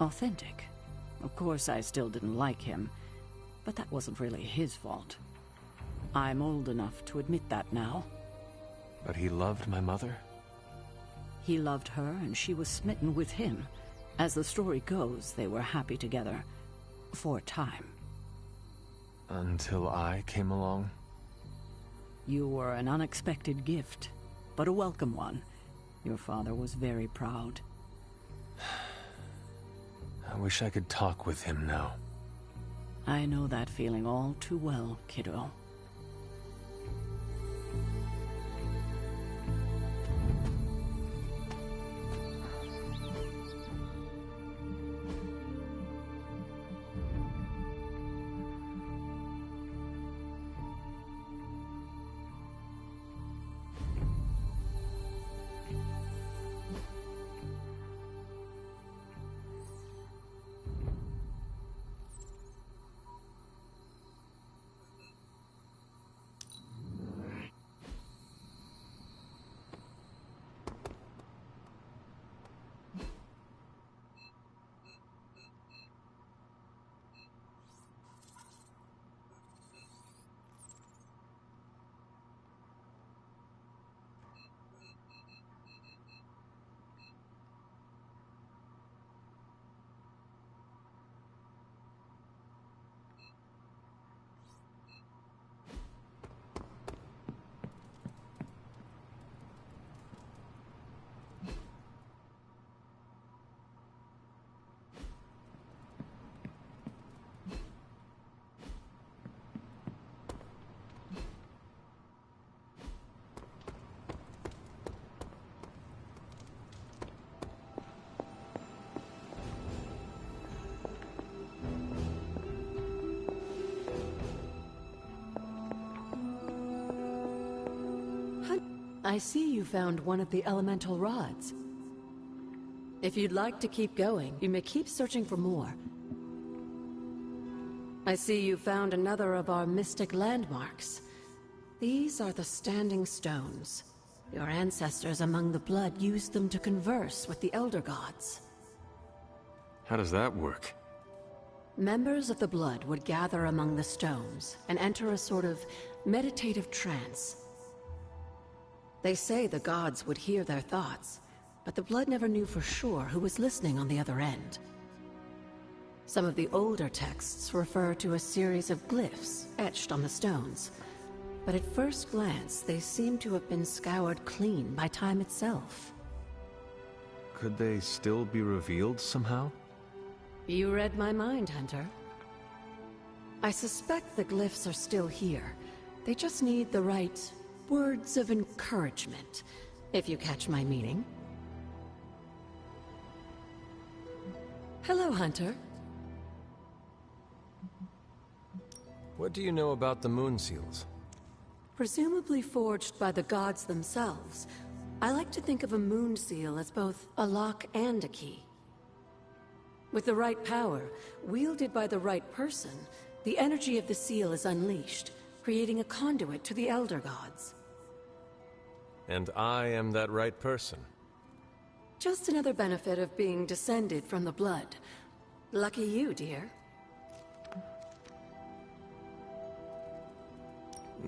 Authentic. Of course, I still didn't like him, but that wasn't really his fault. I'm old enough to admit that now. But he loved my mother? He loved her, and she was smitten with him. As the story goes, they were happy together. For a time. Until I came along? You were an unexpected gift, but a welcome one. Your father was very proud. I wish I could talk with him now. I know that feeling all too well, kiddo. I see you found one of the elemental rods. If you'd like to keep going, you may keep searching for more. I see you found another of our mystic landmarks. These are the Standing Stones. Your ancestors among the Blood used them to converse with the Elder Gods. How does that work? Members of the Blood would gather among the stones and enter a sort of meditative trance. They say the gods would hear their thoughts, but the Blood never knew for sure who was listening on the other end. Some of the older texts refer to a series of glyphs etched on the stones, but at first glance they seem to have been scoured clean by time itself. Could they still be revealed somehow? You read my mind, Hunter. I suspect the glyphs are still here. They just need the right words of encouragement, if you catch my meaning. Hello, Hunter. What do you know about the moon seals? Presumably forged by the gods themselves, I like to think of a moon seal as both a lock and a key. With the right power, wielded by the right person, the energy of the seal is unleashed, creating a conduit to the Elder Gods. And I am that right person. Just another benefit of being descended from the Blood. Lucky you, dear.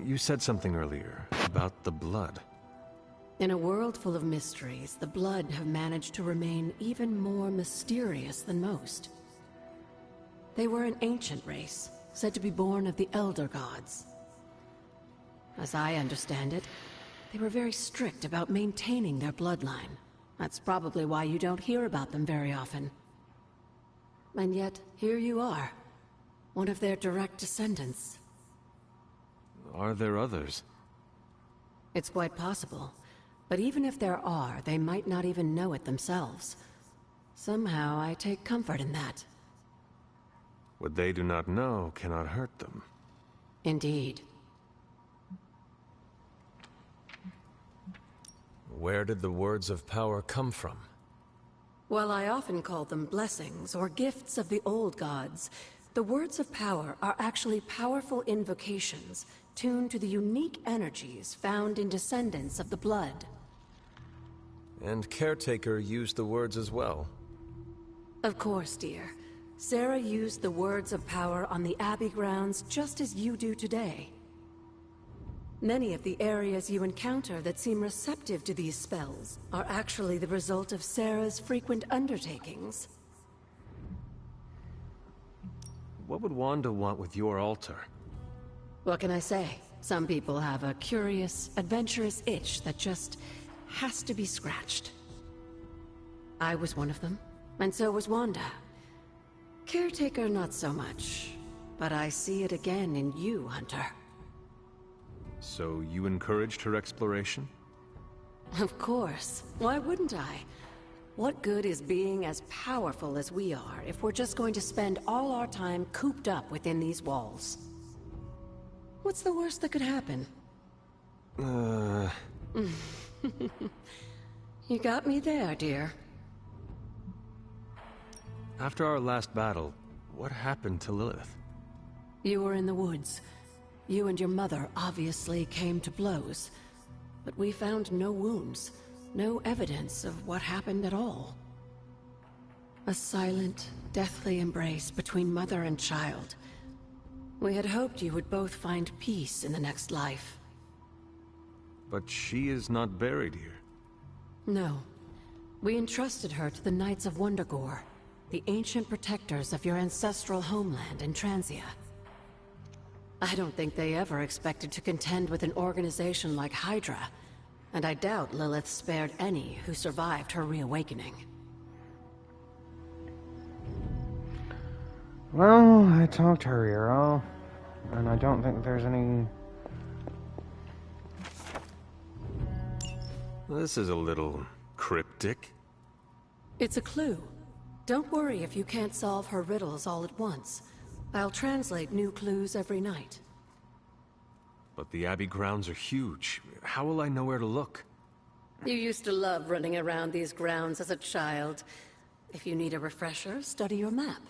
You said something earlier about the Blood. In a world full of mysteries, the Blood have managed to remain even more mysterious than most. They were an ancient race, said to be born of the Elder Gods. As I understand it, they were very strict about maintaining their bloodline. That's probably why you don't hear about them very often. And yet, here you are, one of their direct descendants. Are there others? It's quite possible. But even if there are, they might not even know it themselves. Somehow, I take comfort in that. What they do not know cannot hurt them. Indeed. Where did the words of power come from? While I often call them blessings or gifts of the old gods, the words of power are actually powerful invocations tuned to the unique energies found in descendants of the Blood. And Caretaker used the words as well. Of course, dear. Sarah used the words of power on the Abbey grounds just as you do today. Many of the areas you encounter that seem receptive to these spells are actually the result of Sarah's frequent undertakings. What would Wanda want with your altar? What can I say? Some people have a curious, adventurous itch that just has to be scratched. I was one of them, and so was Wanda. Caretaker, not so much. But I see it again in you, Hunter. So you encouraged her exploration? Of course. Why wouldn't I? What good is being as powerful as we are if we're just going to spend all our time cooped up within these walls? What's the worst that could happen? You got me there, dear. After our last battle, what happened to Lilith? You were in the woods. You and your mother obviously came to blows. But we found no wounds, no evidence of what happened at all. A silent, deathly embrace between mother and child. We had hoped you would both find peace in the next life. But she is not buried here. No. We entrusted her to the Knights of Wundagore, the ancient protectors of your ancestral homeland in Transia. I don't think they ever expected to contend with an organization like Hydra, and I doubt Lilith spared any who survived her reawakening. Well, I talked to her, Hero, and I don't think there's any... This is a little cryptic. It's a clue. Don't worry if you can't solve her riddles all at once. I'll translate new clues every night. But the Abbey grounds are huge. How will I know where to look? You used to love running around these grounds as a child. If you need a refresher, study your map.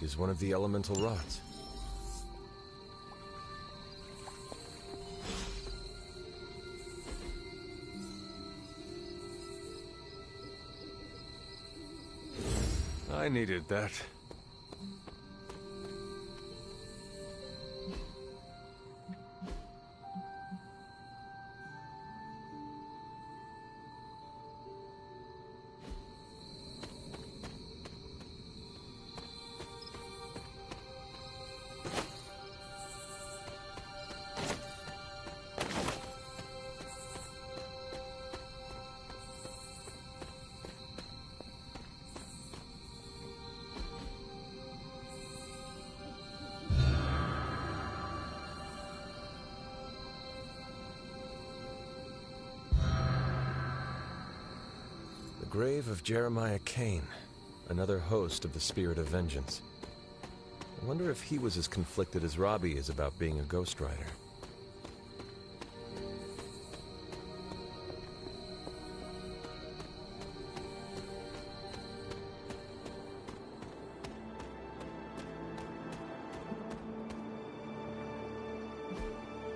It is one of the elemental rods. I needed that. Grave of Jeremiah Kane, another host of the Spirit of Vengeance. I wonder if he was as conflicted as Robbie is about being a Ghost Rider.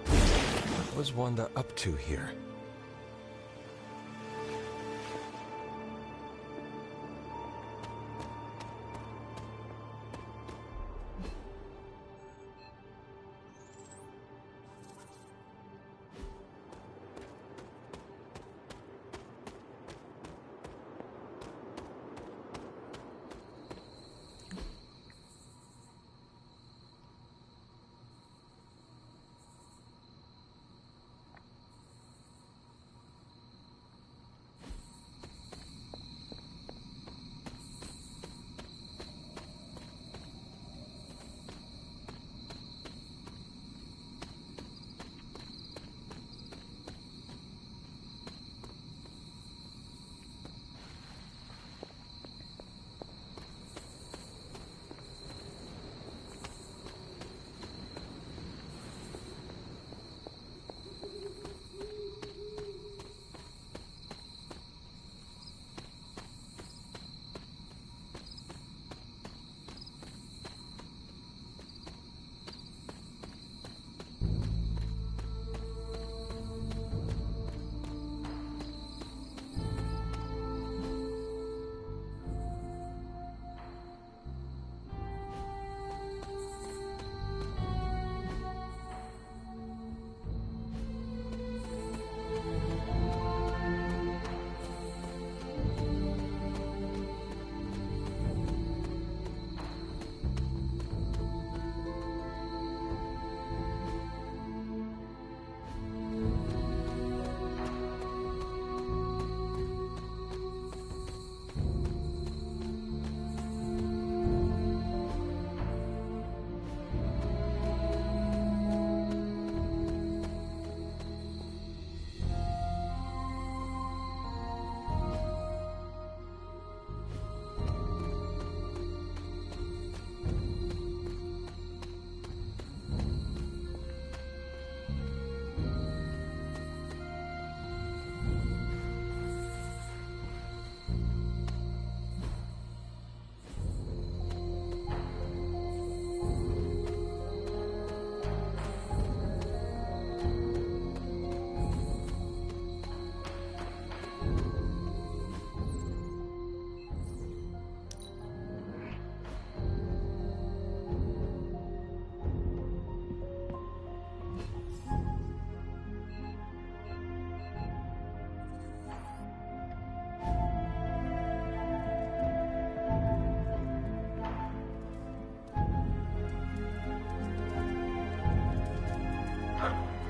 What was Wanda up to here?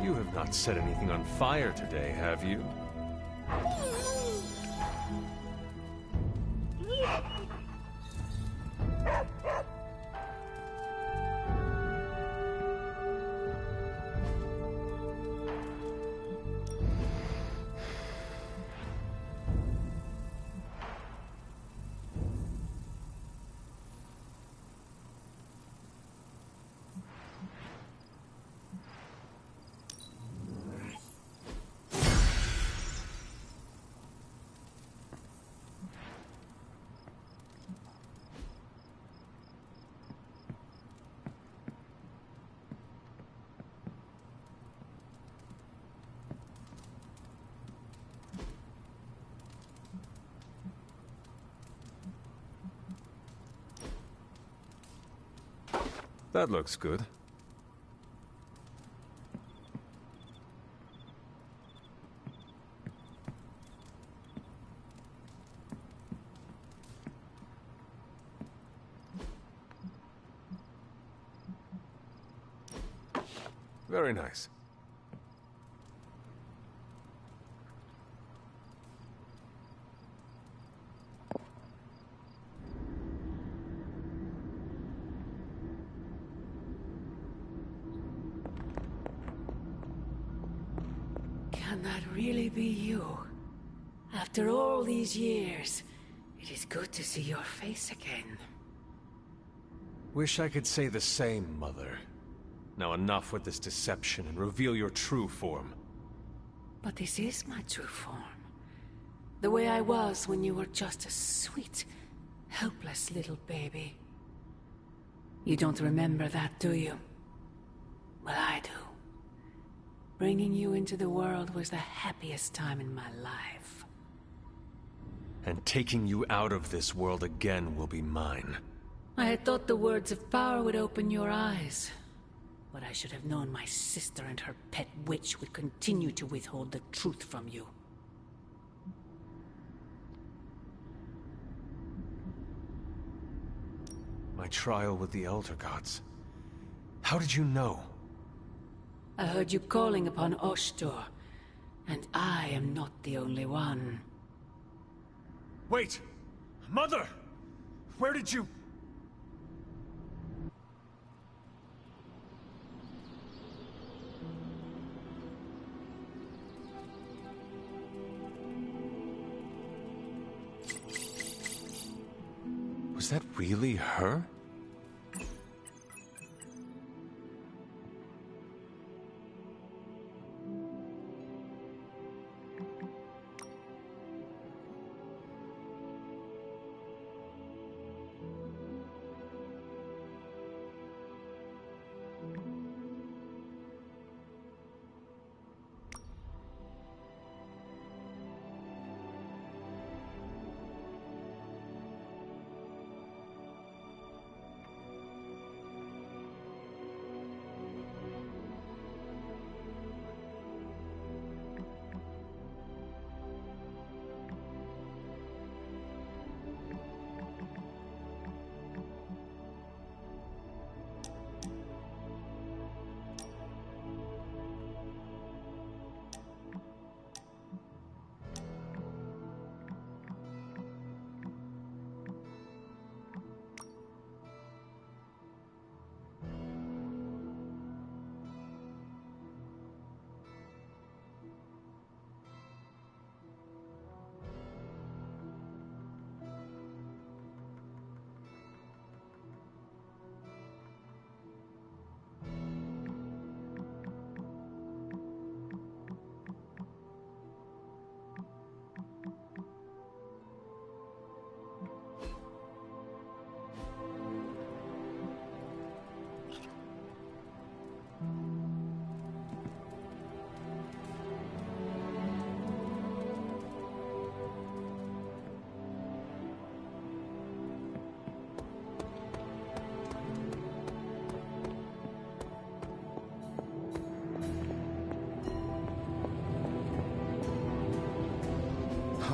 You have not set anything on fire today, have you? That looks good. Very nice. Can that really be you? After all these years, it is good to see your face again. Wish I could say the same, Mother. Now enough with this deception and reveal your true form. But this is my true form. The way I was when you were just a sweet, helpless little baby. You don't remember that, do you? Well, I do. Bringing you into the world was the happiest time in my life. And taking you out of this world again will be mine. I had thought the words of power would open your eyes. But I should have known my sister and her pet witch would continue to withhold the truth from you. My trial with the Elder Gods. How did you know? I heard you calling upon Oshtur, and I am not the only one. Wait! Mother! Where did you... Was that really her?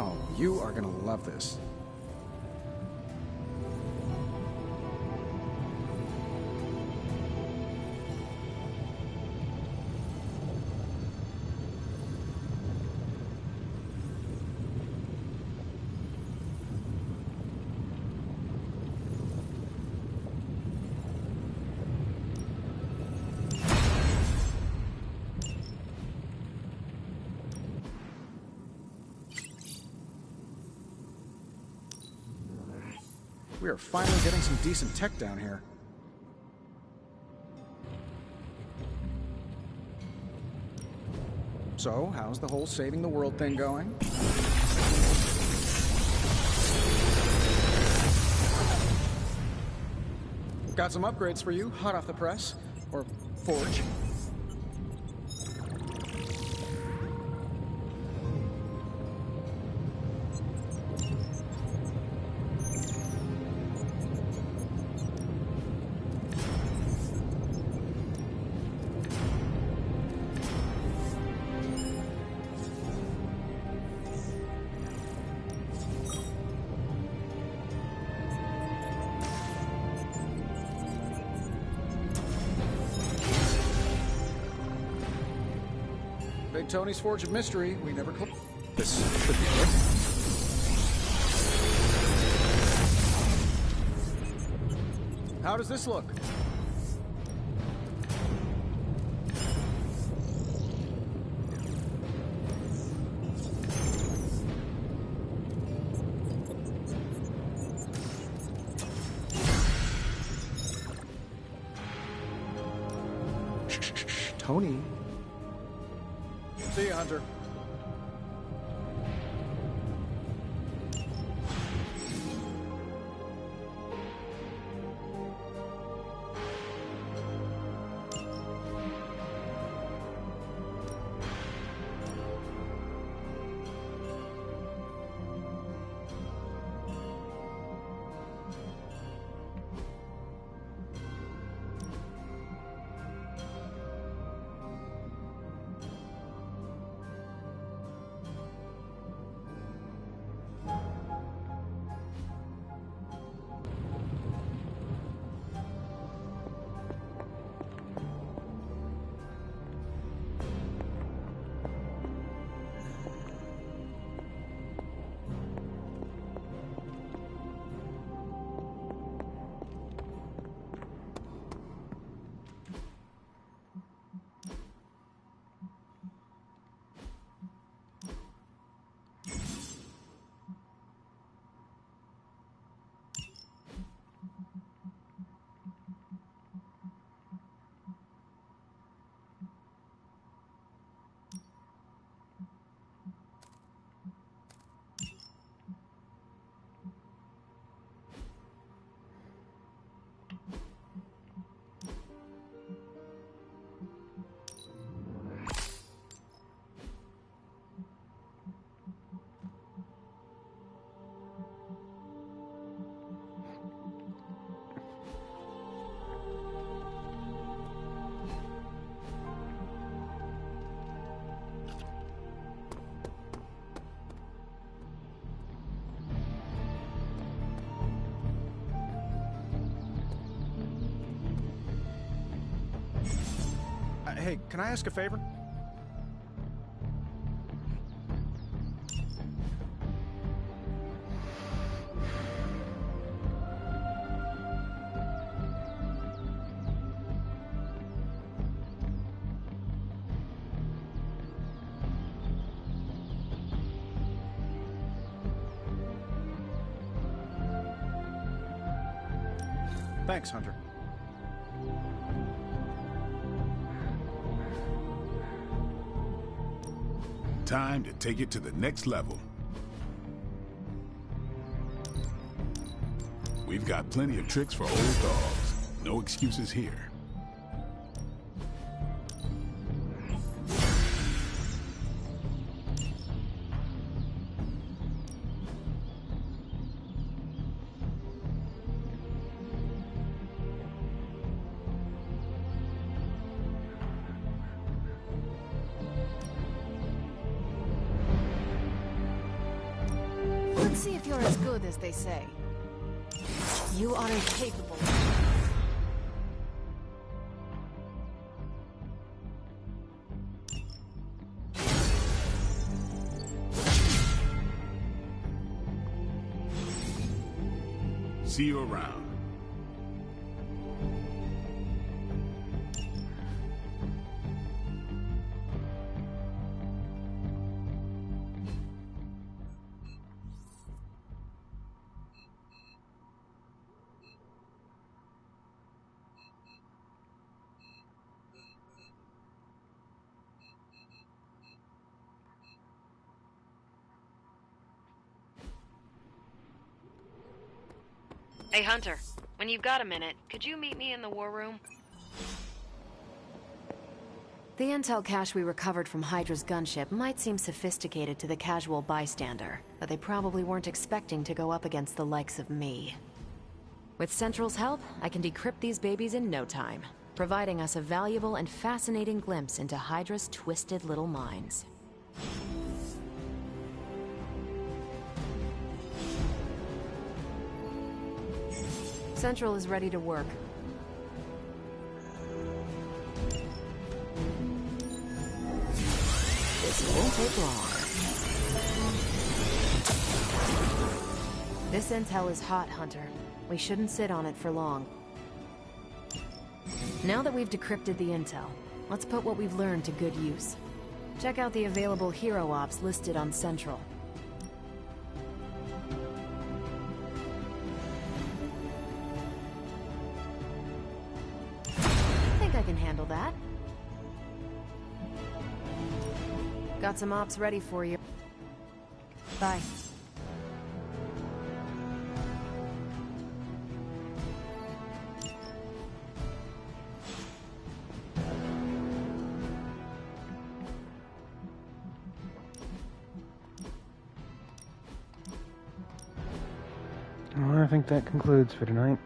Oh, you are gonna love this. We are finally getting some decent tech down here. So, how's the whole saving the world thing going? Got some upgrades for you, hot off the press. Or forge. Big Tony's Forge of Mystery. We never close. This should be good. How does this look? Tony. See you, Hunter. Hey, can I ask a favor? Thanks, Hunter. Time to take it to the next level. We've got plenty of tricks for old dogs. No excuses here. Let's see if you're as good as they say. You are incapable. See you around. Hey, Hunter. When you've got a minute, could you meet me in the war room? The intel cache we recovered from Hydra's gunship might seem sophisticated to the casual bystander, but they probably weren't expecting to go up against the likes of me. With Central's help, I can decrypt these babies in no time, providing us a valuable and fascinating glimpse into Hydra's twisted little minds. Central is ready to work. This won't take long. This intel is hot, Hunter. We shouldn't sit on it for long. Now that we've decrypted the intel, let's put what we've learned to good use. Check out the available hero ops listed on Central. I can handle that. Got some ops ready for you. Bye. Well, I think that concludes for tonight.